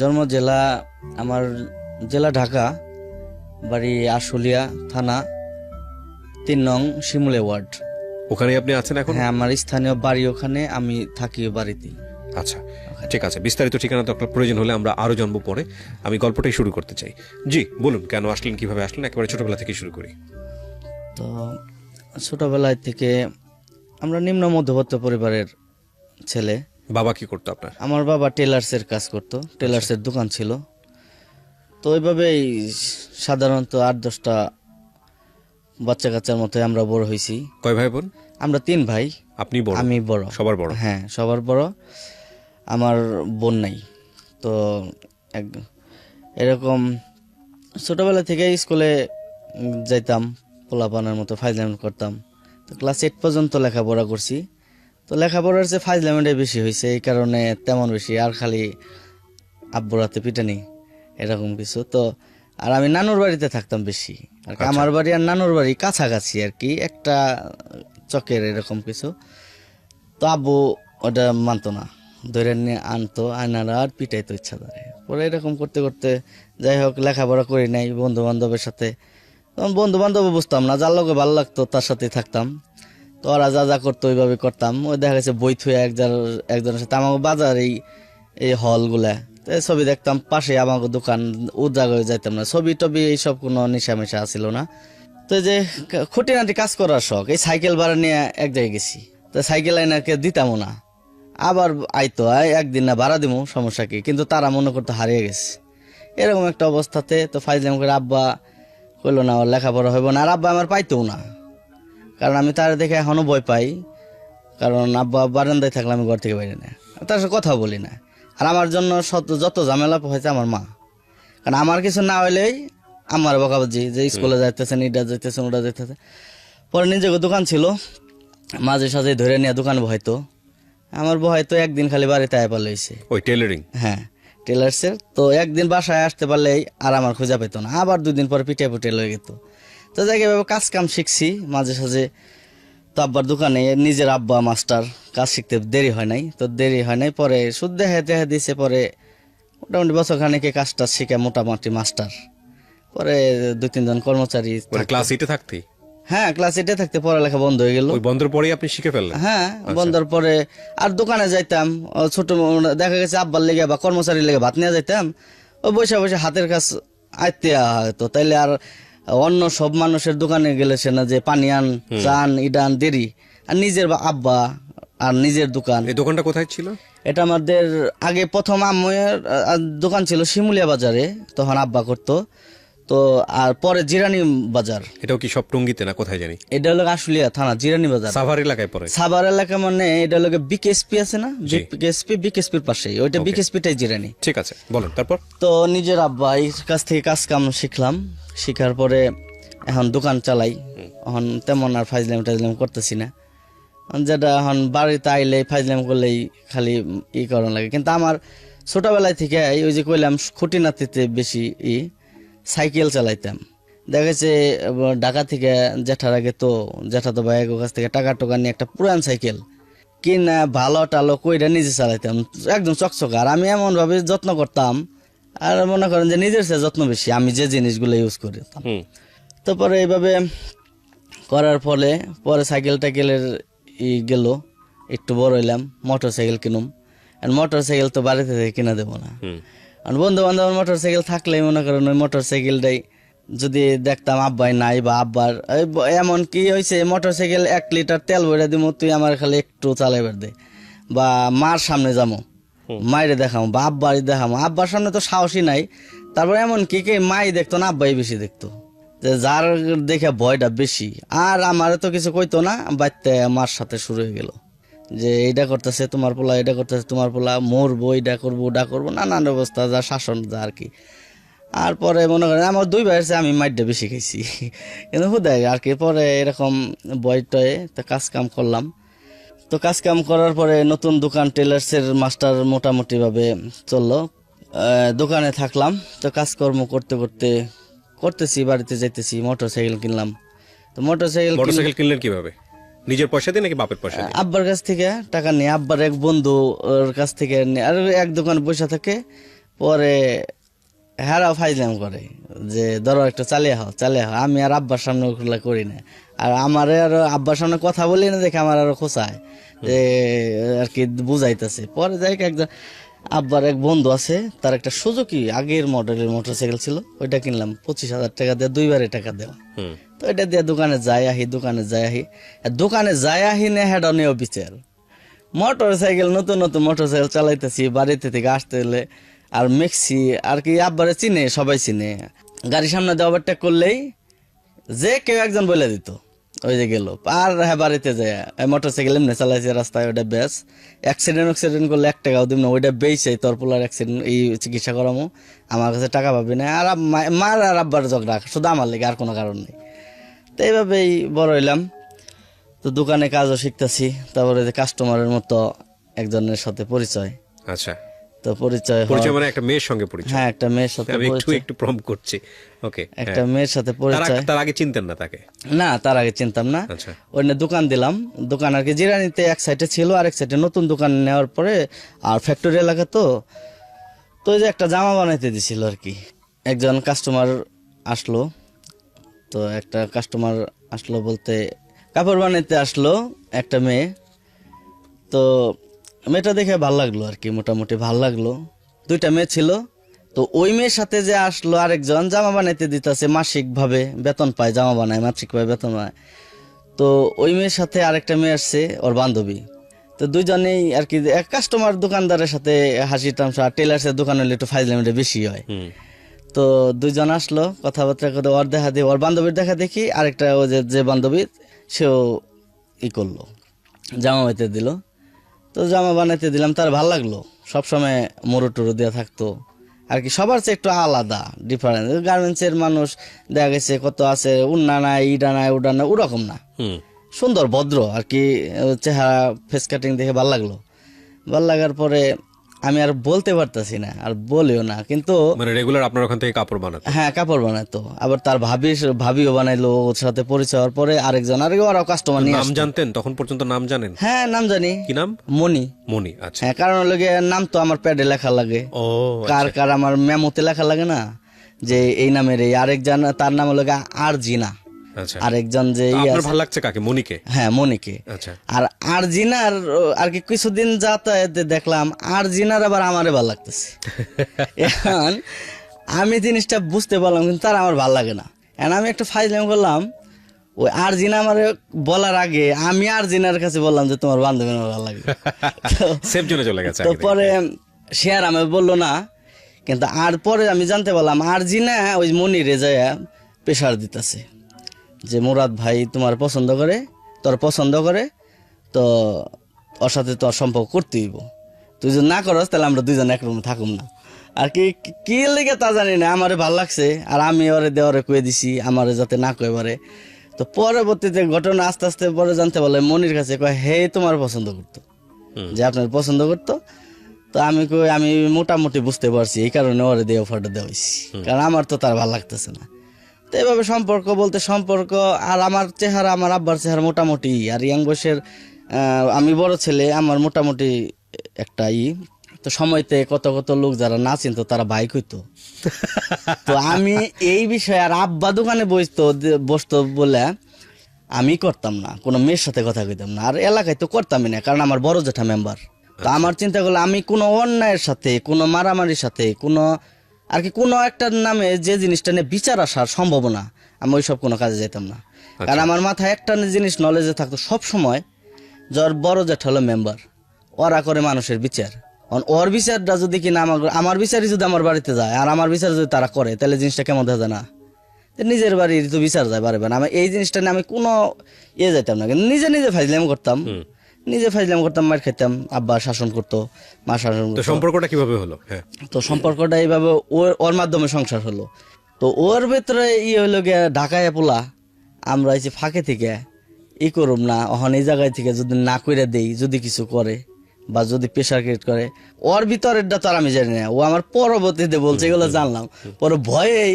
জন্ম জেলা আমার জেলা ঢাকা, বাড়ি আশুলিয়া থানা ৩ নং শিমুলে ওয়ার্ড। ওখানে আপনি আছেন এখন? হ্যাঁ, আমার স্থানীয় বাড়ি ওখানে, আমি থাকি বাড়িতে। আচ্ছা, ঠিক আছে। বিস্তারিত ঠিকানা তো আপনার প্রয়োজন হলে আমরা আরো জানবো পরে। আমি গল্পটাই শুরু করতে চাই। জি বলুন, কেন আসলেন, কিভাবে আসলেন, একেবারে ছোটবেলা থেকে শুরু করি। তো ছোটবেলায় থেকে আমরা নিম্ন মধ্যবিত্ত পরিবারের ছেলে। বাবা কি করতো আপনার? আমার বাবা টেলার্সের কাজ করতো, টেলার্সের দোকান ছিল। তো ওইভাবেই সাধারণত 8-10টা বাচ্চা কাচ্চার মতো আমরা বড় হয়েছি। কয় ভাই বোন? আমরা 3 ভাই। আপনি বড়? আমি বড়। সবার বড়? হ্যাঁ, সবার বড়। আমার বোন নাই। তো এরকম ছোটবেলা থেকে স্কুলে যাইতাম, পোলাপানের মতো ফাইজলামি করতাম। তো ক্লাস 8 পর্যন্ত লেখাপড়া করছি। তো লেখাপড়ার চেয়ে ফাইজলামিটাই বেশি হয়েছে, এই কারণে তেমন বেশি আর খালি আব্বুর হাতে পিটানি এরকম কিছু। তো আর আমি নানুর বাড়িতে থাকতাম বেশি আর কি। আমার বাড়ি আর নানুর বাড়ি কাছাকাছি আর কি, একটা চকের এরকম কিছু। তো আব্বু ওটা মানতো না, ধরে নিয়ে আনতো, আনার আর পিটাইতো ইচ্ছা ধরে। পরে এরকম করতে করতে যাই হোক লেখাপড়া করি নাই, বন্ধু বান্ধবের সাথে। তখন বন্ধু বান্ধব বুঝতাম না, যার লোকে ভালো লাগতো তার সাথেই থাকতাম। তো ওরা যা যা করতো ওইভাবে করতাম। ওই দেখা গেছে বই থুয়ে একজনের সাথে আমাকে বাজার এই হলগুলা ছবি দেখতাম, পাশে আমাকে দোকান, ও জায়গায় যাইতাম না। ছবি টবি এইসব কোনো নেশা মেশা ছিল না। তো যে খুঁটিনাটি কাজ করার শখ, এই সাইকেল ভাড়া নিয়ে এক জায়গায় গেছি। তো সাইকেল আইনাকে দিতামও না, আবার আইতো একদিন না ভাড়া দিমু, সমস্যা কি, কিন্তু তারা মনে করতে হারিয়ে গেছে। এরকম একটা অবস্থাতে তো ফাইজলাম করে আব্বা কইলো না ওর লেখাপড়া হইব না। আর আব্বা আমার পাইতেও না, কারণ আমি তার দেখে এখনো ভয় পাই। কারণ আব্বা বারান্দায় থাকলে আমি ঘর থেকে বাইরে না, তার সাথে কথা বলি না। আর আমার জন্য যত ঝামেলা হয়েছে আমার মা। কারণ আমার কিছু না হইলেই আমার বকাবাজি, যে স্কুলে যাইতেছেন, ইটা যাইতেছেন, ওটা যাইতেছে। পরে নিজের দোকান ছিল, মাঝে সাঝে ধরে নিয়ে দোকান বহাইতো। আমার বহাইতো, একদিন খালি বাড়িতে আয় পারলে হয়েছে। ওই টেলারিং? হ্যাঁ, টেলার্সের। তো একদিন বাসায় আসতে পারলেই আর আমার খোঁজা পেতো না, আবার 2 দিন পরে পিঠে পুটে লয়ে যেত। তো যাই এভাবে কাজ কাম শিখছি মাঝে সাঝে। তো আব্বার দোকানে নিজের আব্বা মাস্টার, কাজ শিখতে দেরি হয় নাই। তো দেরি হয় নাই, পরে সুদ দেখা দিয়েছে। পরে মোটামুটি বছর খানিকে কাজটা শিখে মোটামুটি মাস্টার। পরে 2-3 জন কর্মচারী। ক্লাস 8-এ থাকতেই? হ্যাঁ, ক্লাস 8-এ থাকতে পড়ালেখা বন্ধ হয়ে গেল। ওই বন্ধের পরেই আপনি শিখে ফেললেন? হ্যাঁ, বন্ধের পরে আর দোকানে যাইতাম। ছোট দেখা গেছে আব্বার লেগে বা কর্মচারীর লেগে ভাত নিয়ে যাইতাম। ও বসে বসে হাতের কাজ আয়ত্তে হয়তো। তাইলে আর অন্য সব মানুষের দোকানে গেলে সে না যে পানি আন, চান, ইডান দেরি। আর নিজের আব্বা আর নিজের দোকান। এই দোকানটা কোথায় ছিল? এটা আমাদের আগে প্রথম আম্মুয়ের দোকান ছিল শিমুলিয়া বাজারে, তখন আব্বা করতো। তো আর পরে জিরানি বাজার। এটাও কি সব টঙ্গিতে না কোথায় জানি? এটা হলো আশুলিয়া থানা জিরানি বাজার, সাভার এলাকায় পড়ে। সাভার এলাকা, মানে এটা হলো বিকেএসপি আছে না, বিকেএসপির পাশেই ওইটা, বিকেএসপিটাই জিরানি। ঠিক আছে, বলেন তারপর। তো নিজের আব্বা এই কাছ থেকে কাজ কাম শিখলাম। শিখার পরে এখন দোকান চালাই। এখন তেমন আর ফাইজলাম টাইজলাম করতেছি না। যেটা এখন বাড়িতে আইলে ফাইজলাম করলেই খালি করানো লাগে। কিন্তু আমার ছোটবেলায় থেকে ওই যে কইলাম খুঁটিনাতিতে বেশি সাইকেল চালাইতাম। দেখেছে ঢাকা থেকে জ্যাঠার আগে তো জ্যাঠাতো ভাইয়ের কাছ থেকে টাকা টোকা নিয়ে একটা পুরান সাইকেল কিনা ভালো টালো কইরা নিজে চালাইতাম, একদম চকচকা। আর আমি এমন ভাবে যত্ন করতাম, আর মনে করেন যে নিজের চেয়ে যত্ন বেশি আমি যে জিনিসগুলো ইউজ করতাম। তো পরে এইভাবে করার ফলে পরে সাইকেল টাইকেলের গেল, একটু বড় হইলাম, মোটর সাইকেল কিনুম। আর মোটর সাইকেল তো বাড়িতে থেকে কিনা দেবো না। আর বন্ধু বান্ধব মোটর সাইকেল থাকলেই মনে করেন ওই মোটর সাইকেলটাই যদি দেখতাম আব্বাই নাই বা আব্বার এমন কি হয়েছে, মোটর সাইকেল 1 লিটার তেল ভরে দিব, তুই আমার খালি একটু চালাইবার দে, বা মার সামনে যাবো, মায়ের দেখামো, বা আব্বারই দেখামো। আব্বার সামনে তো সাহসী নাই। তারপর এমন কি মাই দেখতো না, আব্বাই বেশি দেখতো, যে যার দেখে ভয়টা বেশি। আর আমার তো কিছু কইতো না, বাড়তে মার সাথে শুরু হয়ে গেল যে এইটা করতেছে তোমার পোলা, এটা করতেছে তোমার পোলা, মরবো, এটা করবো, ওটা করবো, নানান অবস্থা, যা শাসন যা আর কি। আর পরে মনে করেন আমার 2 ভাইয়ের চেয়ে আমি মাইরটা বেশি খাইছি, কিন্তু হুদায় আর কি। পরে এরকম বইটয়ে তো কাজ কাম করলাম। তো কাজ কাম করার পরে নতুন দোকান টেলার্সের মাস্টার মোটামুটি ভাবে চললো। দোকানে থাকলাম। তো কাজকর্ম করতে করতে করতেছি, বাড়িতে যাইতেছি, মোটর সাইকেল কিনলাম। তো মোটর সাইকেল কিনলেন কিভাবে? নিজের পয়সা দিয়ে নাকি বাপের পয়সা দিয়ে? আব্বার কাছ থেকে টাকা নিয়ে, আব্বার এক বন্ধু ওর কাছ থেকে নিয়ে। আর এক দোকান পয়সা থাকে, পরে হেরাও ফাইজলাম করে যে ধরো একটু চালিয়ে হও আমি আর আব্বার সামনে ওগুলো করি না আর আমার আরো আব্বার সামনে কথা বলি না দেখে আমার আরো খোঁচায় যে আর কি বুঝাইতেছে পরে যাই হোক একজন আব্বার এক বন্ধু আছে তার একটা সুজুকি আগের মডেলের মোটরসাইকেল ছিল ওইটা কিনলাম 25,000 টাকা দিয়ে 2বারে টাকা দেওয়া তো এটা দিয়ে দোকানে যাই আহি আর দোকানে যাই আহি না হেড নেও বিচার মোটরসাইকেল নতুন মোটরসাইকেল চালাইতেছি বাড়িতে থেকে আসতে হলে আর মেক্সি আর কি আব্বারে চিনে সবাই চিনে গাড়ির সামনে দিয়ে ওভারটেক করলেই যে কেউ একজন বলে দিত ওই যে গেল আর হ্যাঁ বাড়িতে যায় মোটরসাইকেল এমনি চালাইছে রাস্তায় ওইটা বেশ অ্যাক্সিডেন্ট করলে 1 টাকাও দিব না ওইটা বেচে তোর পোলার অ্যাক্সিডেন্ট এই চিকিৎসা করামো আমার কাছে টাকা পাবি না আর মার আর আব্বার ঝগড়া শুধু আমার লেগে আর কোনো কারণ নেই তো এইভাবেই বড় হইলাম তো দোকানে কাজও শিখতেছি তারপরে যে কাস্টমারের মতো একজনের সাথে পরিচয় আচ্ছা তো পরিচয় মানে একটা মেয়ের সঙ্গে পরিচয় হ্যাঁ একটা মেয়ের সাথে আমি একটু প্রম করছি ওকে একটা মেয়ের সাথে পরিচয় তার আগে চিনতেন না তাকে না তার আগে চিনতাম না আচ্ছা ওই দোকান দিলাম দোকান আর কি জিরানিতে এক সাইডে ছিল আর এক সাইডে নতুন দোকান নেওয়ার পরে আর ফ্যাক্টরি এলাকা তো ওই যে একটা জামা বানাইতে দিছিল আর কি একজন কাস্টমার আসলো তো একটা কাস্টমার আসলো বলতে কাপড় বানাইতে আসলো একটা মেয়ে তো মেয়েটা দেখে ভালো লাগলো আর কি মোটামুটি ভালো লাগলো 2টা মেয়ে ছিল তো ওই মেয়ের সাথে যে আসলো আরেকজন জামা বানাইতে দিতেছে মাসিক ভাবে বেতন পায় জামা বানায় মাসিক ভাবে বেতন পায় তো ওই মেয়ের সাথে আরেকটা মেয়ে আসছে ওর বান্ধবী তো দুইজনেই আর কি এক কাস্টমার দোকানদারের সাথে হাসি তামসা টেলার্সের দোকান হলে একটু ফাইজলামিটা বেশি হয় তো দুইজন আসলো কথাবার্তা করে ওর দেখা দিয়ে ওর বান্ধবীর দেখা দেখি আরেকটা ও যে বান্ধবী সেও ই করলো জামা বানাইতে দিল তো জামা বানাইতে দিলাম তার ভালো লাগলো সবসময় মোড়ো টোড়ো দেওয়া থাকতো আর কি সবার চেয়ে একটু আলাদা ডিফারেন্স গার্মেন্টসের মানুষ দেখা গেছে কত আছে উন্না নাই ইডা নাই উডা নাই ওরকম না সুন্দর ভদ্র আর কি চেহারা ফেস কাটিং দেখে ভালো লাগলো ভালো লাগার পরে আমি আর বলতে পারতাছি না আর বলিও না কিন্তু মানে রেগুলার আপনার ওখান থেকে কাপড় বানাতো হ্যাঁ কাপড় বানাতো আবার তার ভাবিও বানাইলো ওর সাথে পরিচয় হওয়ার পরে আরেকজন ওরাও কাস্টমার নিয়ে নাম জানতেন তখন পর্যন্ত নাম জানেন হ্যাঁ নাম জানি কি নাম মনি আচ্ছা হ্যাঁ কারণ লগে নাম তো আমার প্যাডে লেখা লাগে ও কার আমার মেমোতে লেখা লাগে না যে এই নামের এই আরেকজন তার নাম হলো আরজিনা আচ্ছা আরেকজন যে আপনার ভালো লাগছে কাকে মনিকে হ্যাঁ মনিকে আচ্ছা আর আরজিনার আর কি কিছুদিন যাতায়াতে দেখলাম আরজিনার আবার আমারে ভালো লাগতেছে এখন আমি জিনিসটা বুঝতে পারলাম কিন্তু তার আমার ভালো লাগে না এখন আমি একটা ফাইজলামি করলাম ওই আরজিনা আমার বলার আগে আমি আরজিনার কাছে বললাম যে তোমার বান্ধবী আমার ভালো লাগে সেফ জোনে চলে গেছে তো পরে সে আর আমি বললো না কিন্তু আর পরে আমি জানতে পারলাম আরজিনা ওই মনিরে যায় প্রেশার দিতেছে যে মুরাদ ভাই তোমার তোর পছন্দ করে তো ওর সাথে তোর সম্পর্ক করতে হইব তুই যদি না করস তাহলে আমরা দুইজন এক রুমে থাকুম না আর কি লেগে তা জানি না আমারে ভাল লাগছে আর আমি ওরে দেওয়ারে কয়ে দিছি আমারে যাতে না কয়ে পারে তো পরবর্তীতে ঘটনা আস্তে আস্তে পরে জানতে পারলে মনির কাছে কয় হে তোমার পছন্দ করতো যে আপনার পছন্দ করতো তো আমি মোটামুটি বুঝতে পারছি এই কারণে ওরে দিয়ে অফারটা দেওয়া হয়েছি কারণ আমার তো তার ভালো লাগতেছে না তো এইভাবে সম্পর্ক আর আমার চেহারা আমার আব্বার চেহারা মোটামুটি আর ইয়াং বয়সের আমি বড় ছেলে আমার মোটামুটি একটা তো সময়তে কত লোক যারা না চিনতো তারা বাইক হইতো তো আমি এই বিষয়ে আর আব্বা দোকানে বসতো বলে আমি করতাম না কোনো মেয়ের সাথে কথা কইতাম না আর এলাকায় তো করতামই না কারণ আমার বড় জেঠা মেম্বার তো আমার চিন্তা করলো আমি কোনো অন্যায়ের সাথে কোনো মারামারির সাথে কোনো আর কি কোনো একটা নামে যে জিনিসটা নিয়ে বিচার আসার সম্ভাবনা আমি ওইসব কোনো কাজে যেতাম না কারণ আমার মাথায় একটা জিনিস নলেজে থাকতো সব সময় যার বড় জেঠা হলো মেম্বার ওরা করে মানুষের বিচার ওর বিচারটা যদি কিনা আমার বিচারই যদি আমার বাড়িতে যায় আর আমার বিচার যদি তারা করে তাহলে জিনিসটা কেমন দেখা যায় না নিজের বাড়ির তো বিচার যায় বারে আমি এই জিনিসটা নিয়ে আমি কোনো যাইতাম না কিন্তু নিজে ফাইজলাম করতাম মার খেতাম আব্বা শাসন করতো মা শাসন করতো সম্পর্কটা কিভাবে হলো তো সম্পর্কটা এইভাবে ওর মাধ্যমে সংসার হলো তো ওর ভেতরে হইলো গিয়ে ঢাকায় পোলা আমরা এই যে ফাঁকে থেকে করুম না ওখানে এই জায়গায় থেকে যদি না করে দেই যদি কিছু করে বা যদি প্রেশার ক্রিয়েট করে ওর ভিতরেরটা তো আর আমি জানি না ও আমার পরবর্তীতে বলছে এগুলো জানলাম পরে ভয়েই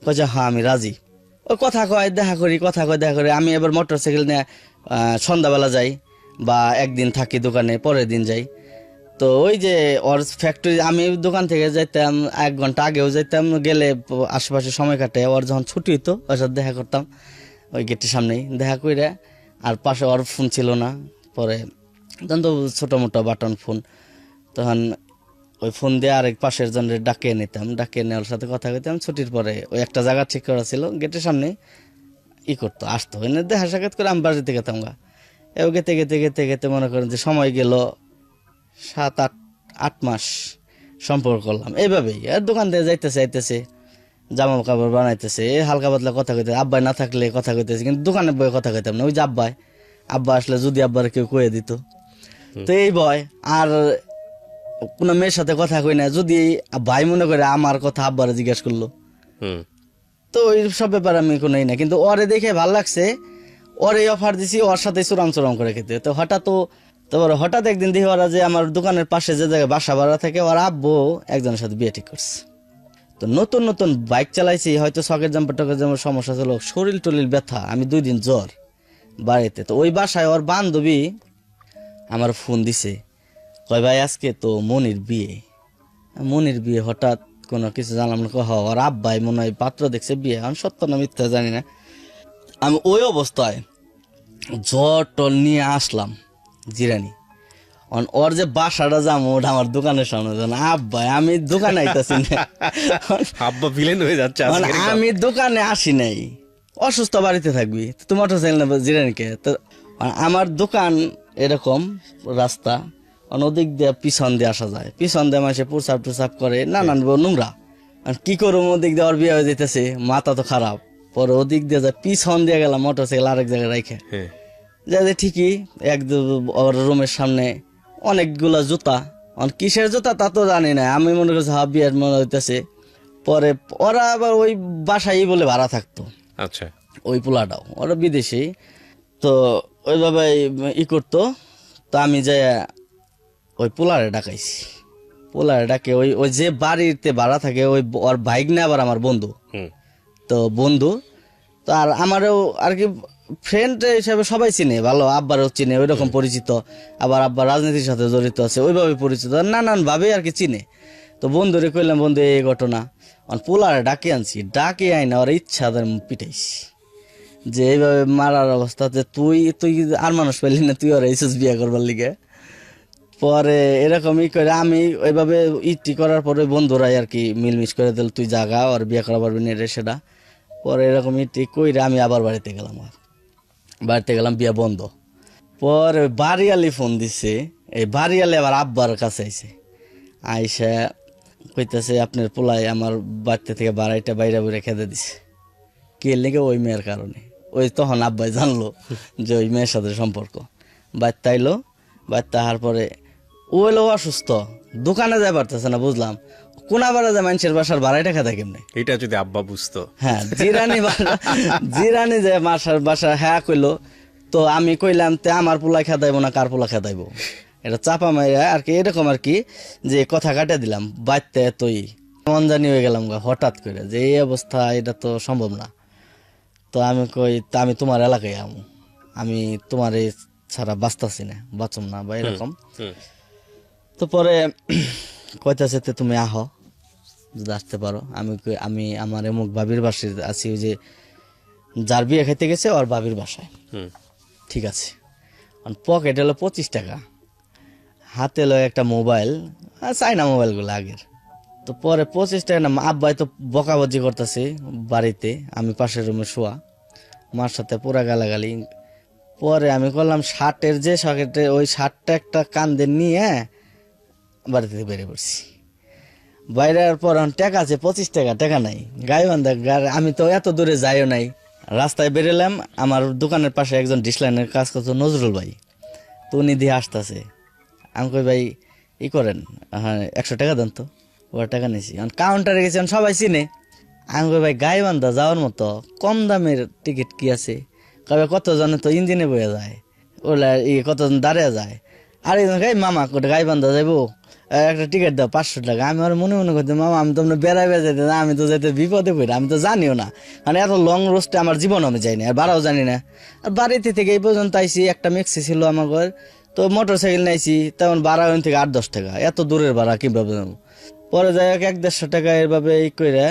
কয়েছে হ্যাঁ আমি রাজি ওই কথা কয় দেখা করি আমি এবার মোটরসাইকেল নিয়ে সন্ধ্যাবেলা যাই বা একদিন থাকি দোকানে পরের দিন যাই তো ওই যে ওর ফ্যাক্টরি, আমি দোকান থেকে যাইতাম 1 ঘন্টা আগেও যাইতাম, গেলে আশেপাশে সময় কাটে। ওর যখন ছুটি হতো ওর সাথে দেখা করতাম ওই গেটের সামনেই দেখা করে। আর পাশে ওর ফোন ছিল না, পরে তখন তো ছোটো মোটো বাটন ফোন, তখন ওই ফোন দিয়ে আরেক পাশের জনের ডাকিয়ে নিতাম, ডাকিয়ে নেওয়ার সাথে কথা কইতাম। ছুটির পরে ওই একটা জায়গা ঠিক করা ছিল গেটের সামনে, করতো, আসতো এনে দেখা সাক্ষাৎ করে আমি বাড়িতে গেতাম গা। এও গেতে গেতে গেতে গেতে মনে করেন যে সময় গেল 7-8 মাস সম্পর্ক করলাম এইভাবেই। আর দোকান থেকে যাইতেছে জামা কাপড় বানাইতেছে, হালকা পাতলা কথা কইতে, আব্বাই না থাকলে কথা কইতেছে, কিন্তু দোকানে বয়ে কথা কইতাম না। ওই যে আব্বা আসলে যদি আব্বার কেউ কয়ে দিত, তো এই ভয়। আর কোনো মেয়ের সাথে কথা কই না, যদি ভাই মনে করে আমার কথা আব্বারে জিজ্ঞাসা করলো, তো ওই সব ব্যাপার আমি কোনোই না। কিন্তু ওরে দেখে ভাল লাগছে, ওরে অফার দিছি, ওর সাথে চুরাম করে খেতে। তো হঠাৎ একদিন দেখি ওরা যে আমার দোকানের পাশে যে জায়গায় বাসা ভাড়া থাকে, ওর আব্বু একজনের সাথে বিয়ে ঠিক করছে। তো নতুন বাইক চালাইছি, হয়তো শখের জাম্পার সমস্যা ছিল, শরীর টলিল ব্যথা, আমি 2 দিন জ্বর বাড়িতে। তো ওই বাসায় ওর বান্ধবী আমার ফোন দিছে, কয় ভাই আজকে তো মনির বিয়ে। হঠাৎ কোনো কিছু জানলাম না, ওর আব্বাই মনে হয় পাত্র দেখছে বিয়ে, আমি সত্য না মিথ্যা জানি না। আমি ওই অবস্থায় জ্বর টল নিয়ে আসলাম জিরানি। ওর যে বাসাটা যাবো ওটা আমার দোকানের সামনে, আব্বাই আমি দোকানে আইতাছি না, আব্বা ভিলেন হয়ে যাচ্ছে। আমি দোকানে আসি নাই, অসুস্থ বাড়িতে থাকবি, তোমার তো চাইল না জিরানিকে। তো আমার দোকান এরকম রাস্তা, ওদিক দিয়ে পিছন দিয়ে আসা যায়, পিছন দিয়ে মাসে প্রসাব টুসাব করে, নানান নোংরা। কি করবো, ওদিক দিয়ে ওর বিয়ে হয়ে যেতেছে, মাথা তো খারাপ। পরে ওদিক দিয়ে যায়, পিছন দিয়ে গেলাম মোটরসাইকেল আরেক জায়গায় রাখে, যাতে ঠিকই ওর রুমের সামনে অনেকগুলা জুতা, কিসের জুতা তা তো জানি না, আমি মনে করছি বিয়ের মনে হইতেছে। পরে ওরা আবার ওই বাসায় বলে ভাড়া থাকতো, আচ্ছা, ওই পোলাটাও ওরা বিদেশি, তো ওইভাবে করতো। তো আমি যাই ওই পোলারে ডাকে, ওই যে বাড়িতে ভাড়া থাকে, ওই ওর বাইক না আবার আমার বন্ধু, তো বন্ধু তো আর আমারও আর কি ফ্রেন্ড হিসাবে সবাই চিনে ভালো, আব্বারও চিনে ওইরকম পরিচিত, আবার আব্বা রাজনীতির সাথে জড়িত আছে, ওইভাবে পরিচিত, নানান ভাবে আর কি চিনে। তো বন্ধুরে কইলাম, বন্ধু এই ঘটনা, পোলারে ডাকে আনছি, ডাকে আইনা ওর ইচ্ছা পিটাইছি, যে এইভাবে মারার অবস্থাতে তুই আর মানুষ পেলি না, তুই ওরা এইসব বিয়ে করবার লিগে। পরে এরকমই করে আমি ওইভাবে করার পরে বন্ধুরাই আর কি মিলমিশ করে দিল, তুই জাগা আর বিয়ে করা পারবি না রে সেটা। পরে এরকম কইরে আমি আবার বাড়িতে গেলাম, বিয়ে বন্ধ। পরে বাড়িয়ালি ফোন দিছে, এই বাড়িয়ালি আবার আব্বার কাছে আইসা কইতেছে, আপনার পোলাই আমার বাড়িতে থেকে বাড়াইটা বাইরে খেতে দিছে। কে লেগে? ওই মেয়ের কারণে। ওই তখন আব্বাই জানলো যে ওই মেয়ের সাথে সম্পর্ক। বাড়িতে আইলো, বাড়িতে আসার পরে ও এলো অসুস্থ, দোকানে যাই পারতেছে না, বুঝলাম কোনাবারে যে মানুষের বাসার ভাড়াইটা খেতে কেমনে, এটা যদি আব্বা বুঝতো। হ্যাঁ, জিরানি যে মাসার বাসা হ্যাঁ কইলো। তো আমি কইলাম, তে আমার পোলা খেদাইবো না কার পোলা খেদাইবো, এটা চাপা মাইরা আর কি, এরকম আর কি, যে কথা কাটে দিলাম। বাড়িতে তুই মন জানি হয়ে গেলাম হঠাৎ করে, যে এই অবস্থা, এটা তো সম্ভব না। তো আমি কই, তা আমি তোমার এলাকায় আমি তোমার ছাড়া বাঁচতাছি না, বাঁচুম না বা এরকম। তো পরে কইতাছে, তুমি আহো যদি আসতে পারো। আমি আমার এমুক ভাবির বাসায় আছি, ওই যে যার বিয়ে খাইতে গেছে ওর ভাবির বাসায়। ঠিক আছে, পকেট হলো 25 টাকা, হাতে হলো একটা মোবাইল, চাইনা মোবাইলগুলো আগের। তো পরে 25 টাকা না, আব্বাই তো বকাবজি করতেছে বাড়িতে, আমি পাশের রুমে শোয়া, মার সাথে পুরা গালাগালি। পরে আমি করলাম শার্টের যে সকেটে, ওই শার্টটা একটা কান্দে নিয়ে বাড়ি থেকে বেরিয়ে পড়ছি। বাইরের পর টাকা আছে 25 টাকা, টাকা নাই, গায়ে বান্ধা। আমি তো এত দূরে যাইও নাই, রাস্তায় বেরোলাম। আমার দোকানের পাশে একজন ডিসলাইনের কাজ করতো নজরুল ভাই, তো উনি দিয়ে আসতেছে। আমি কই, ভাই করেন, হ্যাঁ 100 টাকা দেন তো। ওর টাকা নিয়েছি, কাউন্টারে গেছি, সবাই চিনে। আমি কই, ভাই গায়ে বান্ধা যাওয়ার মতো কম দামের টিকিট কি আছে? কবে কতজনে তো ইঞ্জিনে বয়ে যায়, ওলা কতজন দাঁড়িয়ে যায়। আর গাই মামা কোটা গায়ে বান্ধা যাইবো, একটা টিকিট দাও 500 টাকা। আমি আর মনে করতে, মামা আমি তো বেড়াই যেতে না, আমি তো যেতে বিপদে পড়ি, আমি তো জানিও না, মানে এত লং রোস্টে আমার জীবন আমি যাইনি, আর বাড়াও জানি না। আর বাড়িতে থেকে এই পর্যন্ত আইসি, একটা মেক্সি ছিল আমার ঘর, তো মোটর সাইকেল নাইছি, তেমন ভাড়া ওখান থেকে 8-10 টাকা, এত দূরের ভাড়া কিভাবে যাবো? পরে যাই হোক 100-150 টাকা এভাবে এই করে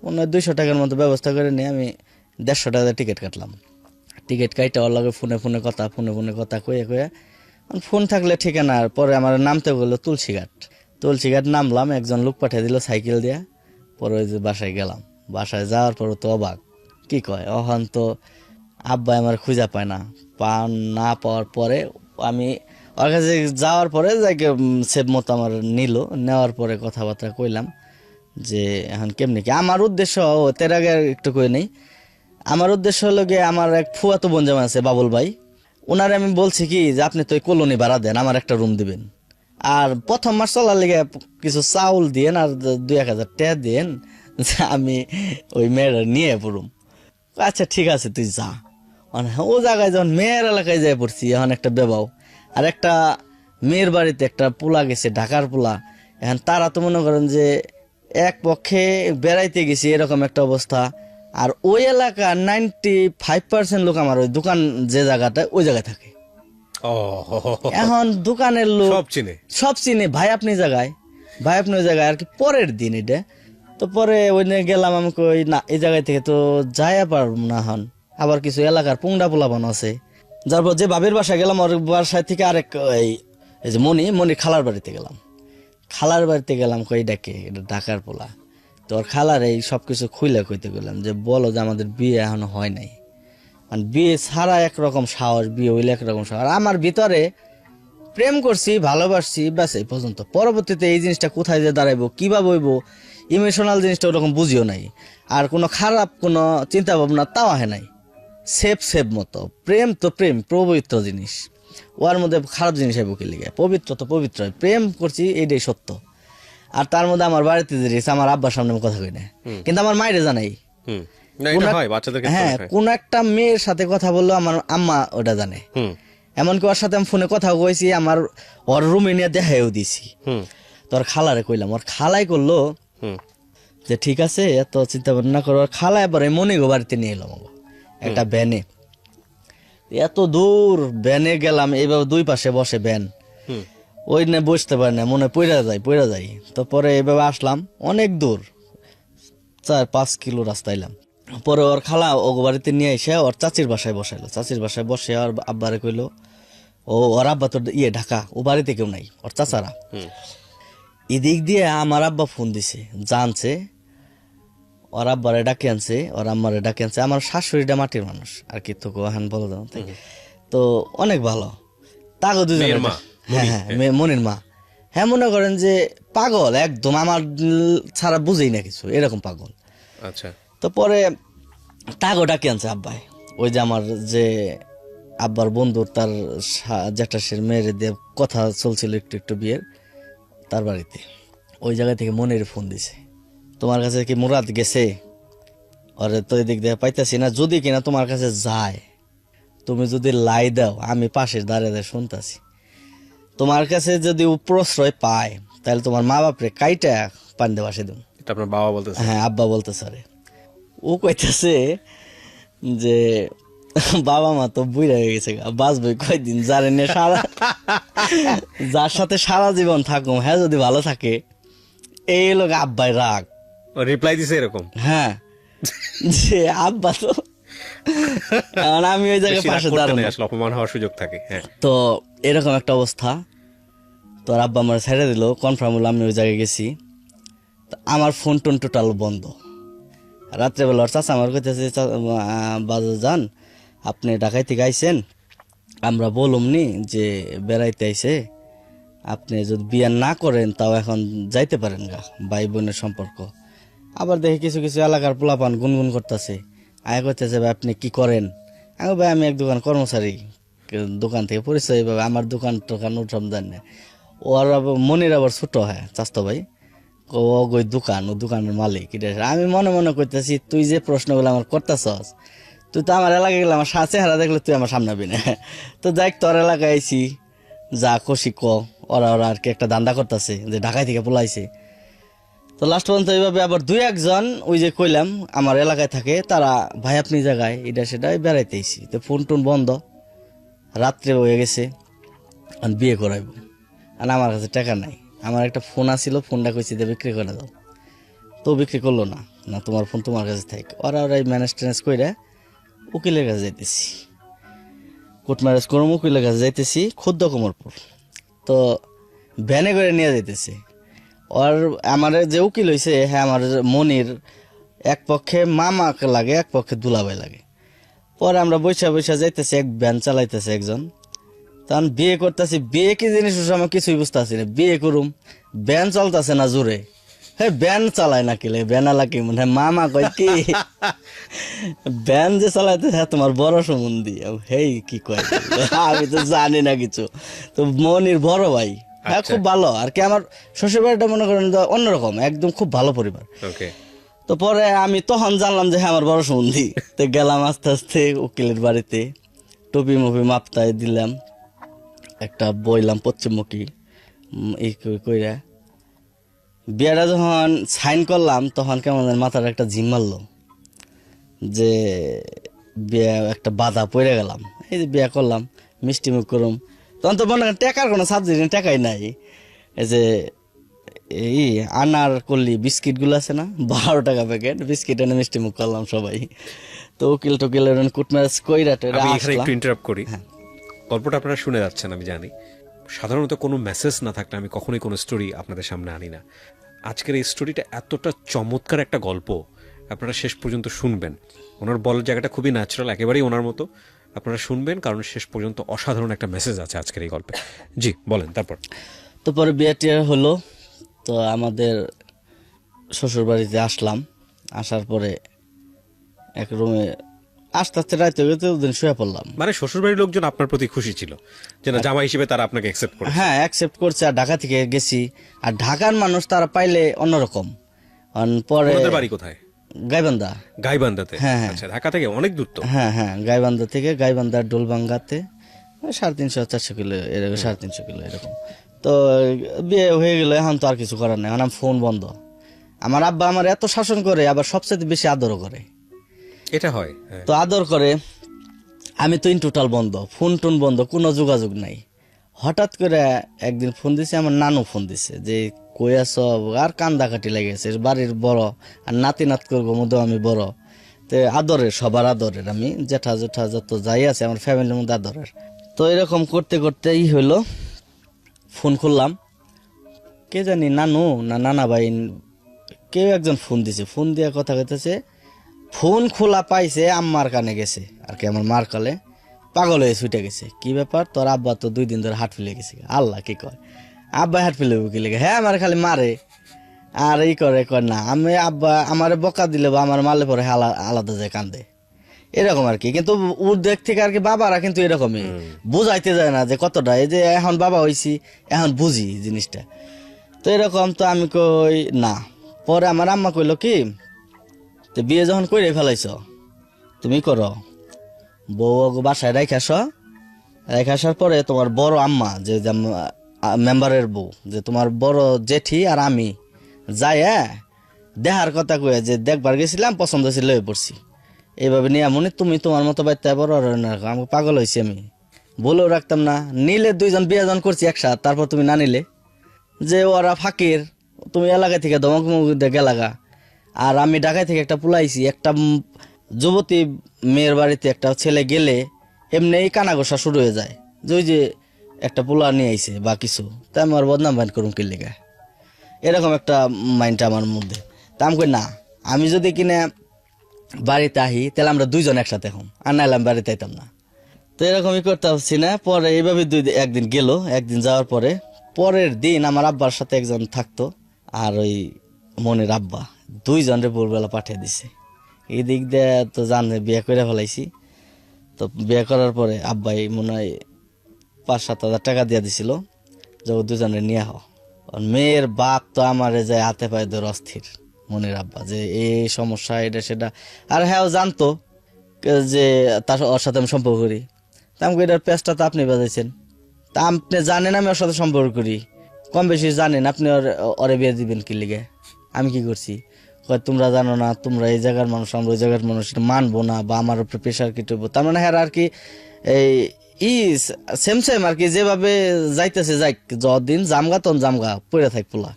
মনে হয় 200 টাকার মতো ব্যবস্থা করে নিয়ে আমি 150 টাকা টিকিট কাটলাম। টিকিট কাইটা ওর লগে ফোনে ফোনে কথা কয়ে ফোন থাকলে ঠিকানা। আর পরে আমার নামতে গেলো তুলসীঘাট নামলাম, একজন লোক পাঠিয়ে দিল সাইকেল দিয়া। পরে ওই যে বাসায় গেলাম, বাসায় যাওয়ার পর তো অবাক, কি কয় অহন তো আব্বা আমার খুঁজা পায় না, না পাওয়ার পরে আমি ওর কাছে যাওয়ার পরে যাকে সেভ মতো আমার নিল, নেওয়ার পরে কথাবার্তা কইলাম যে এখন কেমনি কি। আমার উদ্দেশ্য তের আগে একটু কই নেই, আমার উদ্দেশ্য হলো গিয়ে আমার এক ফুয়াতো বোন যেমন আছে বাবুল ভাই, ওনারে আমি বলছি কি যে আপনি তো কলোনি ভাড়া দেন, আমার একটা রুম দিবেন, আর প্রথম মাস চলার লেগে কিছু চাউল দিয়েন আর 2-1000 টাকা দিয়েন, আমি ওই মেয়ের নিয়ে পড়ুম। আচ্ছা ঠিক আছে তুই যা। ও জায়গায় যখন মেয়ের এলাকায় যাই পড়ছি, এখন একটা বেবাও আর একটা মেয়ের বাড়িতে একটা পোলা গেছে, ঢাকার পোলা। এখন তারা তো মনে করেন যে এক পক্ষে বেড়াইতে গেছি এরকম একটা অবস্থা। আর ওই এলাকার 95% লোক আমার ওই দোকান যে জায়গাটা ওই জায়গায় থাকে। এখন দোকানের লোক সব চিনে, ভাই আপনি ওই জায়গায় আর কি। পরের দিন এটা তো পরে ওই গেলাম, আমি কই না এই জায়গায় থেকে তো যাইয়া পারব না। হন আবার কিছু এলাকার পুংডা পোলাপান আছে, যার পর যে বাবির বাসায় গেলাম, ওর বাসায় থেকে আরেক এই যে মনি খালার বাড়িতে গেলাম, কই ডাকে এটা ঢাকার পোলা। তো ওর খালার এই সবকিছু খুইলে কইতে গেলাম যে বলো যে আমাদের বিয়ে এখনো হয় নাই, মানে বিয়ে ছাড়া একরকম সাহস, বিয়ে হইলে একরকম সাহস। আমার ভিতরে প্রেম করছি, ভালোবাসছি, ব্যাস এই পর্যন্ত। পরবর্তীতে এই জিনিসটা কোথায় যে দাঁড়াইবো, কিভাবে হইব, ইমোশনাল জিনিসটা ওরকম বুঝিও নাই, আর কোনো খারাপ কোনো চিন্তা ভাবনা তাও আহে নাই। সেফ মতো প্রেম তো প্রেম পবিত্র জিনিস, ওর মধ্যে খারাপ জিনিস আইব কি লিগে? পবিত্র তো পবিত্র, প্রেম করছি এইটাই সত্য। আর তার মধ্যে আমার বাড়িতে যে রেখেছে, আমার আব্বার সামনে আমি কথা কই না, কিন্তু আমার মায়ের জানাই। হ্যাঁ, কোন একটা মেয়ের সাথে কথা বললো আমার আম্মা ওটা জানে। এমনকি ওর সাথে আমি ফোনে কথা কইছি, আমার ওর রুমে নিয়ে দেখাইও দিছি। তোর খালারে কইলাম, ওর খালাই করলো যে ঠিক আছে এত চিন্তা ভাবনা করো। ওর খালা এবার মনে গো বাড়িতে নিয়ে এলাম একটা ভ্যানে, এত দূর ভ্যানে গেলাম, এইভাবে দুই পাশে বসে ভ্যান, ওই না বসতে পারে না, মনে পড়া যায়। তো পরে এইভাবে আসলাম, অনেক দূর 4-5 কিলো রাস্তা এলাম। পরে ওর খালা ও বাড়িতে নিয়ে এসে ওর চাচির বাসায় বসাইলো। চাচির বাসায় বসে ওর আব্বারে কইলো, ওর আব্বা তো ঢাকা, ও বাড়িতে কেউ নাই, ওর চাচারা। এদিক দিয়ে আমার আব্বা ফোন দিছে, জানছে ওর আব্বারে ডাকে আনছে, ওর আম্মারে ডাকে আনছে। আমার শাশুড়িটা মাটির মানুষ আর কি, তো হান বলো তো অনেক ভালো। তাগো দুজনের হ্যাঁ মনির মা, হ্যাঁ মনে করেন যে পাগল একদম, আমার ছাড়া বুঝেই না কিছু, এরকম পাগল। আচ্ছা। তো পরে তাগো ডাকে আনছে আব্বাই, ওই যে আমার যে আব্বার বন্ধুর তার জ্যাঠাশের মেয়ের দিয়ে কথা চলছিল একটু বিয়ের, তার বাড়িতে। ওই জায়গা থেকে মনির ফোন দিছে, তোমার কাছে কি মুরাদ গেছে? ওরে তো এদিক দিয়ে পাইতেছি না, যদি কিনা তোমার কাছে যায়, তুমি যদি লাই দাও, আমি পাশের দাঁড়িয়ে শুনতেছি, তোমার কাছে যদি প্রশ্রয় পায় তাহলে তোমার মা বাপরে কাইটা পান দিয়ে বাসে দেব। আপনার বাবা বলতেছে? হ্যাঁ, আব্বা বলতেছে। আরে ও কইতেছে যে বাবা মা তো বুড়া হয়ে গেছে, বাঁচবই কয়দিন, যার সাথে সারা জীবন থাকুম, হ্যাঁ যদি ভালো থাকে। এই লোক আব্বাই রাগ রিপ্লাই দিছে এরকম। হ্যাঁ, যে আব্বা তো আমি ওই জায়গায় পাশে দাঁড়ানো, অপমান হওয়ার সুযোগ থাকে। তো এরকম একটা অবস্থা। তো আব্বা আমার ছেড়ে দিল, কনফার্ম হলো আমি ওই জায়গায় গেছি। আমার ফোন টোন টোটাল বন্ধ। রাত্রেবেলা ওর চাচা আমার কইতেছে, বাজার যান, আপনি ঢাকায় থেকে আইসেন, আমরা বলুমনি যে বেড়াইতে আইসে, আপনি যদি বিয়ে না করেন তাও এখন যাইতে পারেন গা, ভাই বোনের সম্পর্ক। আবার দেখি কিছু এলাকার পোলাপান গুনগুন করতেছে, আয় করতেছে ভাই আপনি কি করেন? আমি ভাই আমি এক দোকান কর্মচারী, দোকান থেকে পরিচয়, ভাবে আমার দোকান টোকান উঠম দেন না। ওর মনির আবার ছোট হয় চাস্তো ভাই, ও দোকানের মালিক। আমি মনে মনে করতেছি, তুই যে প্রশ্নগুলো আমার করতেছস, তুই তো আমার এলাকায় গেলে আমার চেহারা দেখলে তুই আমার সামনে হবি না। তো যাই তোর এলাকায় আইসি, যা খুশি ওরা আর কি একটা দান্দা করতেছে যে ঢাকায় থেকে পোলাইছে। তো লাস্ট পর্যন্ত এইভাবে আবার 2-1 ওই যে কইলাম আমার এলাকায় থাকে, তারা ভাই আপনি জায়গায় এটা সেটা বেড়াইতে আইসি। তো ফোন টোন বন্ধ, রাত্রে হয়ে গেছে। আর বিয়ে করাইবো, আর আমার কাছে টাকা নাই। আমার একটা ফোন আসছিল, ফোনটা কইছি দিয়ে বিক্রি করে দাও, তো বিক্রি করলো না। না তোমার ফোন তোমার কাছে থাক। ওরাই ম্যানেজ ট্যানেজ কইরা উকিলের কাছে যাইতেছি, কোর্ট ম্যারেজ করম, উকিলের কাছে যাইতেছি ক্ষুদ্র কোমরপুর। তো ভ্যানে করে নিয়ে যাইতেছে। আর আমার যে উকিল হয়েছে, হ্যাঁ আমার মনির এক পক্ষে মামাকে লাগে, এক পক্ষে দুলাভাই লাগে। পরে আমরা বৈশা বৈশা যাইতেছি, এক ভ্যান চালাইতেছে একজন। তখন বিয়ে করতেছি, বিয়ে কি জিনিস আমি কিছুই বুঝতেছি না। বিয়ে করুম, ভ্যান চলতেছে না জোরে, হ্যাঁ ভ্যান চালায় না কিলে, ভ্যান আলা কি মনে হয় মামা কয় কি ভ্যান যে চালাইতেছে হ্যাঁ তোমার বড় সম্বন্ধী। হেই কি কয়, আমি তো জানি না কিছু। তো মনির বড় ভাই, হ্যাঁ খুব ভালো আর কি। আমার শ্বশুর বাড়িটা মনে করেন যে অন্যরকম, একদম খুব ভালো পরিবার। ওকে, তো পরে আমি তখন জানলাম যে হ্যাঁ আমার বড় সম্বন্ধী। তো গেলাম আস্তে আস্তে উকিলের বাড়িতে, টুপি মুপি মাপতায় দিলাম, একটা বইলাম পশ্চিমমুখী এই কইরা। বিয়েটা যখন সাইন করলাম তখন কেমন যেন মাথার একটা ঝিম মারলো যে বিয়ে একটা বাধা পড়ে গেলাম। এই যে বিয়ে করলাম, মিষ্টি মুখ করুম, তখন তো মনে করেন টাকার কোনো সাবজেক্ট নেই, টাকাই নাই। এই যে এই আনার করলি বিস্কিটগুলো আছে না, 12 টাকা প্যাকেট বিস্কিট এনে মিষ্টি মুখ করলাম সবাই। তো উকিল টুকিল কোর্ট ম্যারেজ কইরা টইরা আমি এখানে আসলাম। একটু ইন্টারাপ্ট করি। হ্যাঁ। গল্পটা আপনারা শুনে যাচ্ছেন আমি জানি। সাধারণত কোনো মেসেজ না থাকলে আমি কখনোই কোনো স্টোরি আপনাদের সামনে আনি না। আজকের এই স্টোরিটা এতটা চমৎকার একটা গল্প, আপনারা শেষ পর্যন্ত শুনবেন। ওনার বলার জায়গাটা খুবই ন্যাচারাল, একেবারেই ওনার মতো। আপনারা শুনবেন কারণ শেষ পর্যন্ত অসাধারণ একটা মেসেজ আছে আজকের এই গল্পে। জি বলেন তারপর। তো পরে বিয়ে টিয়ে হলো। তো আমাদের শ্বশুর বাড়িতে আসলাম, আসার পরে এক রুমে আস্তে আস্তে রাইতে গেতে ওদিন শুয়ে পড়লাম। মানে শ্বশুরবাড়ির লোকজন আপনার প্রতি খুশি ছিল যে না জামাই হিসেবে তারা আপনাকে অ্যাকসেপ্ট করে? হ্যাঁ অ্যাকসেপ্ট করছে। আর ঢাকা থেকে গেছি, আর ঢাকার মানুষ তারা পাইলে অন্যরকম। পরে ওনাদের বাড়ি কোথায়? গাইবান্ধা। গাইবান্ধাতে? হ্যাঁ, হ্যাঁ। আচ্ছা, ঢাকা থেকে অনেক দূর তো। হ্যাঁ হ্যাঁ, গাইবান্ধা থেকে, গাইবান্ধার ডোলবাঙ্গাতে 350-400 কিলো, এরকম 350 কিলো এরকম। তো বিয়ে হয়ে গেলে এখন তো আর কিছু করার নেই, এখন ফোন বন্ধ। আমার আব্বা আমার এত শাসন করে, আবার সবচেয়ে বেশি আদরও করে। এটা হয়, হ্যাঁ। তো আদর করে, আমি তো ইন টোটাল বন্ধ, ফোন টোন বন্ধ, কোনো যোগাযোগ নাই। হঠাৎ করে একদিন ফোন দিছে, আমার নানু ফোন দিছে যে কই আছো, আর কান্দাকাটি লেগেছে, বাড়ির বড় আর নাতি নাত করবো মধ্যে আমি বড়। তো আদরের, সবার আদরের, আমি জেঠা জেঠা যত যাই আছে আমার ফ্যামিলির মধ্যে আদরের। তো এরকম করতে করতে হইলো, ফোন খুললাম, কে জানি নানু না নানা ভাই কেউ একজন ফোন দিছে। ফোন দিয়ে কথা কইতেছে, ফোন খোলা পাইছে আম্মার কানে গেছে আর কি, আমার মার কালে। পাগল হয়ে ছুটে গেছে, কি ব্যাপার তোর আব্বা তো 2 দিন ধরে হাট ফেলে গেছে। আল্লাহ কি কয়, আব্বা হাট ফেলে কি লেগে? হ্যাঁ আমার খালি মারে আর এই করে, কয় না আমি আব্বা আমার বকা দিলে বা আমার মারলে পরে আলাদা যায় কান্দে, এরকম আর কি। কিন্তু ওর দিক থেকে আর কি বাবারা কিন্তু এরকমই, বুঝাইতে যায় না যে কতটা, এই যে এখন বাবা হইছি এখন বুঝি জিনিসটা। তো এরকম, তো আমি কই না। পরে আমার আম্মা কইলো কি, তো বিয়ে যখন করে ফেলাইছ তুমি করো, বউ বাসায় রেখে আসার পরে তোমার বড় আম্মা যে মেম্বারের বউ, যে তোমার বড় জেঠি আর আমি যাই, হ্যাঁ দেখার কথা কয়ে যে দেখবার গেছিলাম, পছন্দ ছিল লয়ে পড়ছি, এইভাবে নিয়ে মনে তুমি তোমার মতো বাচ্চা বড় আমি পাগল হয়েছি। আমি বলেও রাখতাম না, নিলে 2 জন বিয়ে জন করছি একসাথে, তারপর তুমি না নিলে যে ওরা ফাঁকির, তুমি এলাকা থেকে ধমক গেলাগা। আর আমি ঢাকায় থেকে একটা পুলাইছি, একটা যুবতী মেয়ের বাড়িতে একটা ছেলে গেলে এমনি কানাঘোষা শুরু হয়ে যায় যে ওই যে একটা পোলা নিয়ে আইছে বা কিছু, তাই আমার বদনাম বাইন করুন কি লেগা, এরকম একটা মাইন্ড আমার মধ্যে। তা আমি কই না, আমি যদি কিনা বাড়িতে আহি তাহলে আমরা 2 জন একসাথে হম, আর নাইলে আমি বাড়িতে আইতাম না। তো এরকমই করতে পারছি না। পরে এইভাবে একদিন গেল, একদিন যাওয়ার পরে পরের দিন আমার আব্বার সাথে একজন থাকতো, আর ওই মনের আব্বা 2 জনের ভোরবেলা পাঠিয়ে দিছে। এই দিক দিয়ে তো জানে বিয়ে করে ফেলাইছি। তো বিয়ে করার পরে আব্বাই মনে হয় 5-7 হাজার টাকা দিয়ে দিছিল যে 2 জনের নিয়ে হও। মেয়ের বাপ তো আমার যায় হাতে পায়ে ধরে অস্থির, মনের আব্বা, যে এই সমস্যা এটা সেটা। আর হ্যাঁ ও জানতো যে তার ওর সাথে আমি সম্পর্ক করি। তা আমাকে এটার পেঁচটা তো আপনি বাজাইছেন, তা আপনি জানেন আমি ওর সাথে সম্পর্ক করি, কম বেশি জানেন, আপনি ওরে বিয়ে দিবেন কি লিগে? আমি কি করছি? তোমরা জানো না, তোমরা এই জায়গার মানুষ, আমরা ওই জায়গার মানুষ, মানবো না বা আমার উপরে প্রেশার কি টুকবো। তার মানে হ্যাঁ আর কি এই ই সেম সেম আর কি, যেভাবে যাইতেছে যাই, যতদিন জামগা তখন জামগা পড়ে থাক পোলা,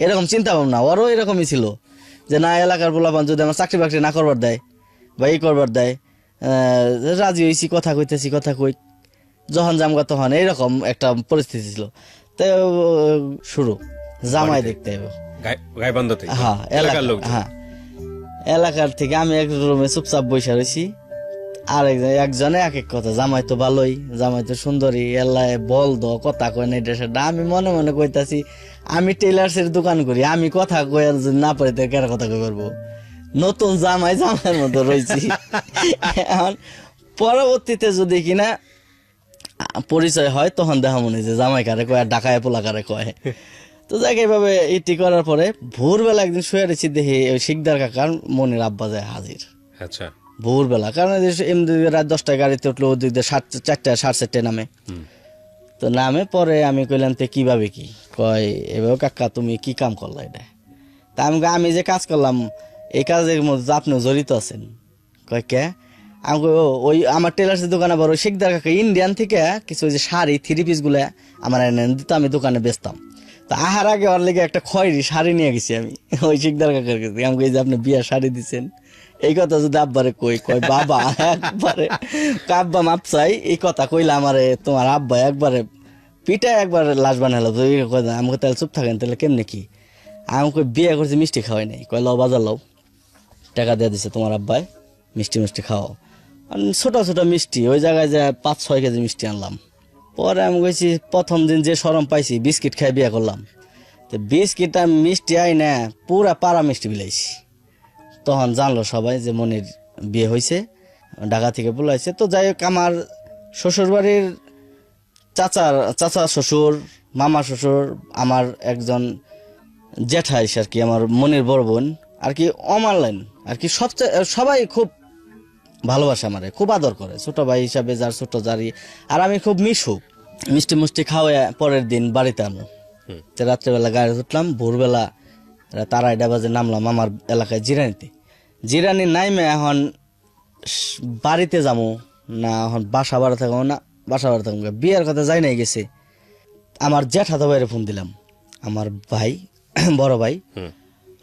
এরকম চিন্তা ভাবনা ওরও এরকমই ছিল যে না এলাকার পোলাপান যদি আমার চাকরি বাকরি না করবার দেয় বা এই করবার দেয়, রাজি হয়েছি, কথা কইতেছি, কথা কই, যখন জামগা তখন এইরকম একটা পরিস্থিতি ছিল। তো শুরু জামাই দেখতে হবে, গাইবান্ধা থেকে হ্যাঁ এলাকার লোক। হ্যাঁ এলাকার থেকে। আমি এক রুমে চুপচাপ বসে রয়েছি, আর একজনে এক এক কথা, জামাই তো ভালোই, জামাই তো সুন্দরী, এল্লায় বল দ কথা কয় না এটা সেটা। আমি মনে মনে কইতাছি আমি টেলার্সের দোকান করি, আমি কথা কই আর যদি না পারি তো কেন কথা কই পারবো, নতুন জামাই জামাইয়ের মতো রয়েছি। এখন পরবর্তীতে যদি কিনা পরিচয় হয় তখন দেখা মনে যে জামাই কারে কয় আর ডাকায় পোলা কারে কয়। তো যাক এইভাবে ইটি করার পরে ভোরবেলা একদিন শুয়ে রয়েছি, দেখি ওই শিকদার কাকার মনির আব্বা যায় হাজির। আচ্ছা, ভোরবেলা, কারণ এমনি রাত 10টায় গাড়িতে উঠলো, ওদিক দিয়ে 4টা 4:30 নামে। তো নামে পরে আমি কইলাম তে কিভাবে কি কয়, এভাবে কাকা তুমি কি কাম করলা এটা? তা আমি যে কাজ করলাম এই কাজের মধ্যে আপনিও জড়িত আছেন। কয় কে? আমি কই ওই আমার টেলার্সের দোকানে আবার ওই শিকদার কাকা ইন্ডিয়ান থেকে কিছু ওই যে শাড়ি 3 পিস গুলা আমার এনে দিত, আমি দোকানে বেচতাম। তা আহার আগে ওর লেগে একটা খয়েরি শাড়ি নিয়ে গেছি আমি ওই শিকদার কাকার কাছে। আমি কই যে আপনি বিয়ার শাড়ি দিচ্ছেন, এই কথা যদি আব্বারে কয় বাবা একবারে আব্বা মাপ চাই, এই কথা কইলে আমারে তোমার আব্বা একবারে পিঠা একবারে লাশ বানালো। আমাকে তাহলে চুপ থাকেন, তাহলে কেমনে কি? আমি কই বিয়ে করছি মিষ্টি খাওয়াই নাই। কয় লও বাজার লও, টাকা দিয়ে দিছে তোমার আব্বাই, মিষ্টি মিষ্টি খাওয়াও। ছোট ছোট মিষ্টি, ওই জায়গায় যে 5-6 কেজি মিষ্টি আনলাম। পরে আমি কইছি প্রথম দিন যে শরম পাইছি, বিস্কিট খাই বিয়ে করলাম। তো বিস্কিট আমি মিষ্টি আই না পুরা পাড়া মিষ্টি বিলাইছি। তখন জানলো সবাই যে মনির বিয়ে হয়েছে, ঢাকা থেকে বলাইছে। তো যাই হোক, আমার শ্বশুর বাড়ির চাচা শ্বশুর, মামা শ্বশুর, আমার একজন জ্যাঠাইস আর কি, আমার মনির বড় বোন আর কি, অমানলাইন আর কি, সবচেয়ে সবাই খুব ভালোবাসে আমারে, খুব আদর করে, ছোট ভাই হিসাবে যার ছোট জারি। আর আমি খুব মিষ্টি মুষ্টি খাওয়া পরের দিন বাড়িতে আনো। রাত্রেবেলা গাড়ি উঠলাম, ভোরবেলা 2:30 বাজে নামলাম আমার এলাকায় জিরানি নাইমে এখন বাড়িতে যাবো না, এখন বাসা ভাড়া থাকবো না, বাসা ভাড়া থাকবো বিয়ের কথা যাই নাই গেছে। আমার জ্যাঠাতো ভাইয়ের ফোন দিলাম, আমার ভাই বড় ভাই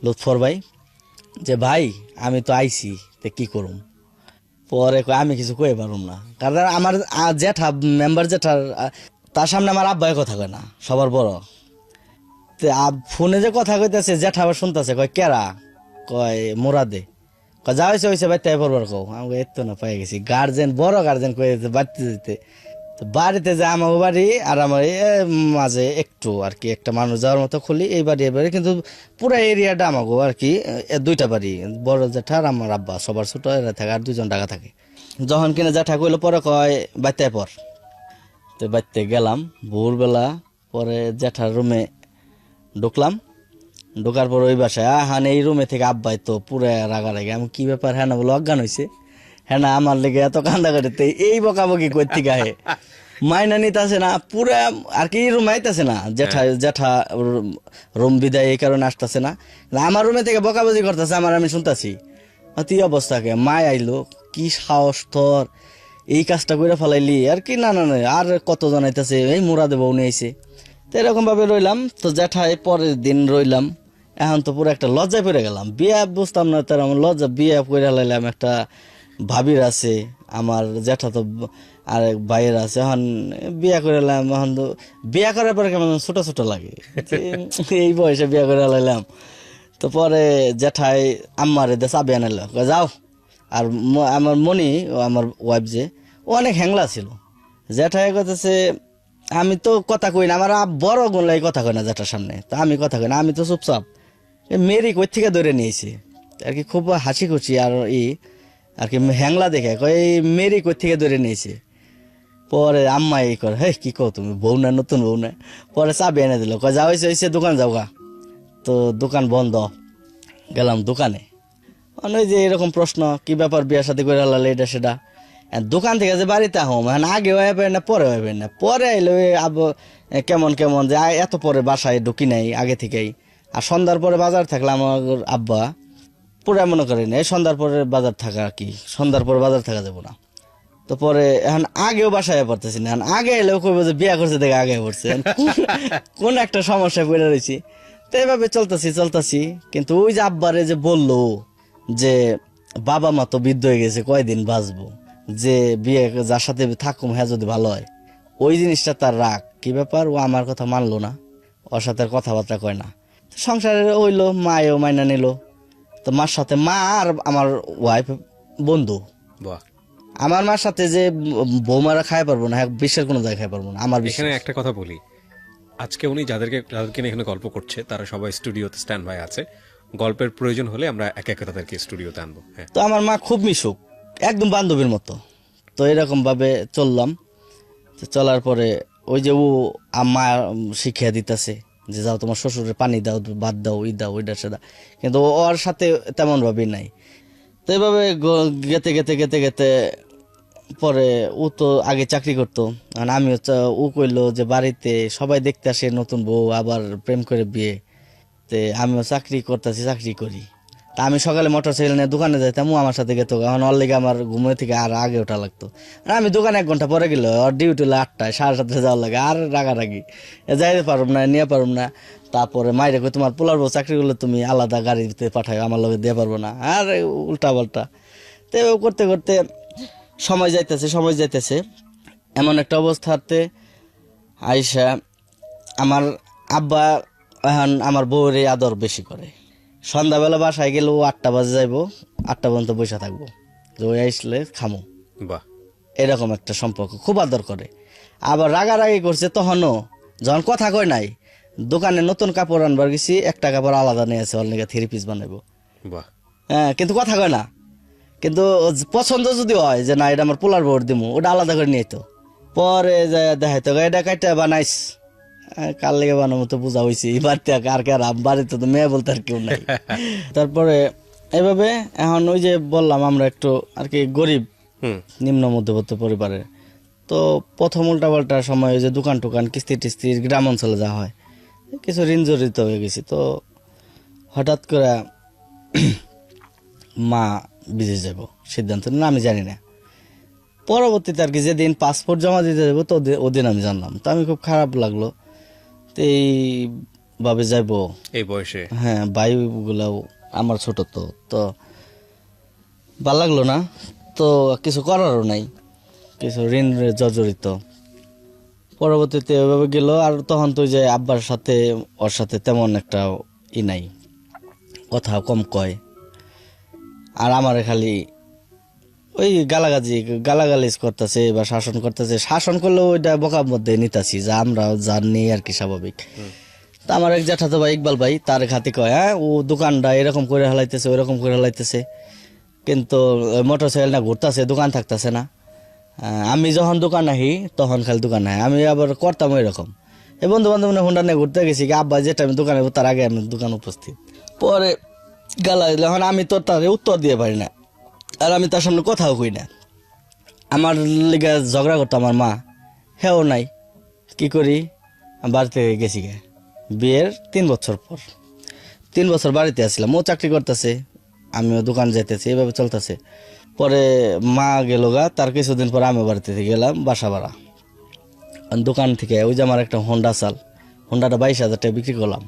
লুৎফর ভাই, যে ভাই আমি তো আইছি, তে কি করুম? পরে আমি কিছু কই পারুম না, কারণ আমার জ্যাঠা মেম্বার জ্যাঠার তার সামনে আমার আব্বাই কথা কয় না, সবার বড়। ফোনে যে কথা কইতেছে জ্যাঠা আবার শুনতেছে, কয় কেরা? কয় মোরাদে। কয় যা হয়েছে ভাই তাই পড়বার কও। আমি এত না পাই গেছি, গার্জেন বড় গার্জেন কয়ে বাড়িতে যেতে। তো বাড়িতে যে আমার বাড়ি আর আমার মাঝে একটু আর কি একটা মানুষ যাওয়ার মতো খুলি, এই বাড়ি কিন্তু পুরা এরিয়াটা আমাকে আর কি 2টা বাড়ি, বড় জ্যাঠা আর আমার আব্বা, সবার ছোট এরা থাকে, আর 2জন ঢাকা থাকে। যখন কিনা জ্যাঠা কইলো পরে কয় বাড়িতে পর। তো বাড়িতে গেলাম ভোরবেলা, পরে জ্যাঠার রুমে ঢুকলাম, ঢোকার পর ওই বাসায় এই রুমে থেকে আব্বাই তো পুরো রাগারাগি। আমি কি ব্যাপার, হ্যাঁ না বলে অজ্ঞান হয়েছে, হ্যাঁ না আমার লেগে এত কান্দা কাটতে, এই বকাবকি করতে গায়ে মাইনা নিতেছে না, পুরা আর কি রুমে আইতেছে না। জ্যাঠা রুম বিদায় এই কারণে আসতেছে না, আমার রুমে থেকে বকাবকি করতেছে, আমি শুনতেছি। তুই অবস্থাকে মায় আইলো, কি সাহস তোর, এই কাজটা করে ফেলাইলি আর কি? না না না, আর কতজন আইতেছে, এই মুরাদে বউ নিয়ে আইছে। তো এরকম ভাবে রইলাম। তো জ্যাঠাই পরের দিন রইলাম, এখন তো পুরো একটা লজ্জায় পড়ে গেলাম। বিয়ে বুঝতাম না তার আমার লজ্জা, বিয়ে করে লাইলাম, একটা ভাবির আছে, আমার জ্যাঠা তো আরেক ভাইয়ের আছে, এখন বিয়ে করে লাইলাম। এখন তো বিয়ে করার পরে কেমন ছোট ছোট লাগে, এই বয়সে বিয়ে করে লাইলাম। তো পরে জ্যাঠাই আম্মারে দে চাবি আনাইল, যাও। আর আমার মনি, আমার ওয়াইফ যে, ও অনেক হ্যাংলা ছিল। জ্যাঠাই কথা, আমি তো কথা কই না, আমার বড় গুনলাই কথা কয় না জ্যাঠার সামনে, তো আমি কথা কই না, আমি তো চুপচাপ। মেরি কই থেকে ধরে নিয়েছে আর কি, খুব হাসি খুশি আর আর কি হ্যাংলা দেখে কয় মেরি কই থেকে ধরে নিয়েছে। পরে আম্মা এই করে, হে কি কও তুমি, বউ না, নতুন বউ না? পরে চাবি এনে দিল, কয় যা হয়েছে দোকান যাও গা। তো দোকান বন্ধ, গেলাম দোকানে। ওই যে এরকম প্রশ্ন, কি ব্যাপার বিয়ার সাথে করে হালালে এটা সেটা। দোকান থেকে যে বাড়িতে আহম, আগে হইবেন না পরে হইবেন না, পরে আইলে কেমন কেমন যে এত পরে বাসায় ঢুকি নাই আগে থেকেই। আর সন্ধ্যার পরে বাজার থাকলে আমার আব্বা পুরা মনে করেন এই সন্ধ্যার পরে বাজার থাকা কি, সন্ধ্যার পরে বাজার থাকা যাবো না। তো পরে এখন আগেও বাসায় পড়তেছি না, এখন আগে এলেও কইবো যে বিয়া করছে দেখে আগে পড়ছে। এখন কোন একটা সমস্যায় পড়ে রয়েছি। তো এইভাবে চলতেছি, কিন্তু ওই যে আব্বারে যে বললো যে বাবা মা তো বৃদ্ধ হয়ে গেছে, কয়দিন বাঁচবো, যে বিয়ে যার সাথে থাকুম হ্যাঁ যদি ভালো হয়, ওই জিনিসটা তার রাগ। কি ব্যাপার, ও আমার কথা মানলো না, ওর সাথে আর কথাবার্তা কয় না। সংসারে হইলো, মায়েও মাইনা নিল। তো মার সাথে, মা আর আমার ওয়াইফ বন্ধু। বাহ। আমার মার সাথে যে বৌমারা খায় পারবো না, বিশ্বের কোনো জায়গায় খায় পারবো না আমার এখানে বিশ্বাস। একটা কথা বলি, আজকে উনি যাদেরকে নিয়ে এখানে গল্প করছে তারা সবাই স্টুডিওতে স্ট্যান্ড বাই আছে। গল্পের প্রয়োজন হলে আমরা একে একে তাদেরকে স্টুডিওতে আনবো। হ্যাঁ, তো আমার মা খুব মিশুক, একদম বান্ধবীর মতো। তো এরকম ভাবে চললাম। তো চলার পরে ওই যে ও মা শিখিয়া দিতেছে যে যাও তোমার শ্বশুরের পানি দাও, ভাত দাও, দাও, ওইটা সেটা, কিন্তু ওর সাথে তেমন ভাবেই নাই। তো এইভাবে গেতে গেতে গেতে গেতে পরে ও তো আগে চাকরি করতো, আর আমিও ও কইলো যে বাড়িতে সবাই দেখতে আসে নতুন বউ, আবার প্রেম করে বিয়ে। তে আমিও চাকরি করি। তা আমি সকালে মোটর সাইকেল নিয়ে দোকানে যাইতাম, ও আমার সাথে গেতো। এখন ওর লেগে আমার ঘুমের থেকে আর আগে ওঠা লাগতো। আর আমি দোকানে 1 ঘন্টা পরে গেলে ওর ডিউটি হলো 8টায়, 7:30 যাওয়ার লাগে, আর রাগারাগি, যাইতে পারব না, নিয়ে পারব না। তারপরে মাইরে কই তোমার পোলার বউ চাকরি করলে তুমি আলাদা গাড়িতে পাঠাও, আমার লগে দিয়ে পারবো না, আর উল্টা পাল্টা। তো এভাবে করতে করতে সময় যাইতেছে। এমন একটা অবস্থাতে আইসা আমার আব্বা এখন আমার বউরে আদর বেশি করে। সন্ধ্যাবেলা বাসায় গেলেও 8টা বাজে যাইবো, 8টা পর্যন্ত বসে থাকবো, যে ওই আসলে খামো। বাহ। এরকম একটা সম্পর্ক, খুব আদর করে। আবার রাগারাগি করছে তখনও, যখন কথা কয় নাই, দোকানে নতুন কাপড় আনবার গেছি, একটা কাপড় আলাদা নিয়ে আছে, ওর লেগে 3 পিস বানাবো। বাহ। হ্যাঁ, কিন্তু কথা কয় না। কিন্তু পছন্দ যদি হয় যে না এটা আমার পোলার বোর্ড দিমু, ওটা আলাদা করে নিয়ে তো পরে দেখাইতো এটা কাইটা বানাইস, কার লেগে বানাবো তো বোঝা হয়েছে, বাড়িতে আর কে, বাড়িতে তো মেয়ে বলতে আর কেউ নাই। তারপরে এইভাবে এখন ওই যে বললাম আমরা একটু আর কি গরিব, নিম্ন মধ্যবিত্ত পরিবারের। তো প্রথম উল্টাপাল্টার সময় ওই যে দোকান টোকান কিস্তি টিস্তি গ্রাম অঞ্চলে যাওয়া হয়, কিছু ঋণ জড়িত হয়ে গেছি। তো হঠাৎ করে মা বিদেশ যাব সিদ্ধান্ত নিল, আমি জানি না। পরবর্তীতে আর কি যেদিন পাসপোর্ট জমা দিতে যাবো তো ওদিন আমি জানলাম। তো আমি খুব খারাপ লাগলো, তো এইভাবে যাইব এই বয়সে। হ্যাঁ, ভাইগুলাও আমার ছোট, তো ভাল লাগলো না। তো কিছু করারও নাই, কিছু ঋণ জর্জরিত। পরবর্তীতে ওইভাবে গেল। আর তখন তো যে আব্বার সাথে ওর সাথে তেমন একটা নাই, কথা কম কয়। আর আমার খালি ওই গালাগালিজ করতেছে বা শাসন করতেছে। শাসন করলেও ওইটা বোকার মধ্যে নিতাছি, যা আমরা জানি আর কি স্বাভাবিক। তা আমার এক জ্যাঠাতো ভাই ইকবাল ভাই, তার খাতে কয় হ্যাঁ ও দোকানটা এরকম করে হালাইতেছে, ওইরকম করে হালাইতেছে, কিন্তু মোটর সাইকেল না ঘুরতেছে, দোকান থাকতেছে না। আমি যখন দোকান আহি তখন খালি দোকান নাই, আমি আবার করতাম ওইরকম। এই বন্ধু বান্ধব হুন্ডা নিয়ে ঘুরতে গেছি, আব্বা যেটা আমি দোকানে তার আগে আমি দোকান উপস্থিত। পরে গালা এখন আমি তো তার উত্তর দিয়ে পারি না, আর আমি তার সামনে কথাও কই না। আমার লিগে ঝগড়া করতো আমার মা, হ্যাঁ নাই। কি করি, বাড়িতে গেছি গে বিয়ের 3 বছর পর। 3 বছর বাড়িতে আসলাম, ও চাকরি করতেছে, আমিও দোকান যাইতেছি, এইভাবে চলতেছে। পরে মা গেল গা, তার কিছুদিন পর আমি বাড়িতে গেলাম বাসা ভাড়া। দোকান থেকে ওই যে আমার একটা হোন্ডা হোন্ডাটা 22,000 টাকা বিক্রি করলাম।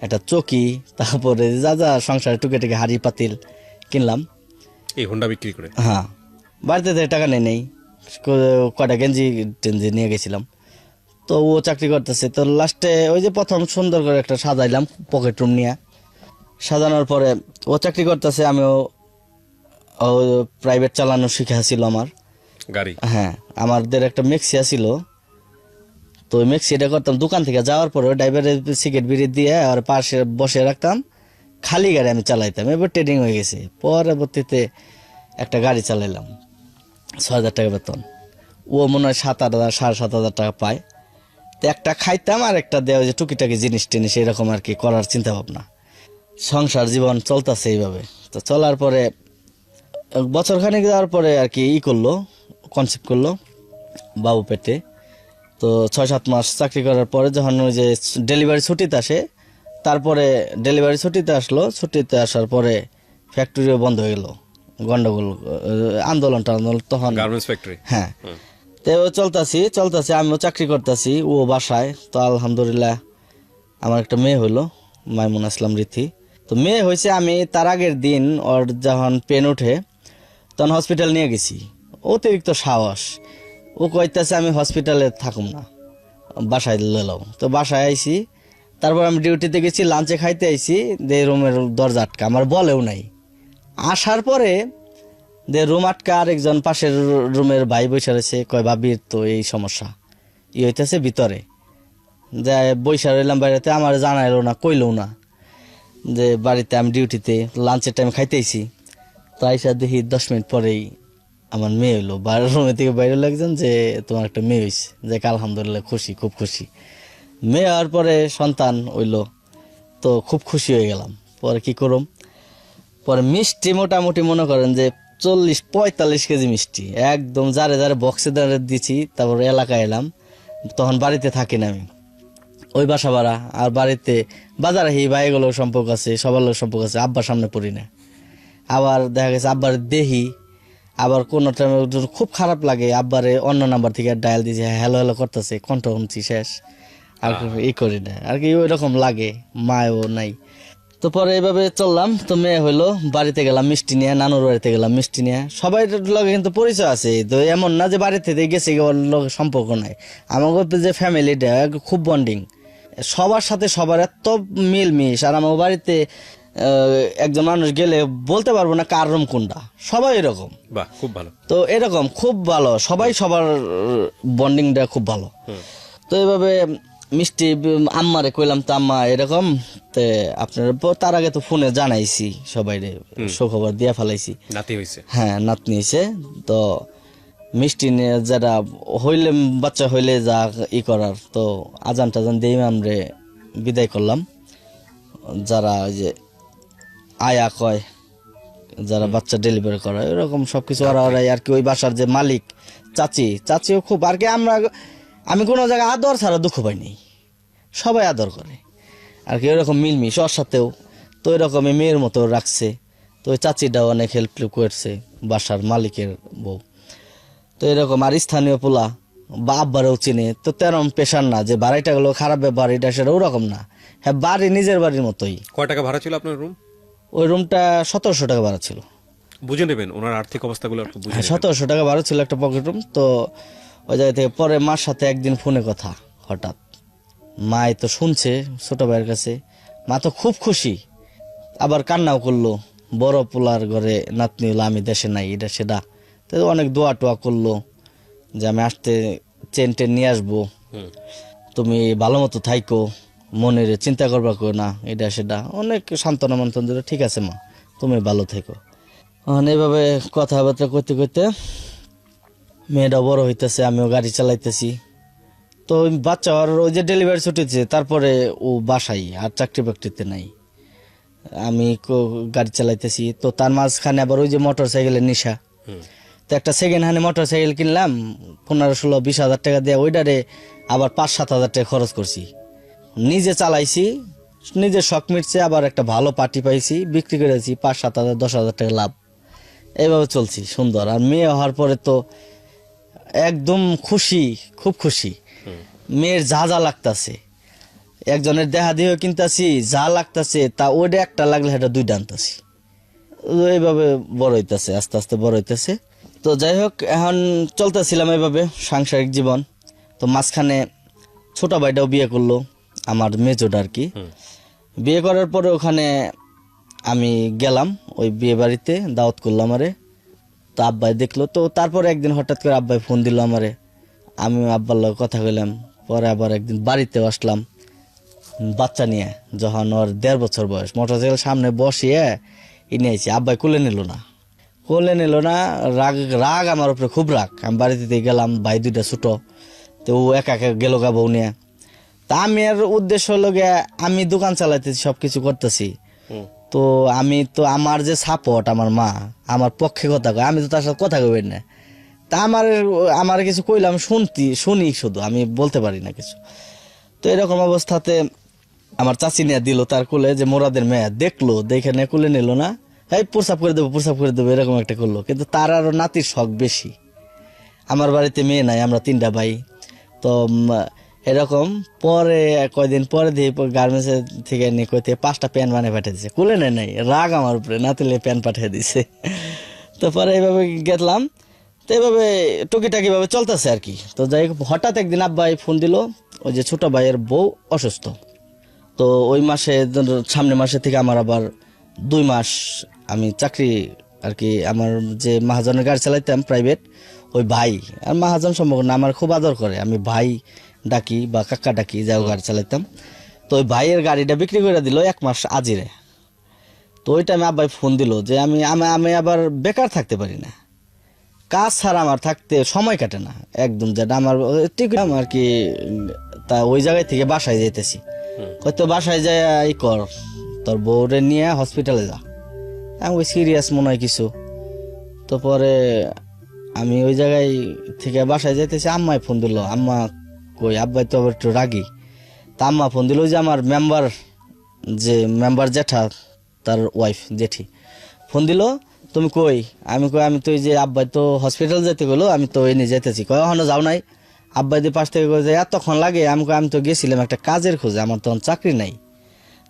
একটা চকি, তারপরে যা যা সংসারে টুকে টুকে হাড়ি পাতিল কিনলাম এই হোন্ডা বিক্রি করে। হ্যাঁ, বাড়িতে থেকে টাকা নেই, কয়টা গেঞ্জি টেঞ্জি নিয়ে গেছিলাম। তো ও চাকরি করতেছে। তো লাস্টে ওই যে প্রথম সুন্দর করে একটা সাজাইলাম পকেট রুম নিয়ে। সাজানোর পরে ও চাকরি করতেছে, আমিও প্রাইভেট চালানো শিখেছিল আমার গাড়ি। হ্যাঁ, আমাদের একটা মেক্সিয়া ছিল, তো ওই মেক্সিটা করতাম। দোকান থেকে যাওয়ার পরে ড্রাইভারের সিগারেট বিড়ি দিয়ে আর পাশে বসে রাখতাম, খালি গাড়ি আমি চালাইতাম। এবার ট্রেডিং হয়ে গেছে। পরবর্তীতে একটা গাড়ি চালাইলাম, 6,000 টাকা বেতন। ও মনে হয় 7,000 7,500 টাকা পায়। তো একটা খাইতাম আর একটা দেওয়া যে টুকিটাকি জিনিস টিনিস এরকম আর কি করার চিন্তা ভাবনা। সংসার জীবন চলতেছে এইভাবে। তো চলার পরে বছরখানেক যাওয়ার পরে আর কি করলো, কনসেপ্ট করলো বাবু পেটে। তো 6-7 মাস চাকরি করার পরে যখন ওই যে ডেলিভারি ছুটিতে আসে, তারপরে ডেলিভারি ছুটিতে আসলো, ছুটিতে আসার পরে ফ্যাক্টরিও বন্ধ হয়ে গেল, গন্ডগোল আন্দোলন তখন গার্মেন্টস ফ্যাক্টরি। হ্যাঁ, তো চলতাছি আমিও চাকরি করতেছি, ও বাসায়। তো আলহামদুলিল্লাহ আমার একটা মেয়ে হলো, মাইমুন আসলাম রীতি। তো মেয়ে হয়েছে, আমি তার আগের দিন ওর যখন পেন উঠে তখন হসপিটাল নিয়ে গেছি। অতিরিক্ত সাহস, ও কইতেছে আমি হসপিটালে থাকুম না, বাসায় লেলাও। তো বাসায় আইছি, তারপর আমি ডিউটিতে গেছি, লাঞ্চে খাইতে আইছি, যে রুমের দরজা আটকা, আমার বলেও নাই। আসার পরে যে রুম আটকা, আরেকজন পাশের রুমের ভাই বসে রয়েছে, কয় ভাবির তো এই সমস্যা, হইতেছে ভিতরে। যে বৈশা রইলাম বাইরেতে, আমার জানাইলো না, কইলেও না যে বাড়িতে আমি ডিউটিতে লাঞ্চের টাইম খাইতেইছি। তো আইসা দেখি 10 মিনিট পরেই আমার মেয়ে হইলো, রুমে থেকে বাইরে লাগছেন যে তোমার একটা মেয়ে হয়েছে। যে আলহামদুলিল্লাহ, খুশি, খুব খুশি। মেয়ে হওয়ার পরে সন্তান হইলো, তো খুব খুশি হয়ে গেলাম। পরে কি করুম, পরে মিষ্টি মোটামুটি মনে করেন যে 40-45 কেজি মিষ্টি একদম যারে যারে বক্সে দাঁড়ে দিছি। তারপর এলাকায় এলাম, তখন বাড়িতে থাকি না আমি, ওই বাসা ভাড়া। আর বাড়িতে বাজারে হি ভাইগুলো সম্পর্ক আছে, সবার লোক সম্পর্ক আছে, আব্বার সামনে পড়ি না। আবার দেখা গেছে আব্বার দেহি, আবার কোনো টাইমে খুব খারাপ লাগে, আব্বারে অন্য নাম্বার থেকে ডায়াল দিয়েছে, হ্যালো হ্যালো করতেছে, কণ্ঠ শুনছি শেষ, আর ই করি না আর কি, ওই রকম লাগে, মায়ও নাই। তো পরে এইভাবে চললাম। তো মেয়ে হইলো, বাড়িতে গেলাম মিষ্টি নিয়ে, নানুর বাড়িতে গেলাম মিষ্টি নিয়ে। সবাই লগে কিন্তু পরিচয় আছে, তো এমন না যে বাড়িতে গেছে ওর লগে সম্পর্ক নাই। আমাকে যে ফ্যামিলিটা খুব বন্ডিং, সবার সাথে সবার এত মিলমিশ। আর আমার বাড়িতে একজন মানুষ গেলে বলতে পারবো না কার রুম কোনটা, সবাই এরকম। বাহ, খুব ভালো। তো এরকম খুব ভালো, সবাই সবার বন্ডিংটা খুব ভালো। তো এইভাবে মিষ্টি আম্মারে কইলাম, তো আম্মা এরকম, তে আপনার তার আগে তো ফোনে জানাইছি সবাই, সুখবর দিয়া ফেলাইছি, নাতি হয়েছে। হ্যাঁ, নাতনি হয়েছে। তো মিষ্টি নিয়ে যারা হইলে, বাচ্চা হইলে যা ই করার, তো আজান টাজান দিয়ে আমরা বিদায় করলাম। যারা ওই যে আয়া কয়, যারা বাচ্চা ডেলিভারি করে, এরকম সবকিছু ওরাই আর কি। ওই বাসার যে মালিক চাচিও খুব আর কি, আমি কোনো জায়গায় আদর ছাড়া দুঃখ পাইনি, সবাই আদর করে আর কি, এরকম মিলমিশ ওর সাথেও। তো এরকমই মেয়ের মতো রাখছে। তো ওই চাচিটাও অনেক হেল্প করছে, বাসার মালিকের বউ। তো এরকম আর স্থানীয় পোলা বা আব্বারেও চিনে। তো তেরম পেশার না যে বাড়িটা গুলো খারাপ ব্যাপার, এটা সেটা ওরকম না। হ্যাঁ, বাড়ি নিজের বাড়ির মতোই। কয় টাকা ভাড়া ছিল আপনার রুম? ওই রুমটা 1700 টাকা ভাড়া ছিল। বুঝে নেবেন ওনার আর্থিক অবস্থাগুলো একটু বুঝে নেবেন। 1700 টাকা ভাড়া ছিল, একটা পকেট রুম। তো ওই জায়গা থেকে পরে মার সাথে একদিন ফোনে কথা, হঠাৎ মাই তো শুনছে ছোট ভাইয়ের কাছে, মা তো খুব খুশি, আবার কান্নাও করলো। বড় পোলার ঘরে নাতনি হলো, আমি দেশে নাই, এটা সেটা। তো অনেক দোয়া টোয়া করলো যে আমি আসতে চেন টেন নিয়ে আসবো, তুমি ভালো মতো থাইকো, মনের চিন্তা করবা কেউ না, এটা সেটা অনেক সান্ত্বনা মন্ত্রণ দিল। ঠিক আছে মা, তুমি ভালো থেকো। এইভাবে কথাবার্তা করতে করতে মেয়েটা বড় হইতেছে, আমিও গাড়ি চালাইতেছি। তো ওই বাচ্চা আর ওই যে ডেলিভারি ছুটেছে, তারপরে ও বাসাই, আর চাকরি বাকরিতে নাই। আমি গাড়ি চালাইতেছি, তো তার মাঝখানে আবার ওই যে মোটর সাইকেলের নেশা। তো একটা সেকেন্ড হ্যান্ড মোটর সাইকেল কিনলাম 15-16-20 হাজার টাকা দিয়ে, ওইটারে আবার 5-7 হাজার টাকা খরচ করছি। নিজে চালাইছি, নিজের শখ মিটছে, আবার একটা ভালো পার্টি পাইছি, বিক্রি করেছি 5-7 হাজার 10 হাজার টাকা লাভ। এইভাবে চলছি সুন্দর। আর মেয়ে হওয়ার পরে তো একদম খুশি, খুব খুশি। মেয়ের যা যা লাগতাছে, একজনের দেহা দেহ কিনতাছি, যা লাগতাছে তা ওইটা একটা লাগলে সেটা 2টা আনতাছি। এইভাবে বড় হইতেছে, আস্তে আস্তে বড় হইতেছে। তো যাই হোক, এখন চলতেছিলাম এইভাবে সাংসারিক জীবন। তো মাঝখানে ছোট ভাইটাও বিয়ে করলো, আমার মেজোটা আর কি। বিয়ে করার পরে ওখানে আমি গেলাম ওই বিয়ে বাড়িতে, দাওয়াত করলো আমারে। তো আব্বাই দেখলো, তো তারপরে একদিন হঠাৎ করে আব্বাই ফোন দিল আমারে, আমি আব্বার লগে কথা কইলাম। পরে আবার একদিন বাড়িতেও আসলাম বাচ্চা নিয়ে, যখন ওর 1.5 বছর বয়স। মোটরসাইকেল সামনে বসিয়ে নিয়ে আইছি, আব্বাই কোলে নিল না, রাগ আমার উপরে খুব রাগ। আমি বাড়িতে গেলাম, ভাই 2টা ছোট, তো ও একা একা গেল গা বউ নিয়ে। তা আমি আর উদ্দেশ্য হলো গিয়ে, আমি দোকান চালাইতেছি, সবকিছু করতেছি, তো আমি তো আমার যে সাপোর্ট, আমার মা আমার পক্ষে কথা কয়, আমি তো তার সাথে কথা কইবেন না। তা আমার কিছু কইলাম শুনি শুধু, আমি বলতে পারি না কিছু। তো এরকম অবস্থাতে আমার চাচি নিয়ে দিল তার কোলে, যে মোরাদের মেয়ে দেখলো, দেখে নিয়ে কোলে নিল না, এই প্রসাব করে দেবো এরকম একটা করলো। কিন্তু তার আরো নাতির শখ বেশি। আমার বাড়িতে মেয়ে নাই, আমরা 3টা ভাই। তো এরকম পরে কয়দিন পরে দিয়ে গার্মেন্টস থেকে নিয়ে কইতে 5টা প্যান্ট বানিয়ে পাঠিয়ে দিছে। কুলে নেয় নাই, রাগ আমার উপরে, নাতিলে প্যান্ট পাঠিয়ে দিছে। তো পরে এইভাবে গেলাম। তো এইভাবে টুকিটাকি ভাবে চলতেছে আর কি। তো যাই হোক, হঠাৎ একদিন আব্বাই ফোন দিল, ওই যে ছোট ভাইয়ের বউ অসুস্থ। তো ওই মাসে, সামনের মাসে থেকে আমার আবার 2 মাস আমি চাকরি আর কি, আমার যে মহাজনের গাড়ি চালাইতাম প্রাইভেট, ওই ভাই আর মহাজন সম্পর্ক না, আমার খুব আদর করে, আমি ভাই ডাকি বা কাকা ডাকি, যাও গাড়ি চালাইতাম। তো ওই ভাইয়ের গাড়িটা বিক্রি করে দিল 1 মাস আজিরে। তো ওই টাইমে আব্বাই ফোন দিল যে আমি আবার বেকার থাকতে পারি না, কাজ ছাড়া আমার থাকতে সময় কাটে না একদম, যেটা আমার ঠিক আর কি। তা ওই জায়গায় থেকে বাসায় যেতেছি, হয়তো বাসায় যায় ই কর, তোর বউরে নিয়ে হসপিটালে যা। আমি ওই সিরিয়াস মনে হয় কিছু। তো পরে আমি ওই জায়গায় থেকে বাসায় যাইতেছি, আম্মায় ফোন দিল। আম্মা কই, আব্বাই তো আবার একটু রাগি। তা আম্মা ফোন দিল যে আমার মেম্বার জেঠা, তার ওয়াইফ জেঠি ফোন দিল, তুমি কই? আমি তো এই যে আব্বাই তো হসপিটাল যেতে গেলো, আমি তো এনে যেতেছি। কয় এখনো যাও নাই? আব্বাই দিয়ে পাশ থেকে কই যে এতক্ষণ লাগে। আমি তো গেছিলাম একটা কাজের খোঁজে, আমার তখন চাকরি নাই।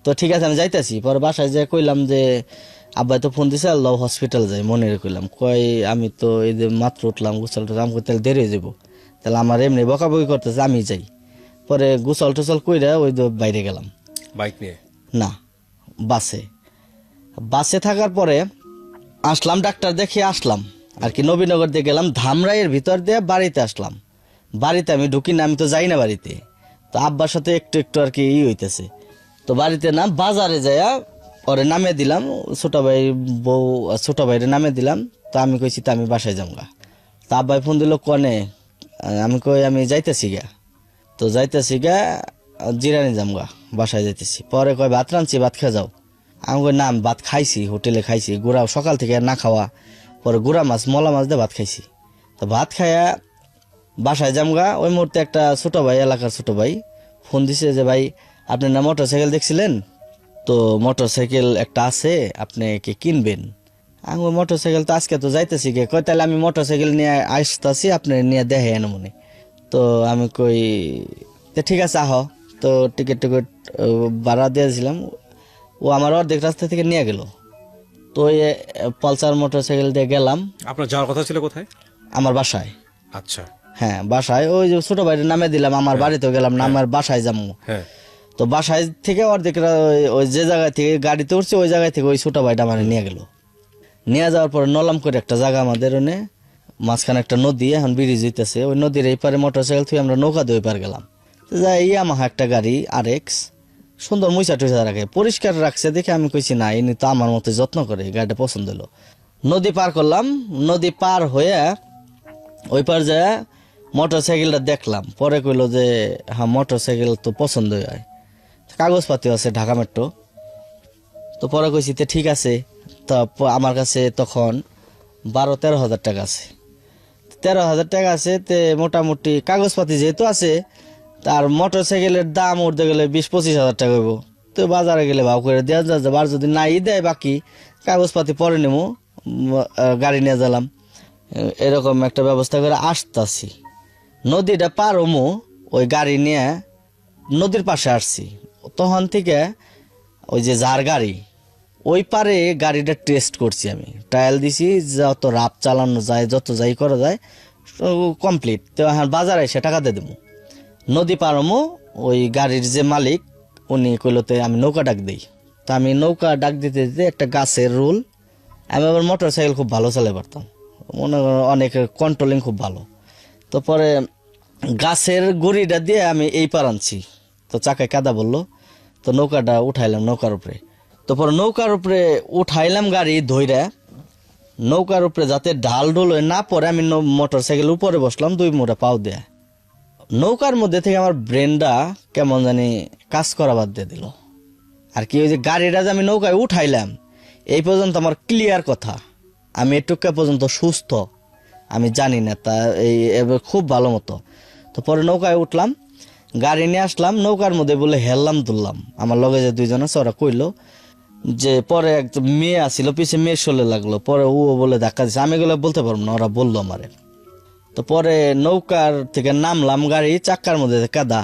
তো ঠিক আছে আমি যাইতেছি। পরে বাসায় যেয়ে কইলাম যে আব্বাই তো ফোন দিছে, আল্লাহ হসপিটাল যাই, মনে কইলাম। কয় আমি তো এই যে মাত্র উঠলাম, গোসল টোসল, আমি তাহলে দেরি হয়ে যাবো, তাহলে আমার এমনি বকাবকি করতেছে, আমি যাই। পরে গোসল টোসল কইরা ওই তো বাইরে গেলাম। বাইক নিয়ে না, বাসে থাকার পরে আসলাম, ডাক্তার দেখে আসলাম আর কি, নবীনগর দিয়ে গেলাম, ধামরাইয়ের ভিতর দিয়ে বাড়িতে আসলাম। বাড়িতে আমি ঢুকি না, আমি তো যাই না বাড়িতে। তো আব্বার সাথে একটু আর কি হইতেছে। তো বাড়িতে না, বাজারে যাইয়া পরে নামে দিলাম, ছোট ভাইয়ের নামে দিলাম। তো আমি কইছি তো আমি বাসায় যামগা। তা আব্বাই ফোন দিল, কনে? আমি কই আমি যাইতেছি গা। তো যাইতেছি গা, জিরানি যামগা, বাসায় যাইতেছি। পরে কয় ভাত রাঁধছি, ভাত খেয়ে যাও। আমি কই না, আমি ভাত খাইছি, হোটেলে খাইছি, গুড়া সকাল থেকে না খাওয়া। পরে গুড়া মাছ, মলা মাছ দিয়ে ভাত খাইছি। তো ভাত খাইয়া বাসায় যামগা। ওই মুহূর্তে একটা ছোট ভাই, এলাকার ছোট ভাই ফোন দিছে যে ভাই আপনি না মোটরসাইকেল দেখছিলেন, তো মোটরসাইকেল একটা আছে, আপনি কি কিনবেন? আমি মোটরসাইকেল তো আজকে তো যাইতেছি গে। কয় তাহলে আমি মোটরসাইকেল নিয়ে আসতেছি, আপনি নিয়ে দেখে এনে মনে। তো আমি কই ঠিক আছে আহ। তো টিকিট ভাড়া দিয়েছিলাম, ও আমার অর্ধেক রাস্তা থেকে নিয়ে গেল। তো ওই পালসার মোটরসাইকেল দিয়ে গেলাম। আপনার যাওয়ার কথা ছিল কোথায়? আমার বাসায়। আচ্ছা, হ্যাঁ বাসায়, ওই যে ছোট ভাইয়ের নামে দিলাম, আমার বাড়িতেও গেলাম না, আমার বাসায় যাবো। হ্যাঁ। তো বাসায় থেকে অর্ধেক ওই যে জায়গায় থেকে গাড়িতে উঠছে, ওই জায়গায় থেকে ওই ছোট ভাইটা মানে নিয়ে গেল। নিয়ে যাওয়ার পরে নলাম করে একটা জায়গা আমাদের ওনে, মাঝখানে একটা নদী, এখন ব্রিজ হইতেছে, ওই নদীর এই পারে মোটরসাইকেল থেকে আমরা নৌকা দিয়ে ওই পার গেলাম। তো যাই ইয়ামাহা একটা গাড়ি RX, সুন্দর মুইসা টুইসা রাখে, পরিষ্কার রাখছে দেখে আমি কইছি না, ইনি তো আমার মতো যত্ন করে, গাড়িটা পছন্দ হলো। নদী পার করলাম, নদী পার হয়ে ওই পার যায় মোটরসাইকেলটা দেখলাম। পরে কইলো যে হ্যাঁ মোটরসাইকেল তো পছন্দ হয়, কাগজপাতি আছে ঢাকা মেট্রো। তো পরে কইছি তো ঠিক আছে। তো আমার কাছে তখন 12-13 হাজার টাকা আছে। 13 হাজার টাকা আছে, তে মোটামুটি কাগজপাতি যেহেতু আছে, তার মোটরসাইকেলের দাম উঠতে গেলে 20-25 হাজার টাকা হইব। তো বাজারে গেলে ভাব করে দেওয়া যাচ্ছে, আর যদি নাই দেয় বাকি কাগজপাতি পরে নেবো, গাড়ি নিয়ে গেলাম। এরকম একটা ব্যবস্থা করে আসতেছি, নদীটা পার হমো, ওই গাড়ি নিয়ে নদীর পাশে আসছি। তখন থেকে ওই যে যার গাড়ি, ওই পারে গাড়িটা টেস্ট করছি, আমি ট্রায়াল দিছি, যত রাপ চালানো যায়, যত যাই করা যায় কমপ্লিট। তো হ্যাঁ বাজারে এসে টাকা দিয়ে দেবো। নদী পার হমো, ওই গাড়ির যে মালিক উনি কইলতে আমি নৌকা ডাক দিই। তা আমি নৌকা ডাক দিতে দিতে একটা গাছের রুল, আমি আবার মোটরসাইকেল খুব ভালো চালাই পারতাম, মনে করেন অনেক কন্ট্রোলিং খুব ভালো। তো পরে গাছের গুড়িটা দিয়ে আমি এই পার আনছি, তো চাকায় কাদা বললো। তো নৌকাটা উঠাইলাম নৌকার উপরে। তো পরে নৌকার উপরে উঠাইলাম গাড়ি ধইরা, নৌকার উপরে যাতে ঢাল ঢোল না পরে আমি মোটরসাইকেল উপরে বসলাম, 2 মোটা পাও দেয়া। নৌকার মধ্যে থেকে আমার ব্রেনটা কেমন জানি কাজ করা বাদ দিয়ে দিল আর কি। ওই যে গাড়িটা যে আমি নৌকায় উঠাইলাম, এই পর্যন্ত আমার ক্লিয়ার কথা, আমি এটুকা পর্যন্ত সুস্থ আমি জানি না, তা এই খুব ভালো মতো। তো পরে নৌকায় উঠলাম, গাড়ি নিয়ে আসলাম, নৌকার মধ্যে বলে হেললাম তুললাম। আমার লগে যে 2জন আছে ওরা কইলো যে পরে একটা মেয়ে আসছিল পিছে মেয়ে চলে লাগলো, পরে ও বলে ধাক্কা দিচ্ছে, আমি এগুলো বলতে পারবো না, ওরা বললো আমারে। তো পরে নৌকার থেকে নামলাম, গাড়ি চাক্কার মধ্যে কাদা,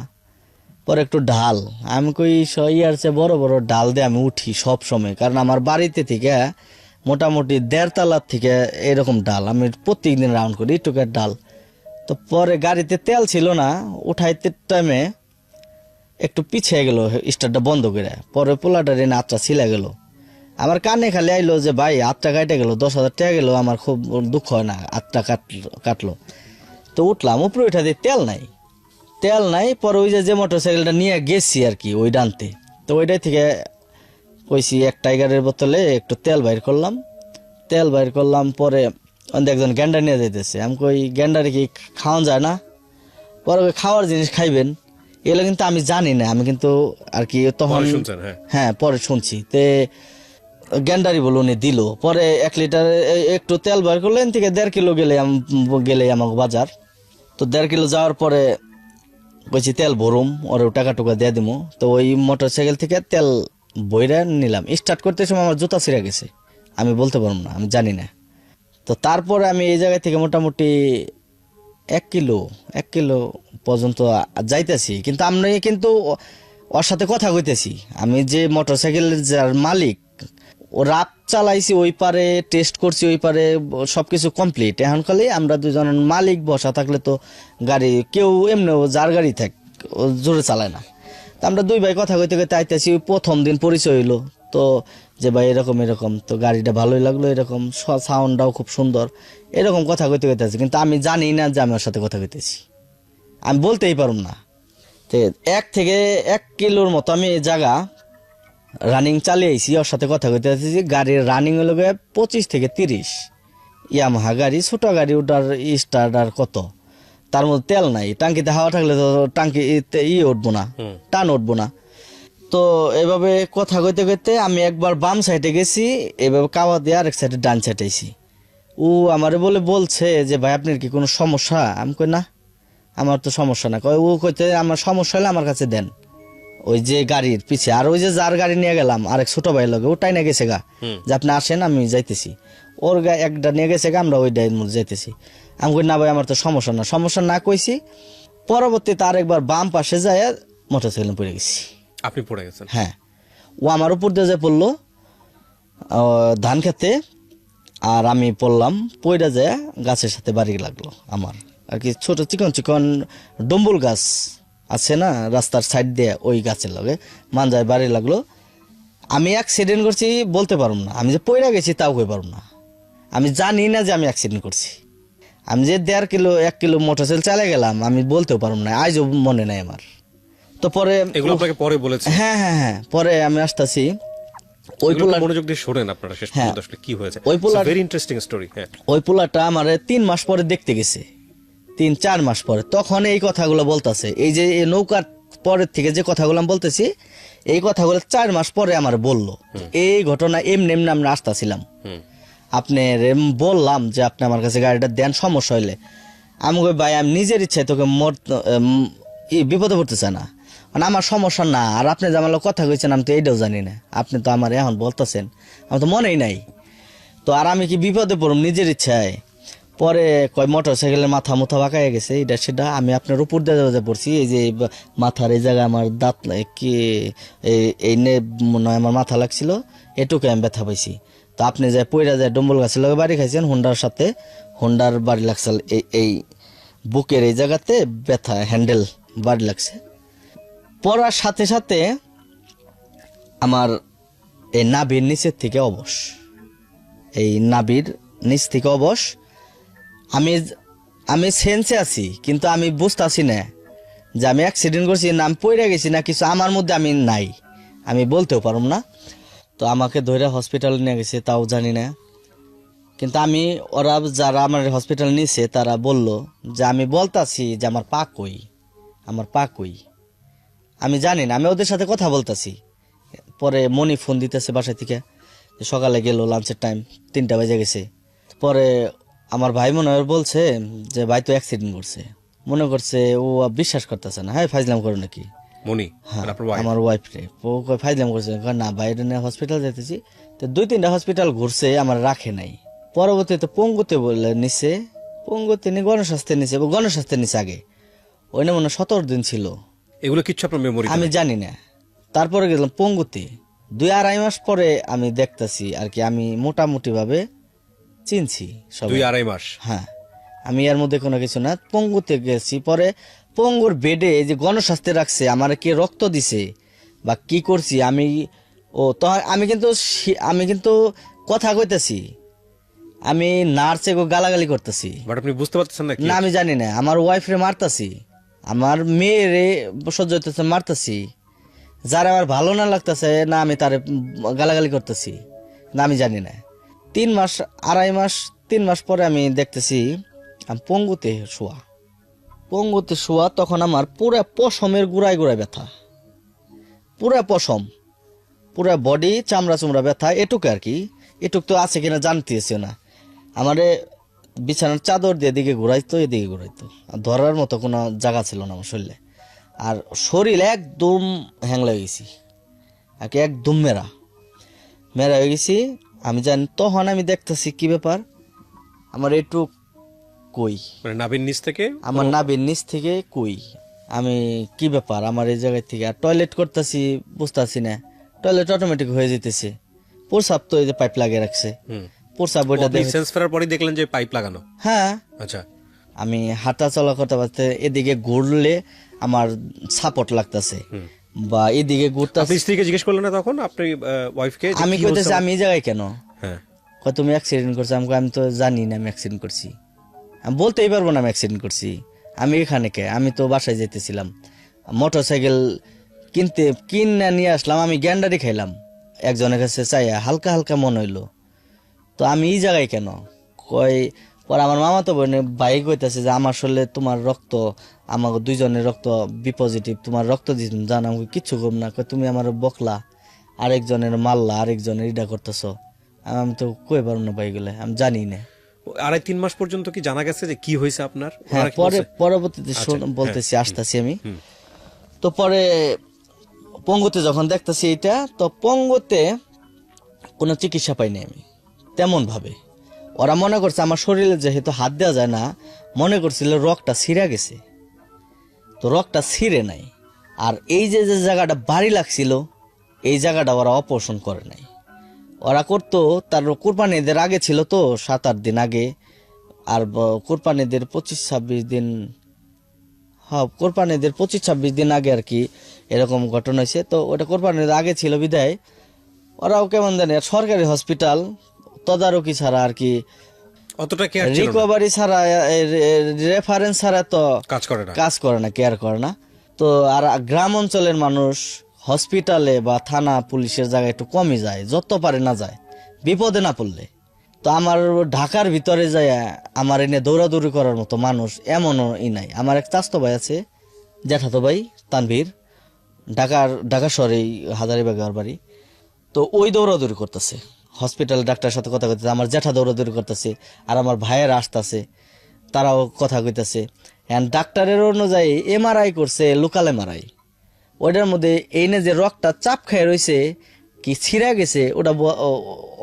পরে একটু ঢাল, আমি কই ইয়ার চেয়ে বড় বড় ডাল দিয়ে আমি উঠি সব সময়, কারণ আমার বাড়িতে থেকে মোটামুটি 1.5 তলার থেকে এরকম ডাল আমি প্রত্যেকদিন রাউন্ড করি, টুকের ডাল। তো পরে গাড়িতে তেল ছিল না, উঠাইতে টাইমে একটু পিছিয়ে গেল স্টার্টটা বন্ধ করে, পরে পোলাটার এনে আটটা ছিলে গেল। আমার কানে খালি আইলো যে ভাই আটটা কাটে গেল, 10,000 টাকা গেল, আমার খুব দুঃখ হয় না, আটটা কাটলো। তো উঠলাম, উপরে উঠা দিয়ে তেল নাই। পরে ওই যে মোটর সাইকেলটা নিয়ে গেছি আর কি ওই ডানতে, তো ওইটাই থেকে কইছি এক টাইগারের বোতলে একটু তেল বাইর করলাম। পরে একজন গ্যান্ডার নিয়ে যাইতেছে, আমি কই গ্যান্ডারে কি খাওয়ান যায় না? পরে ওই খাওয়ার জিনিস খাইবেন, এগুলো কিন্তু আমি জানি না, আমি কিন্তু আর কি তখন হ্যাঁ পরে শুনছি। তে গ্যান্ডারি বলে উনি দিল, পরে 1 লিটার একটু তেল বাইর করলেন, থেকে 1.5 কিলো গেলে আমাকে বাজার। তো 1.5 কিলো যাওয়ার পরে কইছি তেল ভরুম, ওর টাকা টুকা দিয়ে দিমু। তো ওই মোটর সাইকেল থেকে তেল বইরা নিলাম, স্টার্ট করতে সময় আমার জুতা ছিঁড়ে গেছে, আমি বলতে পারবো না, আমি জানি না। তো তারপরে আমি এই জায়গা থেকে মোটামুটি 1 কিলো পর্যন্ত যাইতেছি, কিন্তু আমি কিন্তু ওর সাথে কথা কইতেছি। আমি যে মোটর সাইকেলের যার মালিক, ও রাত চালাইছি ওই পারে, টেস্ট করছি ওই পারে, সবকিছু কমপ্লিট। এখন খালি আমরা দুজন মালিক বসা থাকলে তো গাড়ি কেউ এমনিও যার গাড়ি থাক ও জোরে চালায় না। তো আমরা দুই ভাই কথা কইতে কইতে আইতেছি, প্রথম দিন পরিচয় হইলো। তো যে ভাই এরকম, তো গাড়িটা ভালোই লাগলো, এরকম সাউন্ডটাও খুব সুন্দর, এরকম কথা কইতে কইতেছি, কিন্তু আমি জানি না যে আমি ওর সাথে কথা কইতেছি, আমি বলতেই পারুম না। তো 1 থেকে 1 কিলোর মতো আমি এই জায়গা রানিং চালিয়ে আইসি, ওর সাথে কথা কইতে আসছি। গাড়ির রানিং হলো 25 থেকে 30, ইয়ামাহা গাড়ি, ছোট গাড়ি, ওটার স্টার্ট আর কত, তার মধ্যে তেল নাই, টাঙ্কিতে হাওয়া থাকলে তো টাঙ্কি উঠবো না, টান উঠবো না। তো এভাবে কথা কইতে কইতে আমি একবার বাম সাইডে গেছি, এভাবে কাওয়া দিয়ে আরেক সাইডে ডান সাইডে আইসি। ও আমারে বলছে যে ভাই আপনার কি কোনো সমস্যা? আমি কই না, আমার তো সমস্যা না। ও কইতে আমার সমস্যা হলে আমার কাছে দেন। ওই যে গাড়ির পিছে, আর ওই যে যার গাড়ি নিয়ে গেলাম আরেক ছোট ভাই লগে, ওটাই নিয়ে গেছে গা, যে আপনি আসেন আমি যাইতেছি। ওর একটা নিয়ে গেছে গা, আমরা ওইটাই যাইতেছি। আমি কই না ভাই আমার তো সমস্যা না কইছি। পরবর্তীতে আরেকবার বাম পাশে যায় মোটর সাইকেল পড়ে গেছি। আপনি পড়ে গেছেন? হ্যাঁ, ও আমার উপর দিয়ে যে পড়লো ধান খেতে, আর আমি পড়লাম, পইরা যায় গাছের সাথে বাড়ি লাগলো আমার আর কি। ছোট চিকন ডম্বুল গাছ আছে না রাস্তার সাইড দিয়ে, ওই গাছের লগে মানজায় বাড়ি লাগলো। আমি অ্যাক্সিডেন্ট করছি বলতে পারবো না, আমি যে পইরা গেছি তাও কই পারবো না, আমি জানি না যে আমি অ্যাক্সিডেন্ট করছি। আমি যে 1.5 কিলো মোটরসাইকেল চালিয়ে গেলাম, আমি বলতেও পারবো না, আজও মনে নাই আমার। তো পরে এগুলো আপনাকে পরে বলেছে? হ্যাঁ, পরে আমি আসতেছি ওই পোলা, মনোযোগ দিয়ে শোনেন আপনারা শেষ পর্যন্ত আসলে কি হয়েছে। ওই পোলা ভেরি ইন্টারেস্টিং স্টোরি। হ্যাঁ, ওই পোলাটা আমার 3 মাস পরে দেখতে গেছে, 3-4 মাস পরে, তখন এই কথাগুলো বলতেছে। এই যে নৌকার পরের থেকে যে কথাগুলো আমি বলতেছি, এই কথাগুলো 4 মাস পরে আমার বললো। এই ঘটনা এমনি আমরা আসতেছিলাম, আপনার বললাম যে আপনি আমার কাছে গাড়িটা দেন, সমস্যা হইলে। আমি কই ভাই আমি নিজের ইচ্ছায় তোকে বিপদে পড়তে চাই না, মানে আমার সমস্যা না। আর আপনি যে আমার কথা কইছেন আমি তো এইটাও জানি না, আপনি তো আমার এখন বলতেছেন, আমার তো মনেই নাই। তো আর আমি কি বিপদে পড়ব নিজের ইচ্ছায়? পরে কয় মোটর সাইকেলের মাথা বাঁকায় গেছে, এটা সেটা। আমি আপনার উপর দিয়ে পড়ছি, এই যে মাথার এই জায়গায় আমার দাঁত কি এই মনে হয় আমার মাথা লাগছিল, এটুকু আমি ব্যথা পাইছি। তো আপনি যায় পইরা যায় ডম্বল গাছের লগে বাড়ি খাইছেন, হোন্ডার সাথে, হোন্ডার বাড়ি লাগছে এই বুকের এই জায়গাতে ব্যথা, হ্যান্ডেল বাড়ি লাগছে। পড়ার সাথে সাথে আমার এই নাভির নিচের থেকে অবশ, এই নাভির নিচ থেকে অবশ। আমি সেন্সে আছি, কিন্তু আমি বুঝতেছি না যে আমি অ্যাক্সিডেন্ট করছি না আমি পড়ে গেছি না কিছু, আমার মধ্যে আমি নাই, আমি বলতেও পারব না। তো আমাকে ধরে হসপিটালে নিয়ে গেছে, তাও জানি না। কিন্তু ওরা যারা আমার হসপিটাল নিছে তারা বলল যে আমি বলতাছি যে আমার পা কই, আমি জানি না, আমি ওদের সাথে কথা বলতাছি। পরে মনি ফোন দিতেছে বাসা থেকে, সকালে গেল, লাঞ্চের টাইম 3টা বেজে গেছে। পরে আমার ভাই মনে হয় বলছে যে ভাই তো অ্যাক্সিডেন্ট করছে, মনে করছে ও বিশ্বাস করতেছে না, হ্যাঁ ফাইজলাম করে নাকি। মনি হ্যাঁ মানে আপনার wife? আমার ওয়াইফ রে ও কয় ফাইজলাম করছে, কয় না বাইরে নিয়ে হসপিটাল যাইতেছি। তো 2-3টা হসপিটাল ঘুরছে, আমার রাখে নাই। পরবর্তীতে পঙ্গুতে বলে নিছে, পঙ্গুতে নিয়ে গণস্বাস্থ্যে নিছে, গণস্বাস্থ্যে নিছে আগে, ওই না মনে হয় 17 দিন ছিল, এগুলো কিচ্ছু আপনার মেমোরি? আমি জানি না। তারপরে গেলাম পঙ্গুতে, 2-2.5 মাস পরে আমি দেখতাছি আর কি, আমি মোটামুটি ভাবে চিনছি সব। 2-2.5 মাস? হ্যাঁ, আমি এর মধ্যে কোনো কিছু না। পঙ্গুতে গেছি, পরে পঙ্গুর বেডে যে গণস্বাস্থ্যে রাখছে, আমার কে রক্ত দিছে বা কি করছি আমি, ও তো আমি কিন্তু কথা কইতেছি, আমি নার্সে গালাগালি করতেছি বাট আপনি বুঝতে পারতেছেন না কি? না, আমি জানি না। আমার ওয়াইফরে মারতাছি, আমার মেয়েরে সহ্য হইতেছে মারতাছি, যারা আমার ভালো না লাগতেছে না, আমি তারে গালাগালি করতেছি না, আমি জানি না। 3 মাস 2.5 মাস 3 মাস পরে আমি দেখতেছি আমি পঙ্গুতে শোয়া, তখন আমার পুরা পশমের গুড়ায় গুড়ায় ব্যথা, পুরা পশম, পুরা বডি চামড়া চুমড়া ব্যথা, এটুকু আর কি। এটুক তো আছে কিনা জানতেছি না। আমারে বিছানার চাদর দিয়ে এদিকে ঘুরাইতো, এদিকে ঘুরাইতো, আর ধরার মতো কোনো জায়গা ছিল না আমার শরীরে। আর শরীর একদম হ্যাং লেগে গেছি, একদম মেরা হয়ে গেছি। আমি জানি, তখন আমি দেখতেছি কি ব্যাপার, আমার একটু কই, মানে নাভির নিচ থেকে? আমার নাভির নিচ থেকে কই, আমি কি ব্যাপার আমার এই জায়গায় থেকে। আর টয়লেট করতেছি, বুঝতেছি না, টয়লেট অটোমেটিক হয়ে যেতেছে। প্রসাব তো এই যে পাইপ লাগিয়ে রাখছে, প্রসাব ওইটা আপনি সেন্স ফেরার পরেই দেখলেন যে পাইপ লাগানো? হ্যাঁ। আচ্ছা। আমি হাঁটা চলা করতে পারতে, এদিকে ঘুরলে আমার সাপোর্ট লাগতেছে, বা এদিকে ঘুরতে। আপনি স্ত্রীকে জিজ্ঞেস করলেন না তখন আপনি ওয়াইফকে? আমি কইতেছি আমি এই জায়গায় কেন, হ্যাঁ, কয় তুমি অ্যাক্সিডেন্ট করছো। আমি তো জানি না আমি অ্যাক্সিডেন্ট করছি, আমি বলতেই পারবো না আমি অ্যাক্সিডেন্ট করছি। আমি এখানে কে, আমি তো বাসায় যেতেছিলাম, মোটর সাইকেল কিনে নিয়ে আসলাম, আমি গ্যান্ডারি খাইলাম একজনের কাছে চাইয়া, হালকা হালকা মনে হইলো। তো আমি এই জায়গায় কেন, কয় পর আমার মামা তো বোন ভাই কইতেছে যে আমার শরীরে তোমার রক্ত, আমাকে 2জনের রক্ত বি পজিটিভ, তোমার রক্ত দিন জান, আমাকে কিচ্ছু কম না। কয় তুমি আমার বকলা, আরেকজনের মারলা, আরেকজনের ইটা করতেছ। আমি তো কই পারবো না ভাই, গুলো আমি জানি না। 2.5-3 মাস পর্যন্ত কি জানা গেছে যে কি হয়েছে আপনার? হ্যাঁ, ওনারা কি পরে বলছে? পরবর্তীতে বলতেছি, আসতেছি আমি। তো পরে পঙ্গুতে যখন দেখতেছি এটা, তো পঙ্গুতে কোনো চিকিৎসা পাইনি আমি তেমন ভাবে। ওরা মনে করছে আমার শরীরে যেহেতু হাত দেওয়া যায় না, মনে করছিল রগটা ছিঁড়ে গেছে, তো রগটা ছিঁড়ে নাই। আর এই যে যে জায়গাটা ভারী লাগছিল, এই জায়গাটা ওরা অপারেশন করে নাই। ওরা করতো তার কোরবানি ঈদের আগে ছিল তো, 7-8 দিন আগে, আর কোরবানি ঈদের 25-26 দিন, হ্যাঁ কোরবানি ঈদের 25-26 দিন আগে আর কি এরকম ঘটনা হয়েছে। তো ওটা কোরবানির আগে ছিল বিদায়, ওরাও কেমন জানি সরকারি হসপিটাল, তদারকি ছাড়া আর কি, অতটা কেয়ার ছিল না, রিকভারি ছাড়া, রেফারেন্স ছাড়া তো কাজ করে না, কেয়ার করে না। তো আর গ্রাম অঞ্চলের মানুষ হসপিটালে বা থানা পুলিশের জায়গায় একটু কমই যায়, যত পারে না যায়, বিপদে না পড়লে। তো আমার ঢাকার ভিতরে যায় আমার এনে দৌড়াদৌড়ি করার মতো মানুষ এমনও নাই। আমার এক চাস্তো ভাই আছে, জ্যাঠাতো ভাই তানভীর, ঢাকা শহরেই হাজারীবাগের বাড়ি। তো ওই দৌড়াদৌড়ি করতেছে, হসপিটালে ডাক্তারের সাথে কথা কইতেছে, আমার জ্যাঠা দৌড়াদৌড়ি করতেছে, আর আমার ভাইয়ের আসতেছে, তারাও কথা কইতেছে। ডাক্তারের অনুযায়ী এমআরআই করছে, লোকাল এমআরআই, ওইটার মধ্যে এই যে রক্তটা চাপ খেয়ে রয়েছে, কি ছিঁড়া গেছে, ওটা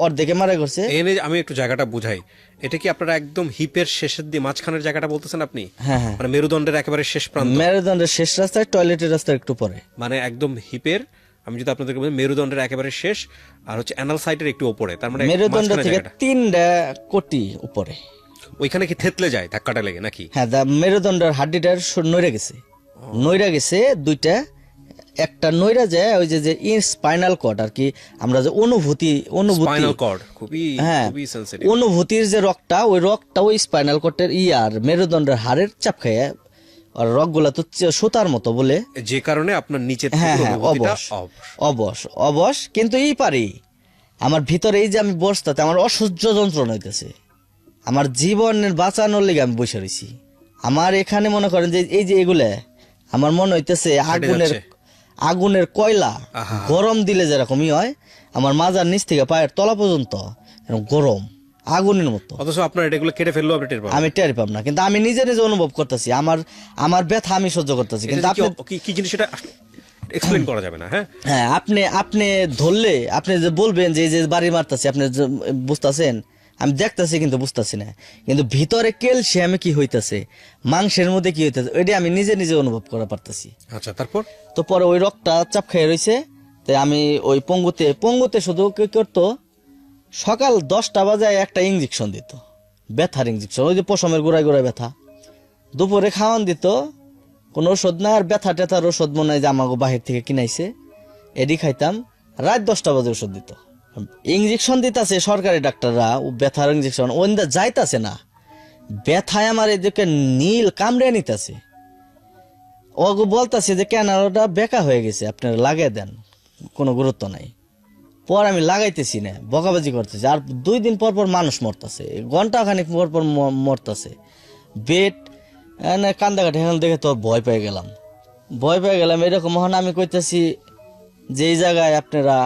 অর্ধেক এমআরআই করছে। এনে আমি একটু জায়গাটা বুঝাই, এটা কি আপনারা একদম হিপের শেষের দিয়ে মাঝখানের জায়গাটা বলতেছেন আপনি? হ্যাঁ হ্যাঁ, মানে মেরুদণ্ডের একেবারে শেষ প্রান্ত? মেরুদণ্ডের শেষ রাস্তায়, টয়লেটের রাস্তার একটু পরে, মানে একদম হিপের, আমি যদি আপনাদেরকে বলি মেরুদণ্ডের একেবারে শেষ, আর হচ্ছে অ্যানাল সাইটের একটু উপরে, তার মানে মেরুদণ্ড থেকে 3টা কোটি উপরে। ওইখানে কি থেতলে যায় ধাক্কাটা লেগে নাকি? হ্যাঁ, মেরুদণ্ডের হাড্ডিটার নইরা গেছে 2টা, একটা নইরা যায় ওই যে স্পাইনাল কর্ড আর কি, আমরা যে অনুভূতি স্পাইনাল কর্ড খুবই হ্যাঁ, খুবই সেনসিটিভ, অনুভূতির যে রগটা, ওই স্পাইনাল কর্ডের আর মেরুদণ্ডের হাড়ের চাপ খায়, আর রগগুলা তো সুতার মতো বলে, যে কারণে আপনার নিচে হ্যাঁ হ্যাঁ অবশ। কিন্তু পারি আমার ভিতরে এই যে আমি বসতাতে আমার অসহ্য যন্ত্রণা হইতেছে, আমার জীবনের বাঁচানোর লেগে আমি বসে রয়েছি। আমার এখানে মনে করেন যে এই যে এগুলা আমার মনে হইতেছে আগুনের কয়লা, গরম দিলে যেরকমই হয়, আমার মাজার নিচ থেকে পায়ের তলা পর্যন্ত গরম আগুনের মতো। অথচ আপনার এটাগুলো কেটে ফেললো আমি টের পাব না, কিন্তু আমি নিজে নিজে অনুভব করতেছি আমার ব্যথা আমি সহ্য করতেছি। কিন্তু কি জিনিস এটা? এক্সপ্লেন করা যাবে না। হ্যাঁ, হ্যাঁ, আপনি আপনি ধরলে আপনি যে বলবেন যে এই যে বাড়ি মারতাছি, আপনি যে বুঝতেছেন, আমি দেখতাছি কিন্তু বুঝতাছি না, কিন্তু ভিতরে ক্যালসিয়ামে কি হইতাছে, মাংসের মধ্যে কি হইতাছে, ওইটা আমি নিজে নিজে অনুভব করা পারতাছি। আচ্ছা, তারপর তো পরে ওই রক্তটা চাপ খেয়ে রয়েছে। তো আমি ওই পঙ্গুতে শুধু কি করতো, সকাল 10টা বাজায় একটা ইঞ্জেকশন দিত, ব্যথার ইঞ্জেকশন, ওই যে পশমের গোড়ায় গোড়ায় ব্যথা। দুপুরে খাওয়ান দিত, কোনো ওষুধ না, আর ব্যথা টেথার ওষুধ মনে হয় যে আমাকে বাহির থেকে কিনাইছে, এডি খাইতাম। রাত 10টা বাজে ওষুধ দিত। ইঞ্জেকশন দিতেছে সরকারি ডাক্তাররা, ও ব্যথার ইঞ্জেকশন ওইন্দা যাইতাছে না, ব্যথায় আমার এদিকে নীল কামড়ে নিতেছে। ওগো বলতাছে যে কেন ওটা বেকা হয়ে গেছে, আপনারা লাগাই দেন, কোনো গুরুত্ব নাই। পর আমি লাগাইতেছি না, বকাবাজি করতেছি, আর 2 দিন পর পর মানুষ মরতেছে, ঘন্টা খানিক পর পর মরতেছে। বেড কান্দাকাটি এখন দেখে তো ভয় পেয়ে গেলাম। এরকম হন আমি কইতেছি যে এই জায়গায় আপনারা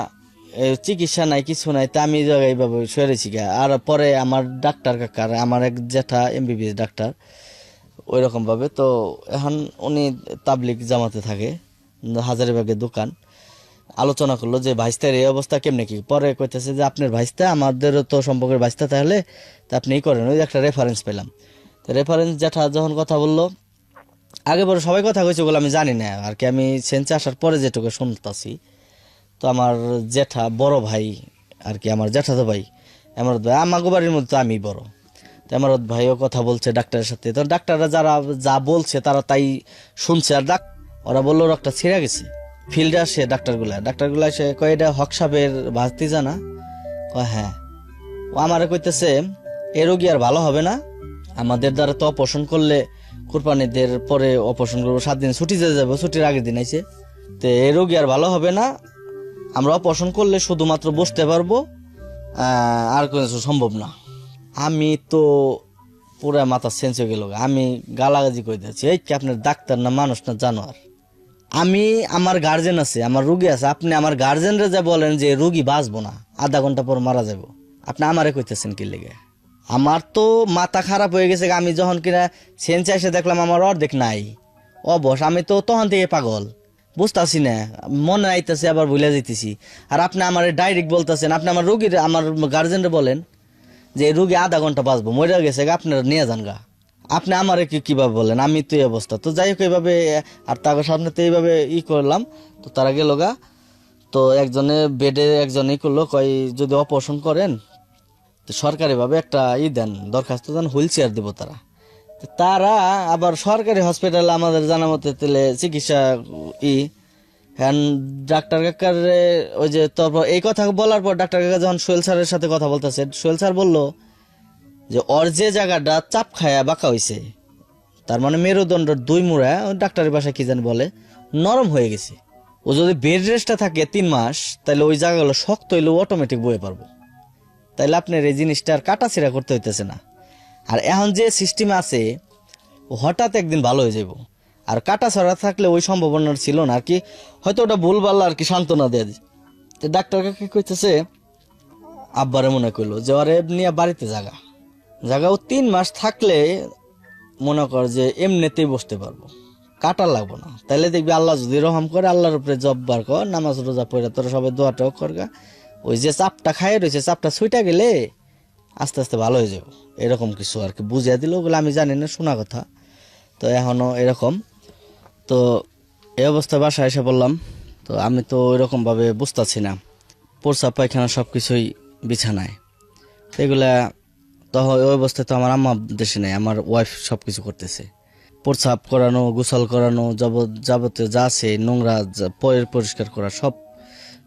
চিকিৎসা নাই, কিছু নাই, তা আমি এই জায়গায় এইভাবে সরেছি গা। আর পরে আমার ডাক্তার কাকার, আমার এক জ্যাঠা MBBS ডাক্তার ওই রকম ভাবে, তো এখন উনি তাবলিগ জামাতে থাকে, হাজারীবাগের দোকান, আলোচনা করলো যে ভাইস্তার এই অবস্থা কেমনে কি। পরে কইতেছে যে আপনার ভাইস্তা আমাদেরও তো সম্পর্কের ভাইস্তা, তাহলে তা আপনি ই করেন। ওই একটা রেফারেন্স পেলাম। তো রেফারেন্স জ্যাঠা যখন কথা বললো, আগে পরে সবাই কথা কইছে ওগুলো আমি জানি না আর কি, আমি সেন্সে আসার পরে যেটুকু শুনতাছি। তো আমার জ্যাঠা বড় ভাই আর কি, আমার জ্যাঠা তো ভাই এমারত ভাই, আমাগো বাড়ির মধ্যে তো আমি বড়। তো এমারত ভাইও কথা বলছে ডাক্তারের সাথে, তো ডাক্তাররা যারা যা বলছে তারা তাই শুনছে। আর ওরা বললো রক্তটা ছিঁড়ে গেছে। ফিল্ডে আসে ডাক্তারগুলা এসে কয় এটা হক সাহেবের ভাস্তি জানা, কয় হ্যাঁ। ও আমারে কইতেছে এ রোগী আর ভালো হবে না, আমাদের দ্বারা তো অপারেশন করলে কুরবানিদের পরে অপারেশন করবো, 7 দিন ছুটি যেতে যাবো, ছুটির আগের দিন আইছে, তো এ রোগী আর ভালো হবে না, আমরা অপারেশন করলে শুধুমাত্র বসতে পারবো, আর কোনো কিছু সম্ভব না। আমি তো পুরা মাথা চেঞ্জ হয়ে গেল, আমি গালাগাজি করে দিচ্ছি, এই কি আপনার ডাক্তার না মানুষ না জানোয়ার। আমি আমার গার্জেন আছে, আমার রুগী আছে, আপনি আমার গার্জেনরা যা বলেন যে রুগী বাঁচবো না, আধা ঘন্টা পর মারা যাব, আপনি আমারে কইতেছেন কি লেগে? আমার তো মাথা খারাপ হয়ে গেছে। আমি যখন কিনা সেন্সে এসে দেখলাম আমার অর্ধেক নাই, অবশ আমি তো তখন থেকে পাগল, বুঝতেছি না, মনে আইতেছে আবার ভুলে যাইতেছি। আর আপনি আমার ডাইরেক্ট বলতেছেন, আপনি আমার রুগীর আমার গার্জেনরা বলেন যে এই রুগী আধা ঘন্টা বাঁচবো, মরে গেছে, আপনারা নিয়ে যান গা। আপনি আমারে কিভাবে বলেন? আমি তো এই অবস্থা। তো যাই হোক এইভাবে, আর তার সামনে তো এইভাবে করলাম, তো তারা গেল গা। তো একজনে বেডে একজনে করলো, কয় যদি অপারেশন করেন তো সরকারিভাবে একটা দেন, দরখাস্ত দেন, হুইল চেয়ার দিব তারা। তারা আবার সরকারি হসপিটালে আমাদের জানা মতে তেলে চিকিৎসা হ্যান ডাক্তার কাকার ওই যে, তারপর এই কথা বলার পর ডাক্তার কাকা যখন সোহেল স্যারের সাথে কথা বলতেছে, সোহেল স্যার বললো যে ওর যে জায়গাটা চাপ খায়া বাঁকা হয়েছে, তার মানে মেরুদণ্ড 2 মুড়া, ডাক্তারের ভাষায় কি জানি বলে, নরম হয়ে গেছে। ও যদি বেড রেস্টটা থাকে 3 মাস, তাহলে ওই জায়গাগুলো শক্ত হইলে অটোমেটিক বয়ে পারবো। তাইলে আপনার এই জিনিসটা আর কাটাছিড়া করতে হইতেছে না। আর এখন যে সিস্টেম আছে, ও হঠাৎ একদিন ভালো হয়ে যাব। আর কাটা ছড়া থাকলে ওই সম্ভাবনা ছিল না আর কি, হয়তো ওটা ভুলভাল আর কি সান্ত্বনা দেয়। তো ডাক্তার কাকে কইতেছে, আব্বারে মনে করলো যে ওরে নিয়ে বাড়িতে জায়গা ও 3 মাস থাকলে মনে কর যে এমনিতেই বসতে পারবো, কাটা লাগবো না। তাইলে দেখবি আল্লাহ যদি রহম করে, আল্লাহর উপরে জব্বার কর, নামাজ রোজা পড়ে তোরা সবাই দোয়াটাও করগা, ওই যে চাপটা খাইয়ে রয়েছে, চাপটা ছুইটা গেলে আস্তে আস্তে ভালো হয়ে যাবো। এরকম কিছু আর কি বুঝিয়ে দিল, ওগুলো আমি জানি না, শোনা কথা। তো এখনো এরকম। তো এই অবস্থায় বাসায় এসে বললাম, তো আমি তো ওইরকম ভাবে বুঝতেছি না, প্রস্রাব পায়খানা সব কিছুই বিছানায়, তো এগুলা তো ওই অবস্থায় তো আমার আম্মা দেশে নেই, আমার ওয়াইফ সব কিছু করতেছে, প্রস্রাব করানো, গোসল করানো, যাবতীয় যা আছে নোংরা পরিষ্কার করা সব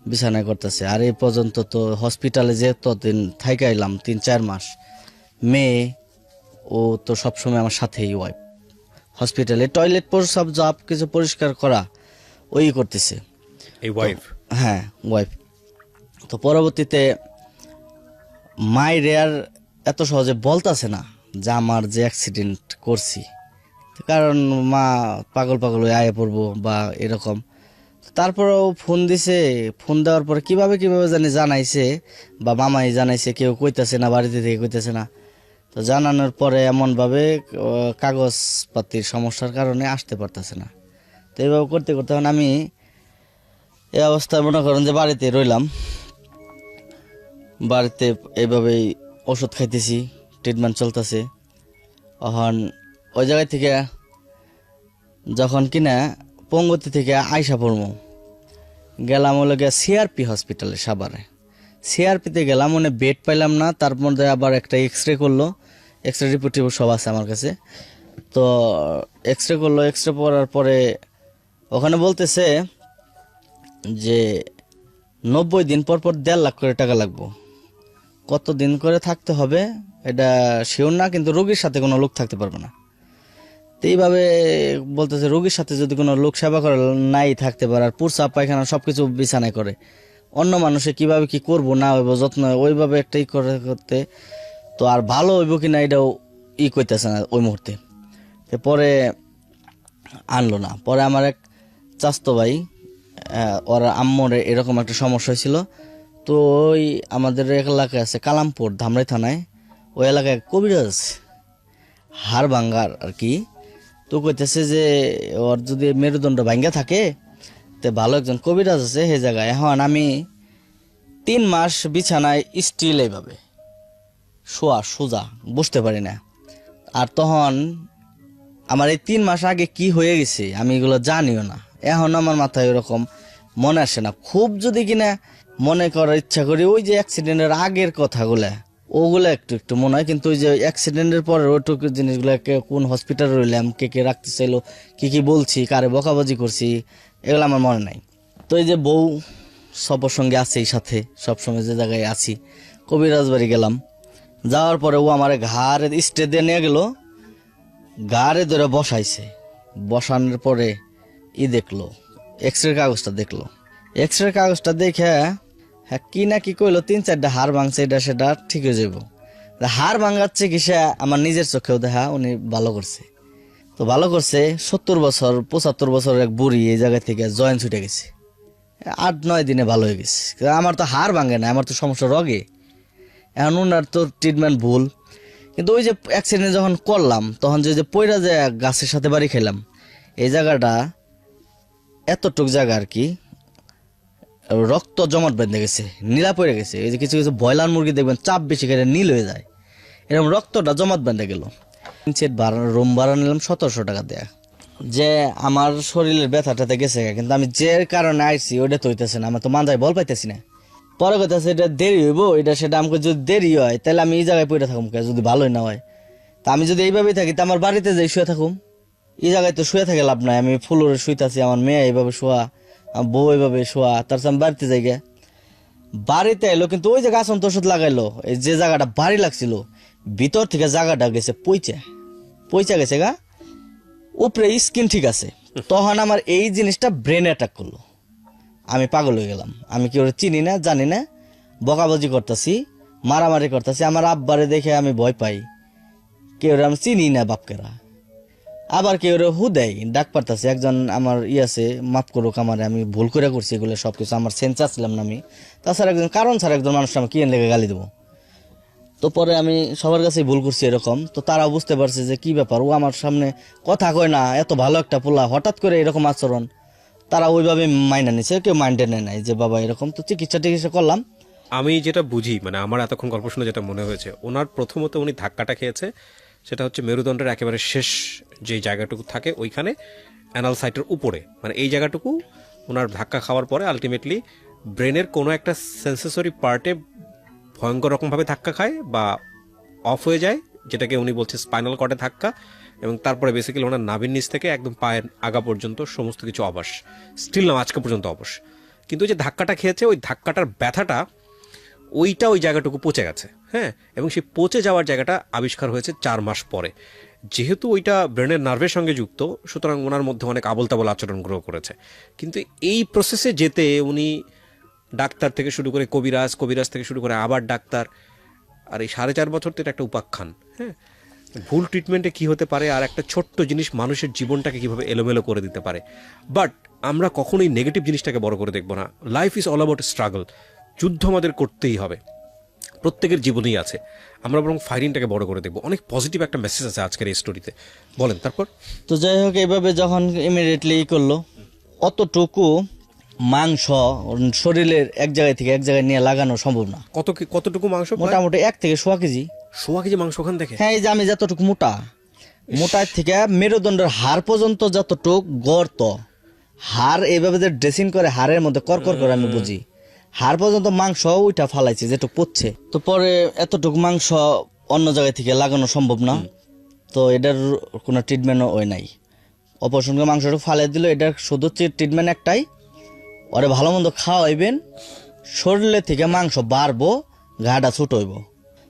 বিছানায় করতেছে। আর এই পর্যন্ত তো হসপিটালে যে দিন থাইকাইলাম 3-4 মাস, মেয়ে ও তো সবসময় আমার সাথেই, ওয়াইফ হসপিটালে টয়লেট প্রস্রাব যা কিছু পরিষ্কার করা ওই করতেছে, এই ওয়াইফ। হ্যাঁ ওয়াইফ। তো পরবর্তীতে মায়ের আর এত সহজে বলতাছে না যে আমার যে অ্যাক্সিডেন্ট করছি, কারণ মা পাগল হয়ে আয়ে পড়বো বা এরকম। তারপরেও ফোন দিছে, ফোন দেওয়ার পরে কিভাবে জানি জানাইছে, বা মামাই জানাইছে, কেউ কইতাছে না, বাড়িতে থেকে কইতাছে না। তো জানানোর পরে এমনভাবে কাগজপাতির সমস্যার কারণে আসতে পারতেছে না। তো এইভাবে করতে করতে আমি এই অবস্থায় মনে করেন যে বাড়িতে রইলাম, বাড়িতে এইভাবেই ওষুধ খাইতেছি, ট্রিটমেন্ট চলতেছে। এখন ওই জায়গা থেকে যখন কিনা পঙ্গতি থেকে আইসা পড়মু, গেলাম হলো গিয়া সিআরপি হসপিটালে সাভারে। সিআরপিতে গেলাম, মানে বেড পাইলাম না, তার মধ্যে আবার একটা এক্সরে করলো, এক্সরে রিপোর্ট সব আছে আমার কাছে। তো এক্সরে করলো, এক্সরে করার পরে ওখানে বলতেছে যে 90 দিন পর পর 1.5 লাখ করে টাকা লাগবো। কত দিন করে থাকতে হবে এটা শিওর না, কিন্তু রোগীর সাথে কোনো লোক থাকতে পারবে না। তো এইভাবে বলতেছে রোগীর সাথে যদি কোনো লোক সেবা করে নাই থাকতে পারে, আর প্রস্রাব পায়খানা সব কিছু বিছানায় করে, অন্য মানুষে কিভাবে কি করবো না হইব যত্ন ওইভাবে একটাই করে করতে, তো আর ভালো হইব কি না এটাও করতেছে না ওই মুহূর্তে। তো পরে আনলো না। পরে আমার এক চাস্তো ভাই, ওর আম্মুর এরকম একটা সমস্যা হয়েছিল। তো ওই আমাদের এক এলাকায় আছে কালামপুর ধামরাই থানায়, ওই এলাকায় কবিরাজ হাড় ভাঙ্গার আর কি। তো কইতেছে যে ওর যদি মেরুদণ্ড ভাঙ্গা থাকে তো ভালো একজন কবিরাজ আছে সেই জায়গায়। এখন আমি 3 মাস বিছানায় স্টিল এইভাবে শোয়া সোজা বুঝতে পারি না। আর তখন আমার এই 3 মাস আগে কি হয়ে গেছে আমি এগুলো জানিও না, এখন আমার মাথায় ওরকম মনে আসে না। খুব যদি কিনা মনে করার ইচ্ছা করি ওই যে অ্যাক্সিডেন্টের আগের কথাগুলা ওগুলো একটু একটু মনে হয়, কিন্তু ওই যে অ্যাক্সিডেন্টের পরে ওইটুকু জিনিসগুলো কোন হসপিটালে রইলাম, কে কে রাখতে চাইলো, কি কি বলছি, কারে বকাবাজি করছি, এগুলো আমার মনে নাই। তো এই যে বউ সবার সঙ্গে আছে এই সাথে সবসময় যে জায়গায় আছি, কবিরাজ বাড়ি গেলাম। যাওয়ার পরে ও আমার ঘাড়ে স্টে দিয়ে নিয়ে গেল, গাড়ে ধরে বসাইছে। বসানোর পরে দেখলো এক্সরে কাগজটা, দেখলো এক্সরে কাগজটা দেখে হ্যাঁ কি না কি কইলো 3-4টা হাড় ভাঙছে, এটা সেটা ঠিক হয়ে যাবো। হাড় ভাঙার চিকিৎসা আমার নিজের চোখেও দেখা উনি ভালো করছে। তো ভালো করছে, 70 বছর 75 বছরের এক বুড়ি এই জায়গা থেকে জয়েন ছুটে গেছে, 8-9 দিনে ভালো হয়ে গেছে। আমার তো হাড় ভাঙে না, আমার তো সমস্যা রগে। এখন ওনার তো ট্রিটমেন্ট ভুল, কিন্তু ওই যে অ্যাক্সিডেন্ট যখন করলাম তখন যে পয়রা যে গাছের সাথে বাড়ি খেলাম, এই জায়গাটা এতটুক জায়গা আর কি রক্ত জমাট বেঁধে গেছে, নীলা পড়ে গেছে। এই যে কিছু কিছু ব্রয়লার মুরগি দেখবেন চাপ বেশি খেলে নীল হয়ে যায়, এরকম রক্তটা জমাট বেঁধে গেল। সেট ভাড়া রুম ভাড়া নিলাম 1700 টাকা দেয়া। যে আমার শরীরের ব্যথাটাতে গেছে, কিন্তু আমি যে কারণে আইছি ওইটা তো হইতেছে না, আমার তো মাথায় বল পাইতেছি না। পরে কথা এটা দেরি হইব, এটা সেটা আমাকে যদি দেরি হয় তাহলে আমি এই জায়গায় পড়ে থাকুম, যদি ভালোই না হয়। তা আমি যদি এইভাবেই থাকি তা আমার বাড়িতে যাই শুয়ে থাকুম, এই জায়গায় তো শুয়ে থাকে লাভ নাই। আমি ফ্লোরে শুইতেছি, আমার মেয়ে এইভাবে শোয়া, বউ এইভাবে শোয়া, তার আমি বাড়িতে যাই গে। বাড়িতে এলো কিন্তু ওই যে গাছন ওষুধ লাগাইলো, এই যে জায়গাটা বাড়ি লাগছিল ভিতর থেকে জায়গাটা গেছে পয়চা গেছে গা, উপরে স্কিন ঠিক আছে। তখন আমার এই জিনিসটা ব্রেন অ্যাটাক করলো, আমি পাগল হয়ে গেলাম। আমি কি ওরা চিনি না জানি না, বকাবাজি করতেছি, মারামারি করতেছি। আমার আব্বারে দেখে আমি ভয় পাই, কেউ আমি চিনি না বাপকেরা, আবার কেউ হুদাই ডাক পারতাছে। একজন আমার আছে, মাফ করুক আমারে, আমি ভুল করে করছি, এগুলো সবকিছু আমার সেন্স ছিলাম না আমি। তাছাড়া একজন কারণ ছাড়া একজন মানুষ আমি কি লেগে গালি দেবো। তো পরে আমি সবার কাছেই ভুল করছি এরকম। তো তারা বুঝতে পারছে যে কি ব্যাপার, ও আমার সামনে কথা কয় না, এত ভালো একটা পোলা হঠাৎ করে এরকম আচরণ। তারা ওইভাবে মাইনা নিছে, কেউ মাইন্ডে নেয় নাই যে বাবা এরকম। তো চিকিৎসা করলাম। আমি যেটা বুঝি, মানে আমার এতক্ষণ গল্প শুনে যেটা মনে হয়েছে, ওনার প্রথমত উনি ধাক্কাটা খেয়েছে, সেটা হচ্ছে মেরুদণ্ডের একেবারে শেষ যে জায়গাটুকু থাকে ওইখানে অ্যানাল সাইটের উপরে, মানে এই জায়গাটুকু ওনার ধাক্কা খাওয়ার পরে আলটিমেটলি ব্রেনের কোনো একটা সেন্সেসরি পার্টে ভয়ঙ্কর রকমভাবে ধাক্কা খায় বা অফ হয়ে যায়, যেটাকে উনি বলছে স্পাইনাল কর্ডে ধাক্কা। এবং তারপরে বেসিক্যালি ওনার নাভির নিচ থেকে একদম পায়ের আগা পর্যন্ত সমস্ত কিছু অবশ, স্টিল না আজকে পর্যন্ত অবশ। কিন্তু যে ধাক্কাটা খেয়েছে ওই ধাক্কাটার ব্যথাটা ওইটা ওই জায়গাটুকু পচে গেছে, হ্যাঁ। এবং সেই পচে যাওয়ার জায়গাটা আবিষ্কার হয়েছে 4 মাস পরে। যেহেতু ওইটা ব্রেনের নার্ভের সঙ্গে যুক্ত, সুতরাং ওনার মধ্যে অনেক আবল তাবল আচরণ গ্রহ করেছে। কিন্তু এই প্রসেসে যেতে উনি ডাক্তার থেকে শুরু করে কবিরাজ থেকে শুরু করে আবার ডাক্তার, আর এই 4.5 বছর তো এটা একটা উপাখ্যান, হ্যাঁ। ভুল ট্রিটমেন্টে কি হতে পারে, আর একটা ছোট্ট জিনিস মানুষের জীবনটাকে কিভাবে এলোমেলো করে দিতে পারে। বাট আমরা কখনোই নেগেটিভ জিনিসটাকে বড় করে দেখবো না। Life is all about struggle, যুদ্ধ আমাদের করতেই হবে, প্রত্যেকের জীবনেই আছে। আমরা বরং ফায়ারিংটাকে বড় করে দেখবো। অনেক পজিটিভ একটা মেসেজ আছে আজকের এই স্টোরিতে, বলেন তারপর। তো যাই হোক এইভাবে যখন ইমিডিয়েটলি করলো, অতটুকু মাংস ওর শরীরের এক জায়গায় থেকে এক জায়গায় নিয়ে লাগানো সম্ভব না। কতটুকু মাংস? মোটামুটি 1 থেকে 1.5 কেজি। 1.5 কেজি মাংস ওখান থেকে? হ্যাঁ, এই যে আমি যতটুকু মোটা থেকে মেরুদণ্ডের হাড় পর্যন্ত যতটুক গর্ত, হাড় এইভাবে যে ড্রেসিং করে হাড়ের মধ্যে করকর করে আমি বুঝি, হাড় পর্যন্ত মাংস ওইটা ফালাইছে যেটুক পড়ছে। তো পরে এতটুকু মাংস অন্য জায়গায় থেকে লাগানো সম্ভব না, তো এটার কোনো ট্রিটমেন্টও ওই নাই। অপারেশন করে মাংসটা ফালাই দিল, এটার শুধু ট্রিটমেন্ট একটাই, ওরে ভালো মন্দ খাওয়াইবেন, শরীরে থেকে মাংস বাড়বো, ঘাটা ছোট হইব।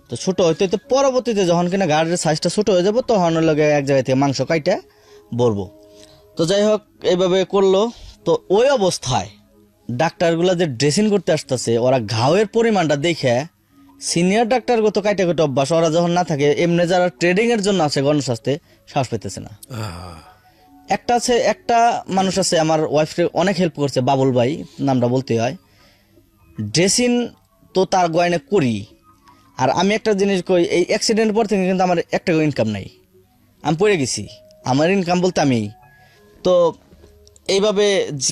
তো ছোট হইতে হইতে পরবর্তীতে যখন কিনা ঘাড়ের সাইজটা ছোট হয়ে যাবো তখন লগে এক জায়গায় থেকে মাংস কাইটা বলবো। তো যাই হোক এইভাবে করলো। তো ওই অবস্থায় ডাক্তারগুলো যে ড্রেসিং করতে আসতেছে, ওরা ঘাওয়ের পরিমাণটা দেখে সিনিয়র ডাক্তারগত কাইটা কাটা অভ্যাস, ওরা যখন না থাকে, এমনি যারা ট্রেডিং এর জন্য আছে গণস্বাস্থ্যে সাহস পেতেছে না। একটা মানুষ আছে আমার ওয়াইফকে অনেক হেল্প করছে, বাবুল ভাই নামটা বলতে হয়। ড্রেসিং তো তার গয়নে করি, আর আমি একটা জিনিস কই, এই অ্যাক্সিডেন্টের পর থেকে কিন্তু আমার একটা ইনকাম নাই, আমি পড়ে গেছি। আমার ইনকাম বলতে আমি তো এইভাবে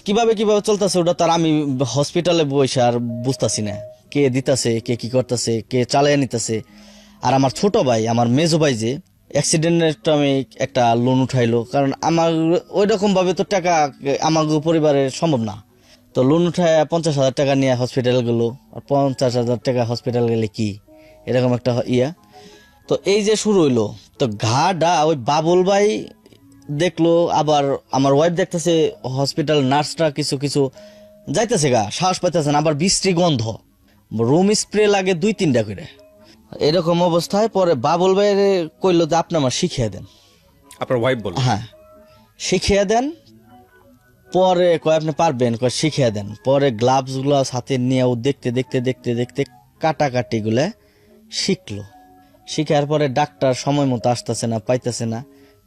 কিভাবে চলতেছে ওটা তার আমি হসপিটালে বসে আর বুঝতেছি না, কে দিতেছে, কে কি করতেছে, কে চালিয়ে নিতেছে। আর আমার ছোট ভাই, আমার মেজো ভাই যে অ্যাক্সিডেন্টের আমি একটা লোন উঠাইলো, কারণ আমার ওই রকম ভাবে তো টাকা আমার পরিবারের সম্ভব না। তো লোন উঠায় 50,000 টাকা নিয়ে হসপিটাল গেল, আর 50,000 টাকা হসপিটাল গেলে কি এরকম একটা ইয়া। তো এই যে শুরু হইলো, তো ঘাটা ওই বাবুল ভাই দেখলো, আবার আমার ওয়াইফ দেখতেছে, হসপিটাল নার্সরা কিছু যাইতেছে গা, সাহস পাইতেছে না, আবার বিশ্রী গন্ধ, রুম স্প্রে লাগে 2-3টা করে। এরকম অবস্থায় পরে বাবুল ভাই কইলো যে আপনি আমার শিখিয়ে দেন। আপনার ওয়াইফ বলল? হ্যাঁ, শিখিয়ে দেন। পরে কয় আপনি পারবেন, কয় শিখিয়ে দেন। পরে গ্লাভস গুলো হাতে নিয়ে ও দেখতে দেখতে দেখতে দেখতে কাটাকাটি গুলা শিখলো। শিখার পরে ডাক্তার সময় মতো আসতেছে না, পাইতেছে না,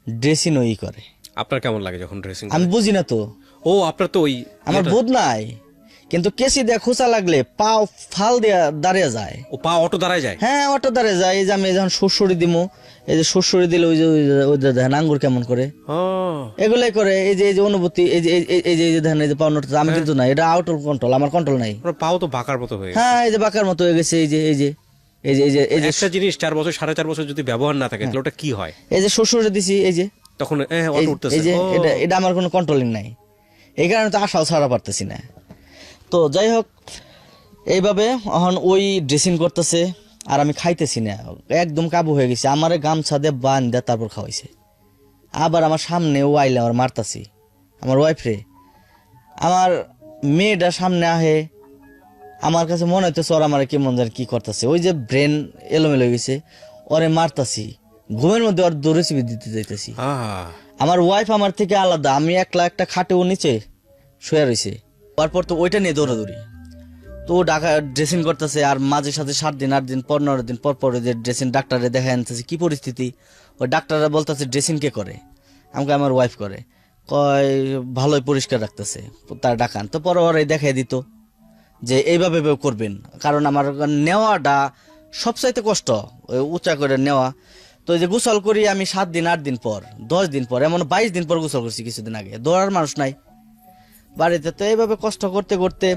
ড্রেসিং ওই করে। আপনার কেমন লাগে যখন ড্রেসিং? আমি বুঝি না তো। ও, আপনার তো ওই আমার বোধ নাই, কিন্তু কেসি দেয়া খোঁচা লাগলে পা ফাল দেয়া দাঁড়িয়ে যায়। ও পা অটো দাঁড়ায় যায়? হ্যাঁ, অটো দাঁড়িয়ে যায়। এই যে আমি যখন শ্বশুরি দিমু, এই যে শ্বশুরি দিলে ওই যে দেখেন আঙ্গুর কেমন করে, এগুলাই করে। এই যে অনুভূতি, এই যে দেখেন, এই যে পাও নড়তেছে, আমি কিন্তু না, এটা আউট অফ কন্ট্রোল, আমার কন্ট্রোল নাই। পাও তো বাঁকার মতো হয়ে গেছে। হ্যাঁ, এই যে বাঁকার মতো হয়ে গেছে। একটা জিনিস 4 বছর 4.5 বছর যদি ব্যবহার না থাকে তাহলে ওটা কি হয়? এই যে শ্বশুরে দিছি, এই যে তখন অটো উঠতেছে, এই যে এটা আমার কোনো কন্ট্রোলিং নাই, এই কারণে তো আশাও ছাড়া পারতেছি না। তো যাই হোক, এইভাবে এখন ওই ড্রেসিং করতেছে, আর আমি খাইতেছি না, একদম কাবু হয়ে গেছি। আমারে গামছা দিয়ে বান্ধা তারপর খাওয়াইছে। আবার আমার সামনে ও আইলে আমার মারতাছি, আমার ওয়াইফ রে। আমার মেয়েটা সামনে আহে, আমার কাছে মনে হইতেছে ওর আমার কেমন জানি কি করতেছে, ওই যে ব্রেন এলোমেলো হয়ে গেছে, ওরে মারতাছি, ঘুমের মধ্যে ওর রেসিপি দিতে যাইতেছি। আমার ওয়াইফ আমার থেকে আলাদা, আমি একলা একটা খাটে ও নিচে শুয়ে রয়েছে। তারপর তো ওইটা নিয়ে দৌড়াদৌড়ি, তো ঢাকা ড্রেসিং করতেছে, আর মাঝে সাথে 7 দিন 8 দিন 15 দিন পর পর যে ড্রেসিং ডাক্তারে দেখা আনতেছে কি পরিস্থিতি। ওই ডাক্তাররা বলতেছে ড্রেসিং কে করে, আমাকে আমার ওয়াইফ করে। কয় ভালোই পরিষ্কার রাখতেছে, তার ডাকান। তো পরে ওরাই দেখাই দিত যে এইভাবে করবেন, কারণ আমার নেওয়াটা সবচাইতে কষ্ট, ওই উঁচা করে নেওয়া। তো এই যে গোসল করি আমি 7 দিন 8 দিন পর, 10 দিন পর, এমন 22 দিন পর গোসল করছি কিছুদিন আগে। দৌড়ার মানুষ নাই বাড়িতে। তো এইভাবে কষ্ট করতে করতে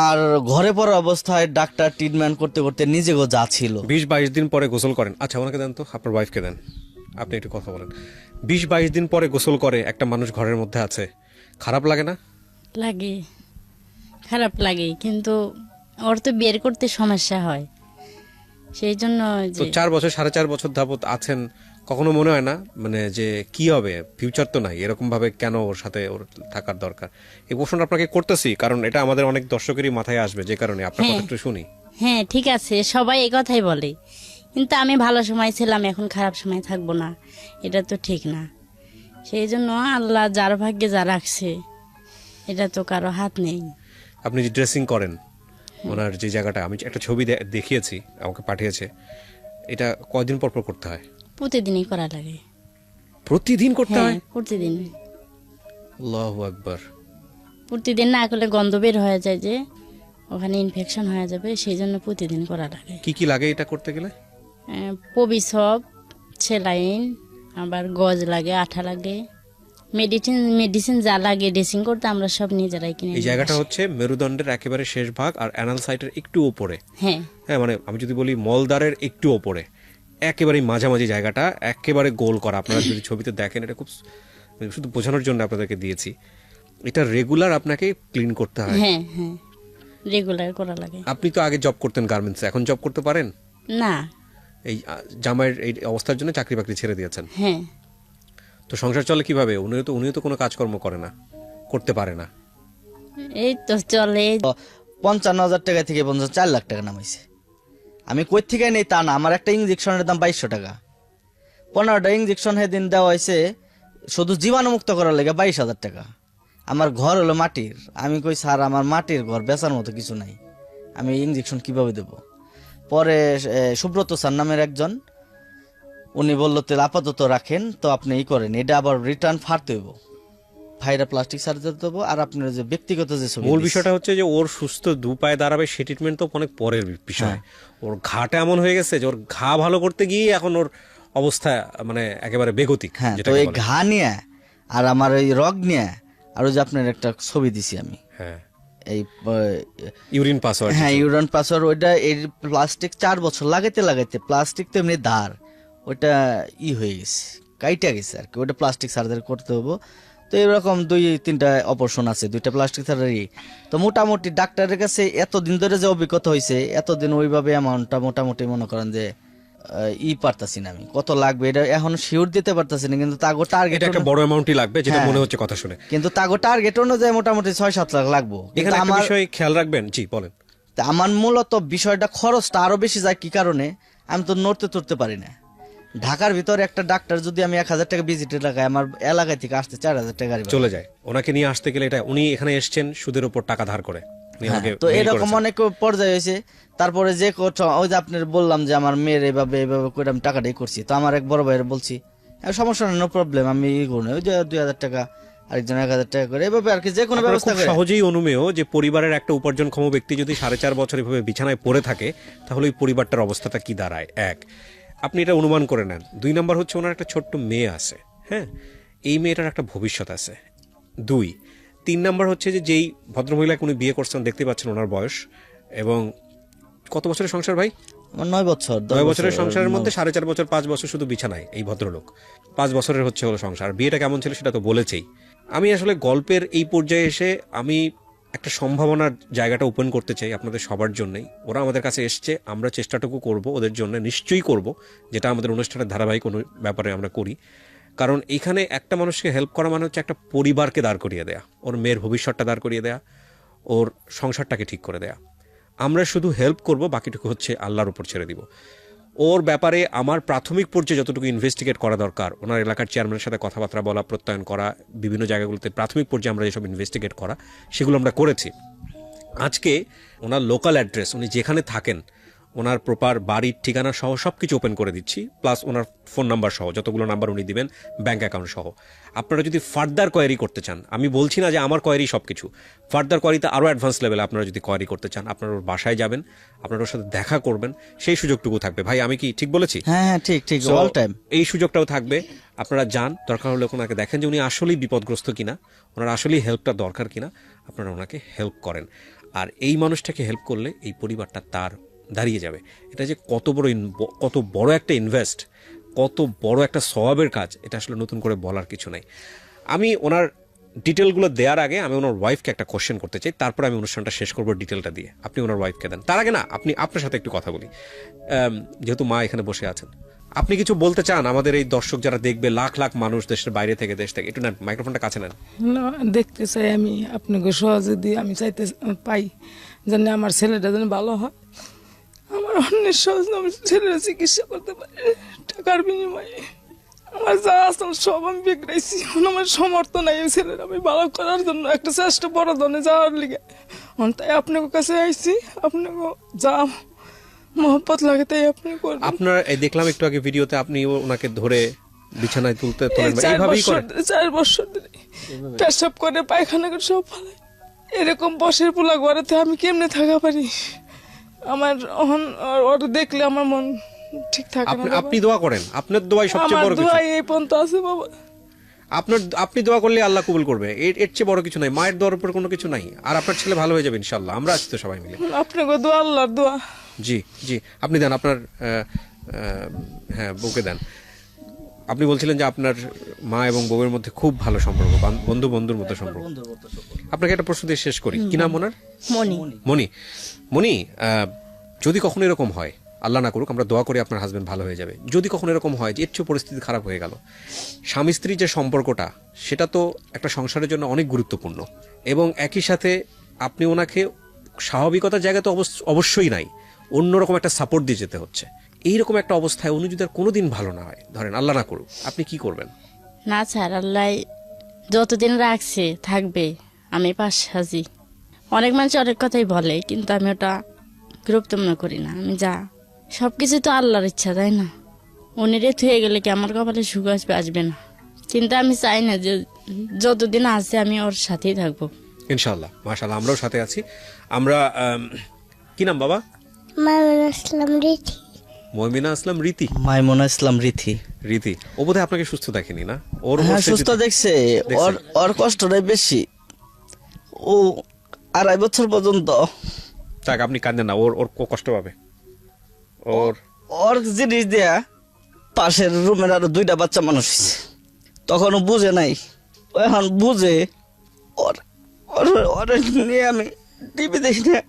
আর ঘরে পড়া অবস্থায় ডাক্তার ট্রিটমেন্ট করতে করতে নিজেও যা ছিল। 20-22 দিন পরে গোসল করেন? আচ্ছা, ওনাকে দেন তো, আপনার ওয়াইফকে দেন, আপনি একটু কথা বলেন। 20-22 দিন পরে গোসল করে একটা মানুষ ঘরের মধ্যে আছে, খারাপ লাগে না? লাগে, খারাপ লাগে, কিন্তু ওর তো বের করতে সমস্যা হয়, সেই জন্য। তো 4 বছর 4.5 বছর যাবত আছেন, কখনো মনে হয় না মানে যে কি হবে, ফিউচার তো নাই, এরকম ভাবে কেন ওর সাথে ওর থাকার দরকার? এই প্রশ্নটা আপনাকে করতেছি কারণ এটা আমাদের অনেক দর্শকেরই মাথায় আসবে, যে কারণে আপনার কথা একটু শুনি। হ্যাঁ, ঠিক আছে, সবাই এই কথাই বলে, কিন্তু আমি ভালো সময় ছিলাম, এখন খারাপ সময় থাকবো না, এটা তো ঠিক না। সেই জন্য আল্লাহ যার ভাগ্যে যা রাখছে, এটা তো কারো হাত নেই। আপনি যে ড্রেসিং করেন ওনার যে জায়গাটা, আমি একটা ছবি দেখিয়েছি, আমাকে পাঠিয়েছে, এটা কয়দিন পর পর করতে হয়? প্রতিদিনই করা লাগে। প্রতিদিন করতে হয়? প্রতিদিন। আল্লাহু আকবার। প্রতিদিন না করলে গন্ধ বের হয়ে যায়, যে ওখানে ইনফেকশন হয়ে যাবে, সেই জন্য প্রতিদিন করা লাগে। কি কি লাগে এটা করতে গেলে? পবিসব, সেলাইন, আবার গজ লাগে, আঠা লাগে, মেডিসিন মেডিসিন যা লাগে ড্রেসিং করতে আমরা সব নিজেরাই কিনে এই নিয়ে জায়গাটা আসি। হচ্ছে মেরুদণ্ডের একেবারে শেষ ভাগ আর অ্যানাল সাইটের একটু উপরে। হ্যাঁ হ্যাঁ মানে আমি যদি বলি মলদ্বারের একটু ওপরে, একেবারে মাঝামাঝি জায়গাটা একেবারে গোল করা। আপনারা যদি ছবিতে দেখেন, এটা খুব শুধু বোঝানোর জন্য আপনাদেরকে দিয়েছি। এটা রেগুলার আপনাকে ক্লিন করতে হয়। হ্যাঁ হ্যাঁ রেগুলার করা লাগে। আপনি তো আগে জব করতেন গার্মেন্টসে, এখন জব করতে পারেন? না। এই জামাইয়ের এই অবস্থার জন্য চাকরি বাকরি ছেড়ে দিয়েছেন। হ্যাঁ তো সংসার চলে কিভাবে? উনিও তো কোনো কাজকর্ম করে না, করতে পারে না। এই তো চলে। 55,000 টাকা থেকে 4 লাখ টাকা নামাইছে। আমি কই থেকে নেই তা না, আমার একটা ইঞ্জেকশনের দাম 2200 টাকা। 15টা ইঞ্জেকশন সেদিন দেওয়া হয়েছে শুধু জীবাণুমুক্ত করার লেগে 22,000 টাকা। আমার ঘর হলো মাটির। আমি কই স্যার আমার মাটির ঘর বেচার মতো কিছু নাই, আমি ইঞ্জেকশন কিভাবে দেব? পরে সুব্রত স্যার নামের একজন, উনি বললো তাহলে আপাতত রাখেন, তো আপনি ই করেন, এটা আবার রিটার্ন ফারতে হইব, ফাইরা প্লাস্টিক সার্জারি দেবো। আর আপনার যে ব্যক্তিগত যে ছবি মূল দিছি, বিষয়টা হচ্ছে যে ওর সুস্থ দু পায়ে দাঁড়াবে সে ট্রিটমেন্ট তো অনেক পরের বিষয়। ওর ঘাটা এমন হয়ে গেছে যে ওর ঘা ভালো করতে গিয়ে এখন ওর অবস্থা মানে একেবারে বেগতিক। হ্যাঁ, যেটাকে তো এই বলে। ঘা নিয়ে আর আমার এই রগ নিয়ে আর ওই যে আপনার একটা ছবি দিছি আমি, হ্যাঁ, এই ইউরিন পাসওয়ার্ড। হ্যাঁ ইউরান পাসওয়ার্ড, ওইটা এই প্লাস্টিক 4 বছর লাগাইতে লাগাইতে প্লাস্টিক তো এমনি ধার, ওইটা হয়ে গেছে, কাইটা গেছে আর কি। ওইটা প্লাস্টিক সার্জারি করতে হবো। তো এরকম 2-3টা অপারেশন আছে, 2টা প্লাস্টিক সার্জারি। তো মোটামুটি ডাক্তারের কাছে এতদিন ধরে যে অভিজ্ঞতা হয়েছে, এতদিন ওইভাবে অ্যামাউন্টটা মোটামুটি মনে করেন যে পারতাছি না আমি কত লাগবে এটা এখন শিওর দিতে পারতাছি না, কিন্তু তাগো টার্গেট এটা একটা বড় অ্যামাউন্টই লাগবে যেটা হ্যাঁ। মনে হচ্ছে কথা শুনে। কিন্তু তাগো টার্গেট অনুযায়ী মোটামুটি 6-7 লাখ লাগবো। কিন্তু এখানে একটা আমার বিষয় খেয়াল রাখবেন। জি বলেন। তা আমার মূলত বিষয়টা খরচটা আরো বেশি যায় কি কারণে, আমি তো নড়তে তুলতে পারি না। ঢাকার ভিতরে একটা ডাক্তার যদি আমি 1,000 টাকা ভিজিটে লাগাই, আমার এলাকায় থেকে আসতে 4,000 টাকা গাড়ি ভাড়া। চলে যায়। ওনাকে নিয়ে আসতে গেলে এটা উনি এখানে এসছেন সুদের উপর টাকা ধার করে। উনি হ্যাঁ, আমাকে তো mail এরকম করেছেন। অনেক পর্যায়ে হয়েছে। তারপরে যে ওই যে আপনার বললাম যে আমার মেয়ের এভাবে করে আমি টাকাটাই করছি, তো আমার এক বড় ভাইয়ের বলছি সমস্যা নেই, নো প্রবলেম, আমি ই করবো না, ওই যে 2,000 টাকা আরেকজন 1,000 টাকা করে এভাবে আর কি যে কোনো আপনারা ব্যবস্থা খুব করে। সহজেই অনুমেয় যে পরিবারের একটা উপার্জনক্ষম ব্যক্তি যদি 4.5 বছর এভাবে বিছানায় পড়ে থাকে তাহলে ওই পরিবারটার অবস্থাটা কি দাঁড়ায়। এক, আপনি এটা অনুমান করে নেন। 2 নম্বর হচ্ছে ওনার একটা ছোট্ট মেয়ে আছে। হ্যাঁ, এই মেয়েটার একটা ভবিষ্যৎ আছে। 2, 3 নম্বর হচ্ছে যে যেই ভদ্রমহিলাকে উনি বিয়ে করছেন দেখতে পাচ্ছেন ওনার বয়স, এবং কত বছরের সংসার ভাই? আমার 9 বছর 9 বছরের সংসারের মধ্যে 4.5 বছর 5 বছর শুধু বিছানায় এই ভদ্রলোক। 5 বছরের হচ্ছে হলো সংসার। বিয়েটা কেমন ছিল সেটা তো বলেছেই। আমি আসলে গল্পের এই পর্যায়ে এসে আমি একটা সম্ভাবনার জায়গাটা ওপেন করতে চাই আপনাদের সবার জন্যই। ওরা আমাদের কাছে এসছে, আমরা চেষ্টাটুকু করব ওদের জন্য, নিশ্চয়ই করব, যেটা আমাদের অনুষ্ঠানের ধারাবাহিক কোনো ব্যাপারে আমরা করি। কারণ এখানে একটা মানুষকে হেল্প করা মানে হচ্ছে একটা পরিবারকে দাঁড় করিয়ে দেয়া, ওর মেয়ের ভবিষ্যৎটা দাঁড় করিয়ে দেয়া, ওর সংসারটাকে ঠিক করে দেয়া। আমরা শুধু হেল্প করব, বাকিটুকু হচ্ছে আল্লাহর উপর ছেড়ে দিব। ওর ব্যাপারে আমার প্রাথমিক পর্যায়ে যতটুকু ইনভেস্টিগেট করা দরকার, ওনার এলাকার চেয়ারম্যানের সাথে কথাবার্তা বলা, প্রত্যয়ন করা, বিভিন্ন জায়গাগুলোতে প্রাথমিক পর্যায়ে আমরা যেসব ইনভেস্টিগেট করা সেগুলো আমরা করেছি। আজকে ওনার লোকাল অ্যাড্রেস, উনি যেখানে থাকেন, ওনার প্রপার বাড়ির ঠিকানা সহ সব কিছু ওপেন করে দিচ্ছি, প্লাস ওনার ফোন নাম্বার সহ যতগুলো নাম্বার উনি দিবেন, ব্যাঙ্ক অ্যাকাউন্ট সহ। আপনারা যদি ফার্দার কোয়ারি করতে চান, আমি বলছি না যে আমার কোয়ারি সব কিছু, ফার্দার কোয়ারিতে আরও অ্যাডভান্স লেভেলে আপনারা যদি কোয়ারি করতে চান, আপনারা ওর বাসায় যাবেন, আপনারা ওর সাথে দেখা করবেন, সেই সুযোগটুকু থাকবে। ভাই আমি কি ঠিক বলেছি? হ্যাঁ হ্যাঁ ঠিক ঠিক, So, অল টাইম। এই সুযোগটাও থাকবে। আপনারা যান, দরকার হলে ওনাকে দেখেন যে উনি আসলেই বিপদগ্রস্ত কিনা, ওনার আসলেই হেল্পটা দরকার কিনা, আপনারা ওনাকে হেল্প করেন। আর এই মানুষটাকে হেল্প করলে এই পরিবারটা তার দাঁড়িয়ে যাবে। এটা যে কত বড় একটা ইনভেস্ট, কত বড় একটা সওয়াবের কাজ, এটা আসলে নতুন করে বলার কিছু নাই। আমি ওনার ডিটেলগুলো দেওয়ার আগে আমি ওনার ওয়াইফকে একটা কোশ্চেন করতে চাই, তারপর আমি অনুষ্ঠানটা শেষ করবো ডিটেলটা দিয়ে। আপনি ওনার ওয়াইফকে দেন। তার আগে না, আপনি আপনার সাথে একটু কথা বলি, যেহেতু মা এখানে বসে আছেন। আপনি কিছু বলতে চান আমাদের এই দর্শক যারা দেখবে, লাখ লাখ মানুষ দেশের বাইরে থেকে, দেশ থেকে? একটু নেন, মাইক্রোফোনটা কাছে নেন। না, দেখতে চাই আমি আপনাকে সহযোগী, আমি চাইতে পাই যেন আমার ছেলেটা যেন ভালো হয়। আমার অন্যের সহজ আমার ছেলেরা চিকিৎসা করতে পারে টাকার বিনিময়ে। আমার যা আসল সব আমি বিগড়াইছি, এখন আমার সমর্থ নাই এই ছেলের আমি ভালো করার জন্য, একটা চেষ্টা বড় ধরনের যাওয়ার লিগে। তাই আপনার কাছে আইছি, আপনাকে যা মহব্বত লাগে তাই আপনি করবেন। আপনার এই দেখলাম একটু আগে ভিডিওতে আপনি ওনাকে ধরে বিছানায় তুলতে তোলেন, এই 4 এইভাবেই বছর করেন? ধরে, 4 বছর ধরে পেশাব করে, পায়খানা করে সব ফালাই। এরকম বসের পোলা ঘরেতে আমি কেমনে থাকা পারি? আমার ওটা দেখলে আমার মন ঠিক থাকে না। আপনি দোয়া করেন, আপনার দোয়াই সবচেয়ে আমার বড় কিছু। দোয়া এই পর্যন্ত আছে বাবা। আপনি দোয়া করলে আল্লাহ কবুল করবে, এর চেয়ে বড় কিছু নাই, মায়ের দোয়ার উপর কোনো কিছু নাই। আর আপনার ছেলে ভালো হয়ে যাবে ইনশাল্লাহ, আমরা আছি তো সবাই মিলে। আপনাকে দোয়া, আল্লাহর দোয়া। জি জি, আপনি দেন আপনার হ্যাঁ বউকে দেন। আপনি বলছিলেন যে আপনার মা এবং বউয়ের মধ্যে খুব ভালো সম্পর্ক, বন্ধুর মতো সম্পর্ক। আপনাকে একটা প্রশ্ন দিয়ে শেষ করি, কি নাম ওনার? মনি। মনি। মনি, যদি কখনো এরকম হয়, আল্লাহ না করুক, আমরা দোয়া করি আপনার হাজবেন্ড ভালো হয়ে যাবে, যদি কখনো এরকম হয় যে এর চেয়ে পরিস্থিতি খারাপ হয়ে গেল, স্বামী স্ত্রীর যে সম্পর্কটা সেটা তো একটা সংসারের জন্য অনেক গুরুত্বপূর্ণ, এবং একই সাথে আপনি ওনাকে স্বাভাবিকতার জায়গা তো অবশ্যই নাই, অন্যরকম একটা সাপোর্ট দিয়ে যেতে হচ্ছে। এইরকম একটা অবস্থায় উনি যদি আর কোনোদিন ভালো না হয়, ধরেন আল্লাহ না করুক, আপনি কি করবেন? না স্যার, আল্লাহ যতদিন রাখছে থাকবে, আমি পাশে আছি। অনেক মানুষ অনেক কথাই বলে, কিন্তু আমি ওটা গুরুত্ব মনে করি না। আমি যা সব কিছু তো আল্লাহর ইচ্ছা, তাই না? উনি রেত হয়ে গেলে কি আমার কপালে সুখ আসবে? আসবে না। কিন্তু আমি চাই না যে যতদিন আছে আমি ওর সাথেই থাকবো। ইনশাআল্লাহ, মাশাআল্লাহ, আমরাও সাথে আছি। আমরা কি নাম বাবা? মাইমুনা ইসলাম রীতি। ময়মিনা আসলাম রীতি। মাইমুনা ইসলাম রীতি। রীতি, ও বোধহয় আপনাকে সুস্থ দেখেনি না? ওর হ্যাঁ, অবশ্যই সুস্থ দেখছে। দেখছে। ওর কষ্টটাই বেশি। ও 2.5 বছর পর্যন্ত, তাক আপনি কাঁদেন না, ওর কষ্ট পাবে। ওর জিনিস দেয়া পাশের রুমের আরো 2টা বাচ্চা মানুষ হয়েছে, তখনও বুঝে নাই। ও এখন বুঝে। ওর ওর নিয়ে আমি টিভি দেখি না,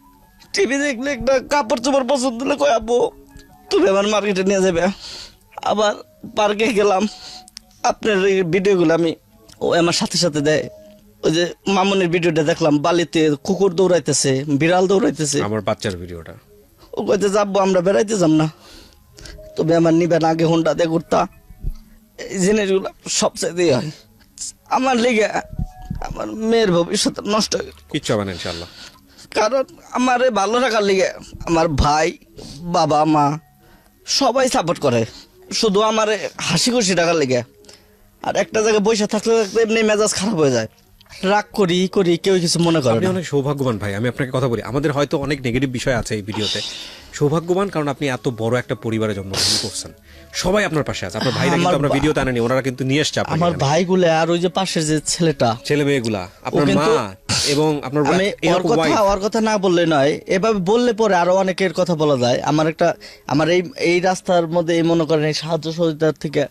টিভি দেখলে একটা কাপড় চোপড় পছন্দ হলে কয় আব্বু তুমি আমার মার্কেটে নিয়ে যাবে। আবার পার্কে গেলাম, আপনার এই ভিডিওগুলো ও আমার সাথে সাথে দেয়। ওই যে মামুনের ভিডিওটা দেখলাম, বালিতে কুকুর দৌড়াইতেছে, বিড়াল দৌড়াইতেছে, আমার বাচ্চার ভিডিওটা। ও কইতে যাবো আমরা বেড়াইতে যাম না, তবে আমার নিবেন আগে হোন্ডা দিয়ে ঘুরতা। এই জিনিসগুলো সবচেয়ে হয় আমার লিগে। আমার মেয়ের ভবিষ্যৎ নষ্ট হয়ে গেল। কিচ্ছু হবে না ইনশাআল্লাহ। কারণ আমার ভালো রাখার লিগে আমার ভাই, বাবা, মা সবাই সাপোর্ট করে, শুধু আমার হাসি খুশি টাকার লিগে। আর একটা জায়গায় বসে থাকলে এমনি মেজাজ খারাপ হয়ে যায়, রাগ করি কেউ কিছু মনে করে আপনি না। অনেক সৌভাগ্যবান ভাই, আমি আপনাকে কথা বলি, আমাদের হয়তো অনেক নেগেটিভ বিষয় আছে এই ভিডিওতে। সৌভাগ্যবান কারণ আপনি এত বড় একটা পরিবারে জন্মগ্রহণ করছেন, সবাই আপনার পাশে আছে। আপনার ভাইরা কিন্তু আমরা ভিডিওতে আনেনি, ওনারা কিন্তু নিয়ে এসছে আপনাকে। আমার ভাইগুলো আর ওই যে পাশের যে ছেলেটা, ছেলে মেয়েগুলা, আপনার মা কিন্তু এবং আপনার আমি ওর কথা না বললে নয়, এভাবে বললে পরে আরো অনেকের কথা বলা যায়। আমার এই রাস্তার মধ্যে এই মনে করেন এই সাহায্য সহযোগিতার থেকে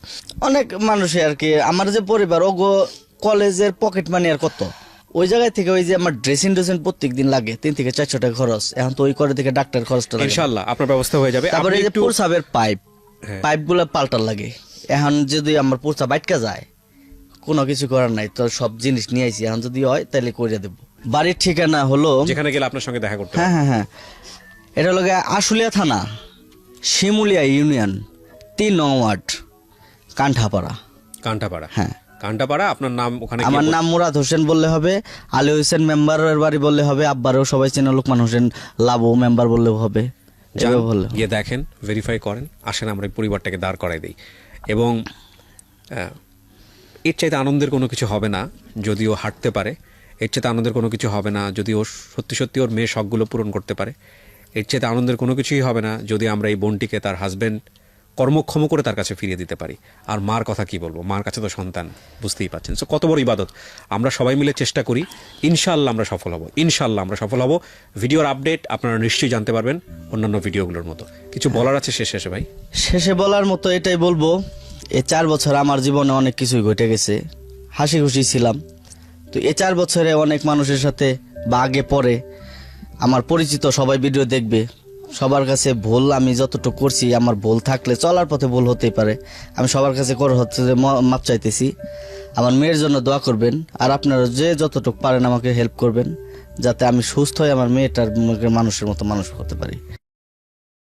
অনেক মানুষই আর কি, আমার যে পরিবার ওগো কলেজের পকেট মানি আর কত, ওই জায়গায় থেকে ওই যে আমার ড্রেসিং প্রত্যেক দিন লাগে 3 থেকে 400 টাকা খরচ, এখন তো ওই করে থেকে ডাক্তার খরচটা লাগে। ইনশাআল্লাহ আপনার ব্যবস্থা হয়ে যাবে। তারপরে এই যে আপনি একটু প্রসাবের পাইপগুলো পাল্টার লাগে, এখন যদি আমার প্রসাব আটকা যায় কোনো কিছু করার নাই, তো সব জিনিস নিয়ে আইছি, এখন যদি হয় তাহলে করে দেবো। বাড়ির ঠিকানা হলো, যেখানে গেলে আপনার সঙ্গে দেখা করতে হ্যাঁ, এটা হলো আশুলিয়া থানা, শিমুলিয়া ইউনিয়ন, 3 নং ওয়ার্ড, কান্ঠাপাড়া। কান্ঠাপাড়া। হ্যাঁ, কান্ঠাপাড়া। আপনার নাম ওখানে? আমার নাম মুরাদ হোসেন বললে হবে, আলী হোসেন মেম্বারের বাড়ি বললে হবে, আব্বারও সবাই চেনা, লোকমান হোসেন লাবু মেম্বার বললেও হবে। গিয়ে দেখেন, ভেরিফাই করেন, আসেন আমরা এই পরিবারটাকে দাঁড় করাই দিই। এবং এর চাইতে আনন্দের কোনো কিছু হবে না যদি ও হাঁটতে পারে, এর চাইতে আনন্দের কোনো কিছু হবে না যদি ও সত্যি সত্যি ওর মেয়ে শখগুলো পূরণ করতে পারে, এর চাইতে আনন্দের কোনো কিছুই হবে না যদি আমরা এই বোনটিকে তার হাজবেন্ড কর্মক্ষম করে তার কাছে ফিরিয়ে দিতে পারি। আর মার কথা কি বলবো, মার কাছে তো সন্তান, বুঝতেই পারছেন। সো কত বড় ইবাদত। আমরা সবাই মিলে চেষ্টা করি, ইনশাআল্লাহ আমরা সফল হব, ইনশাআল্লাহ আমরা সফল হব। ভিডিওর আপডেট আপনারা নিশ্চয়ই জানতে পারবেন অন্যান্য ভিডিওগুলোর মতো। কিছু বলার আছে শেষে ভাই? শেষে বলার মতো এটাই বলবো, এই 4 বছর আমার জীবনে অনেক কিছুই ঘটে গেছে, হাসি খুশি ছিলাম। তো এই 4 বছরে অনেক মানুষের সাথে বা আগে পরে আমার পরিচিত সবাই ভিডিও দেখবে, সবার কাছে ভুল আমি যতটুকু করছি, আমার ভুল থাকলে চলার পথে ভুল হতেই পারে, আমি সবার কাছে মাপ চাইতেছি। আমার মেয়ের জন্য দোয়া করবেন, আর আপনারা যে যতটুকু পারেন আমাকে হেল্প করবেন, যাতে আমি সুস্থ হয়ে আমার মেয়েটার মানুষের মতো মানুষ হতে পারি।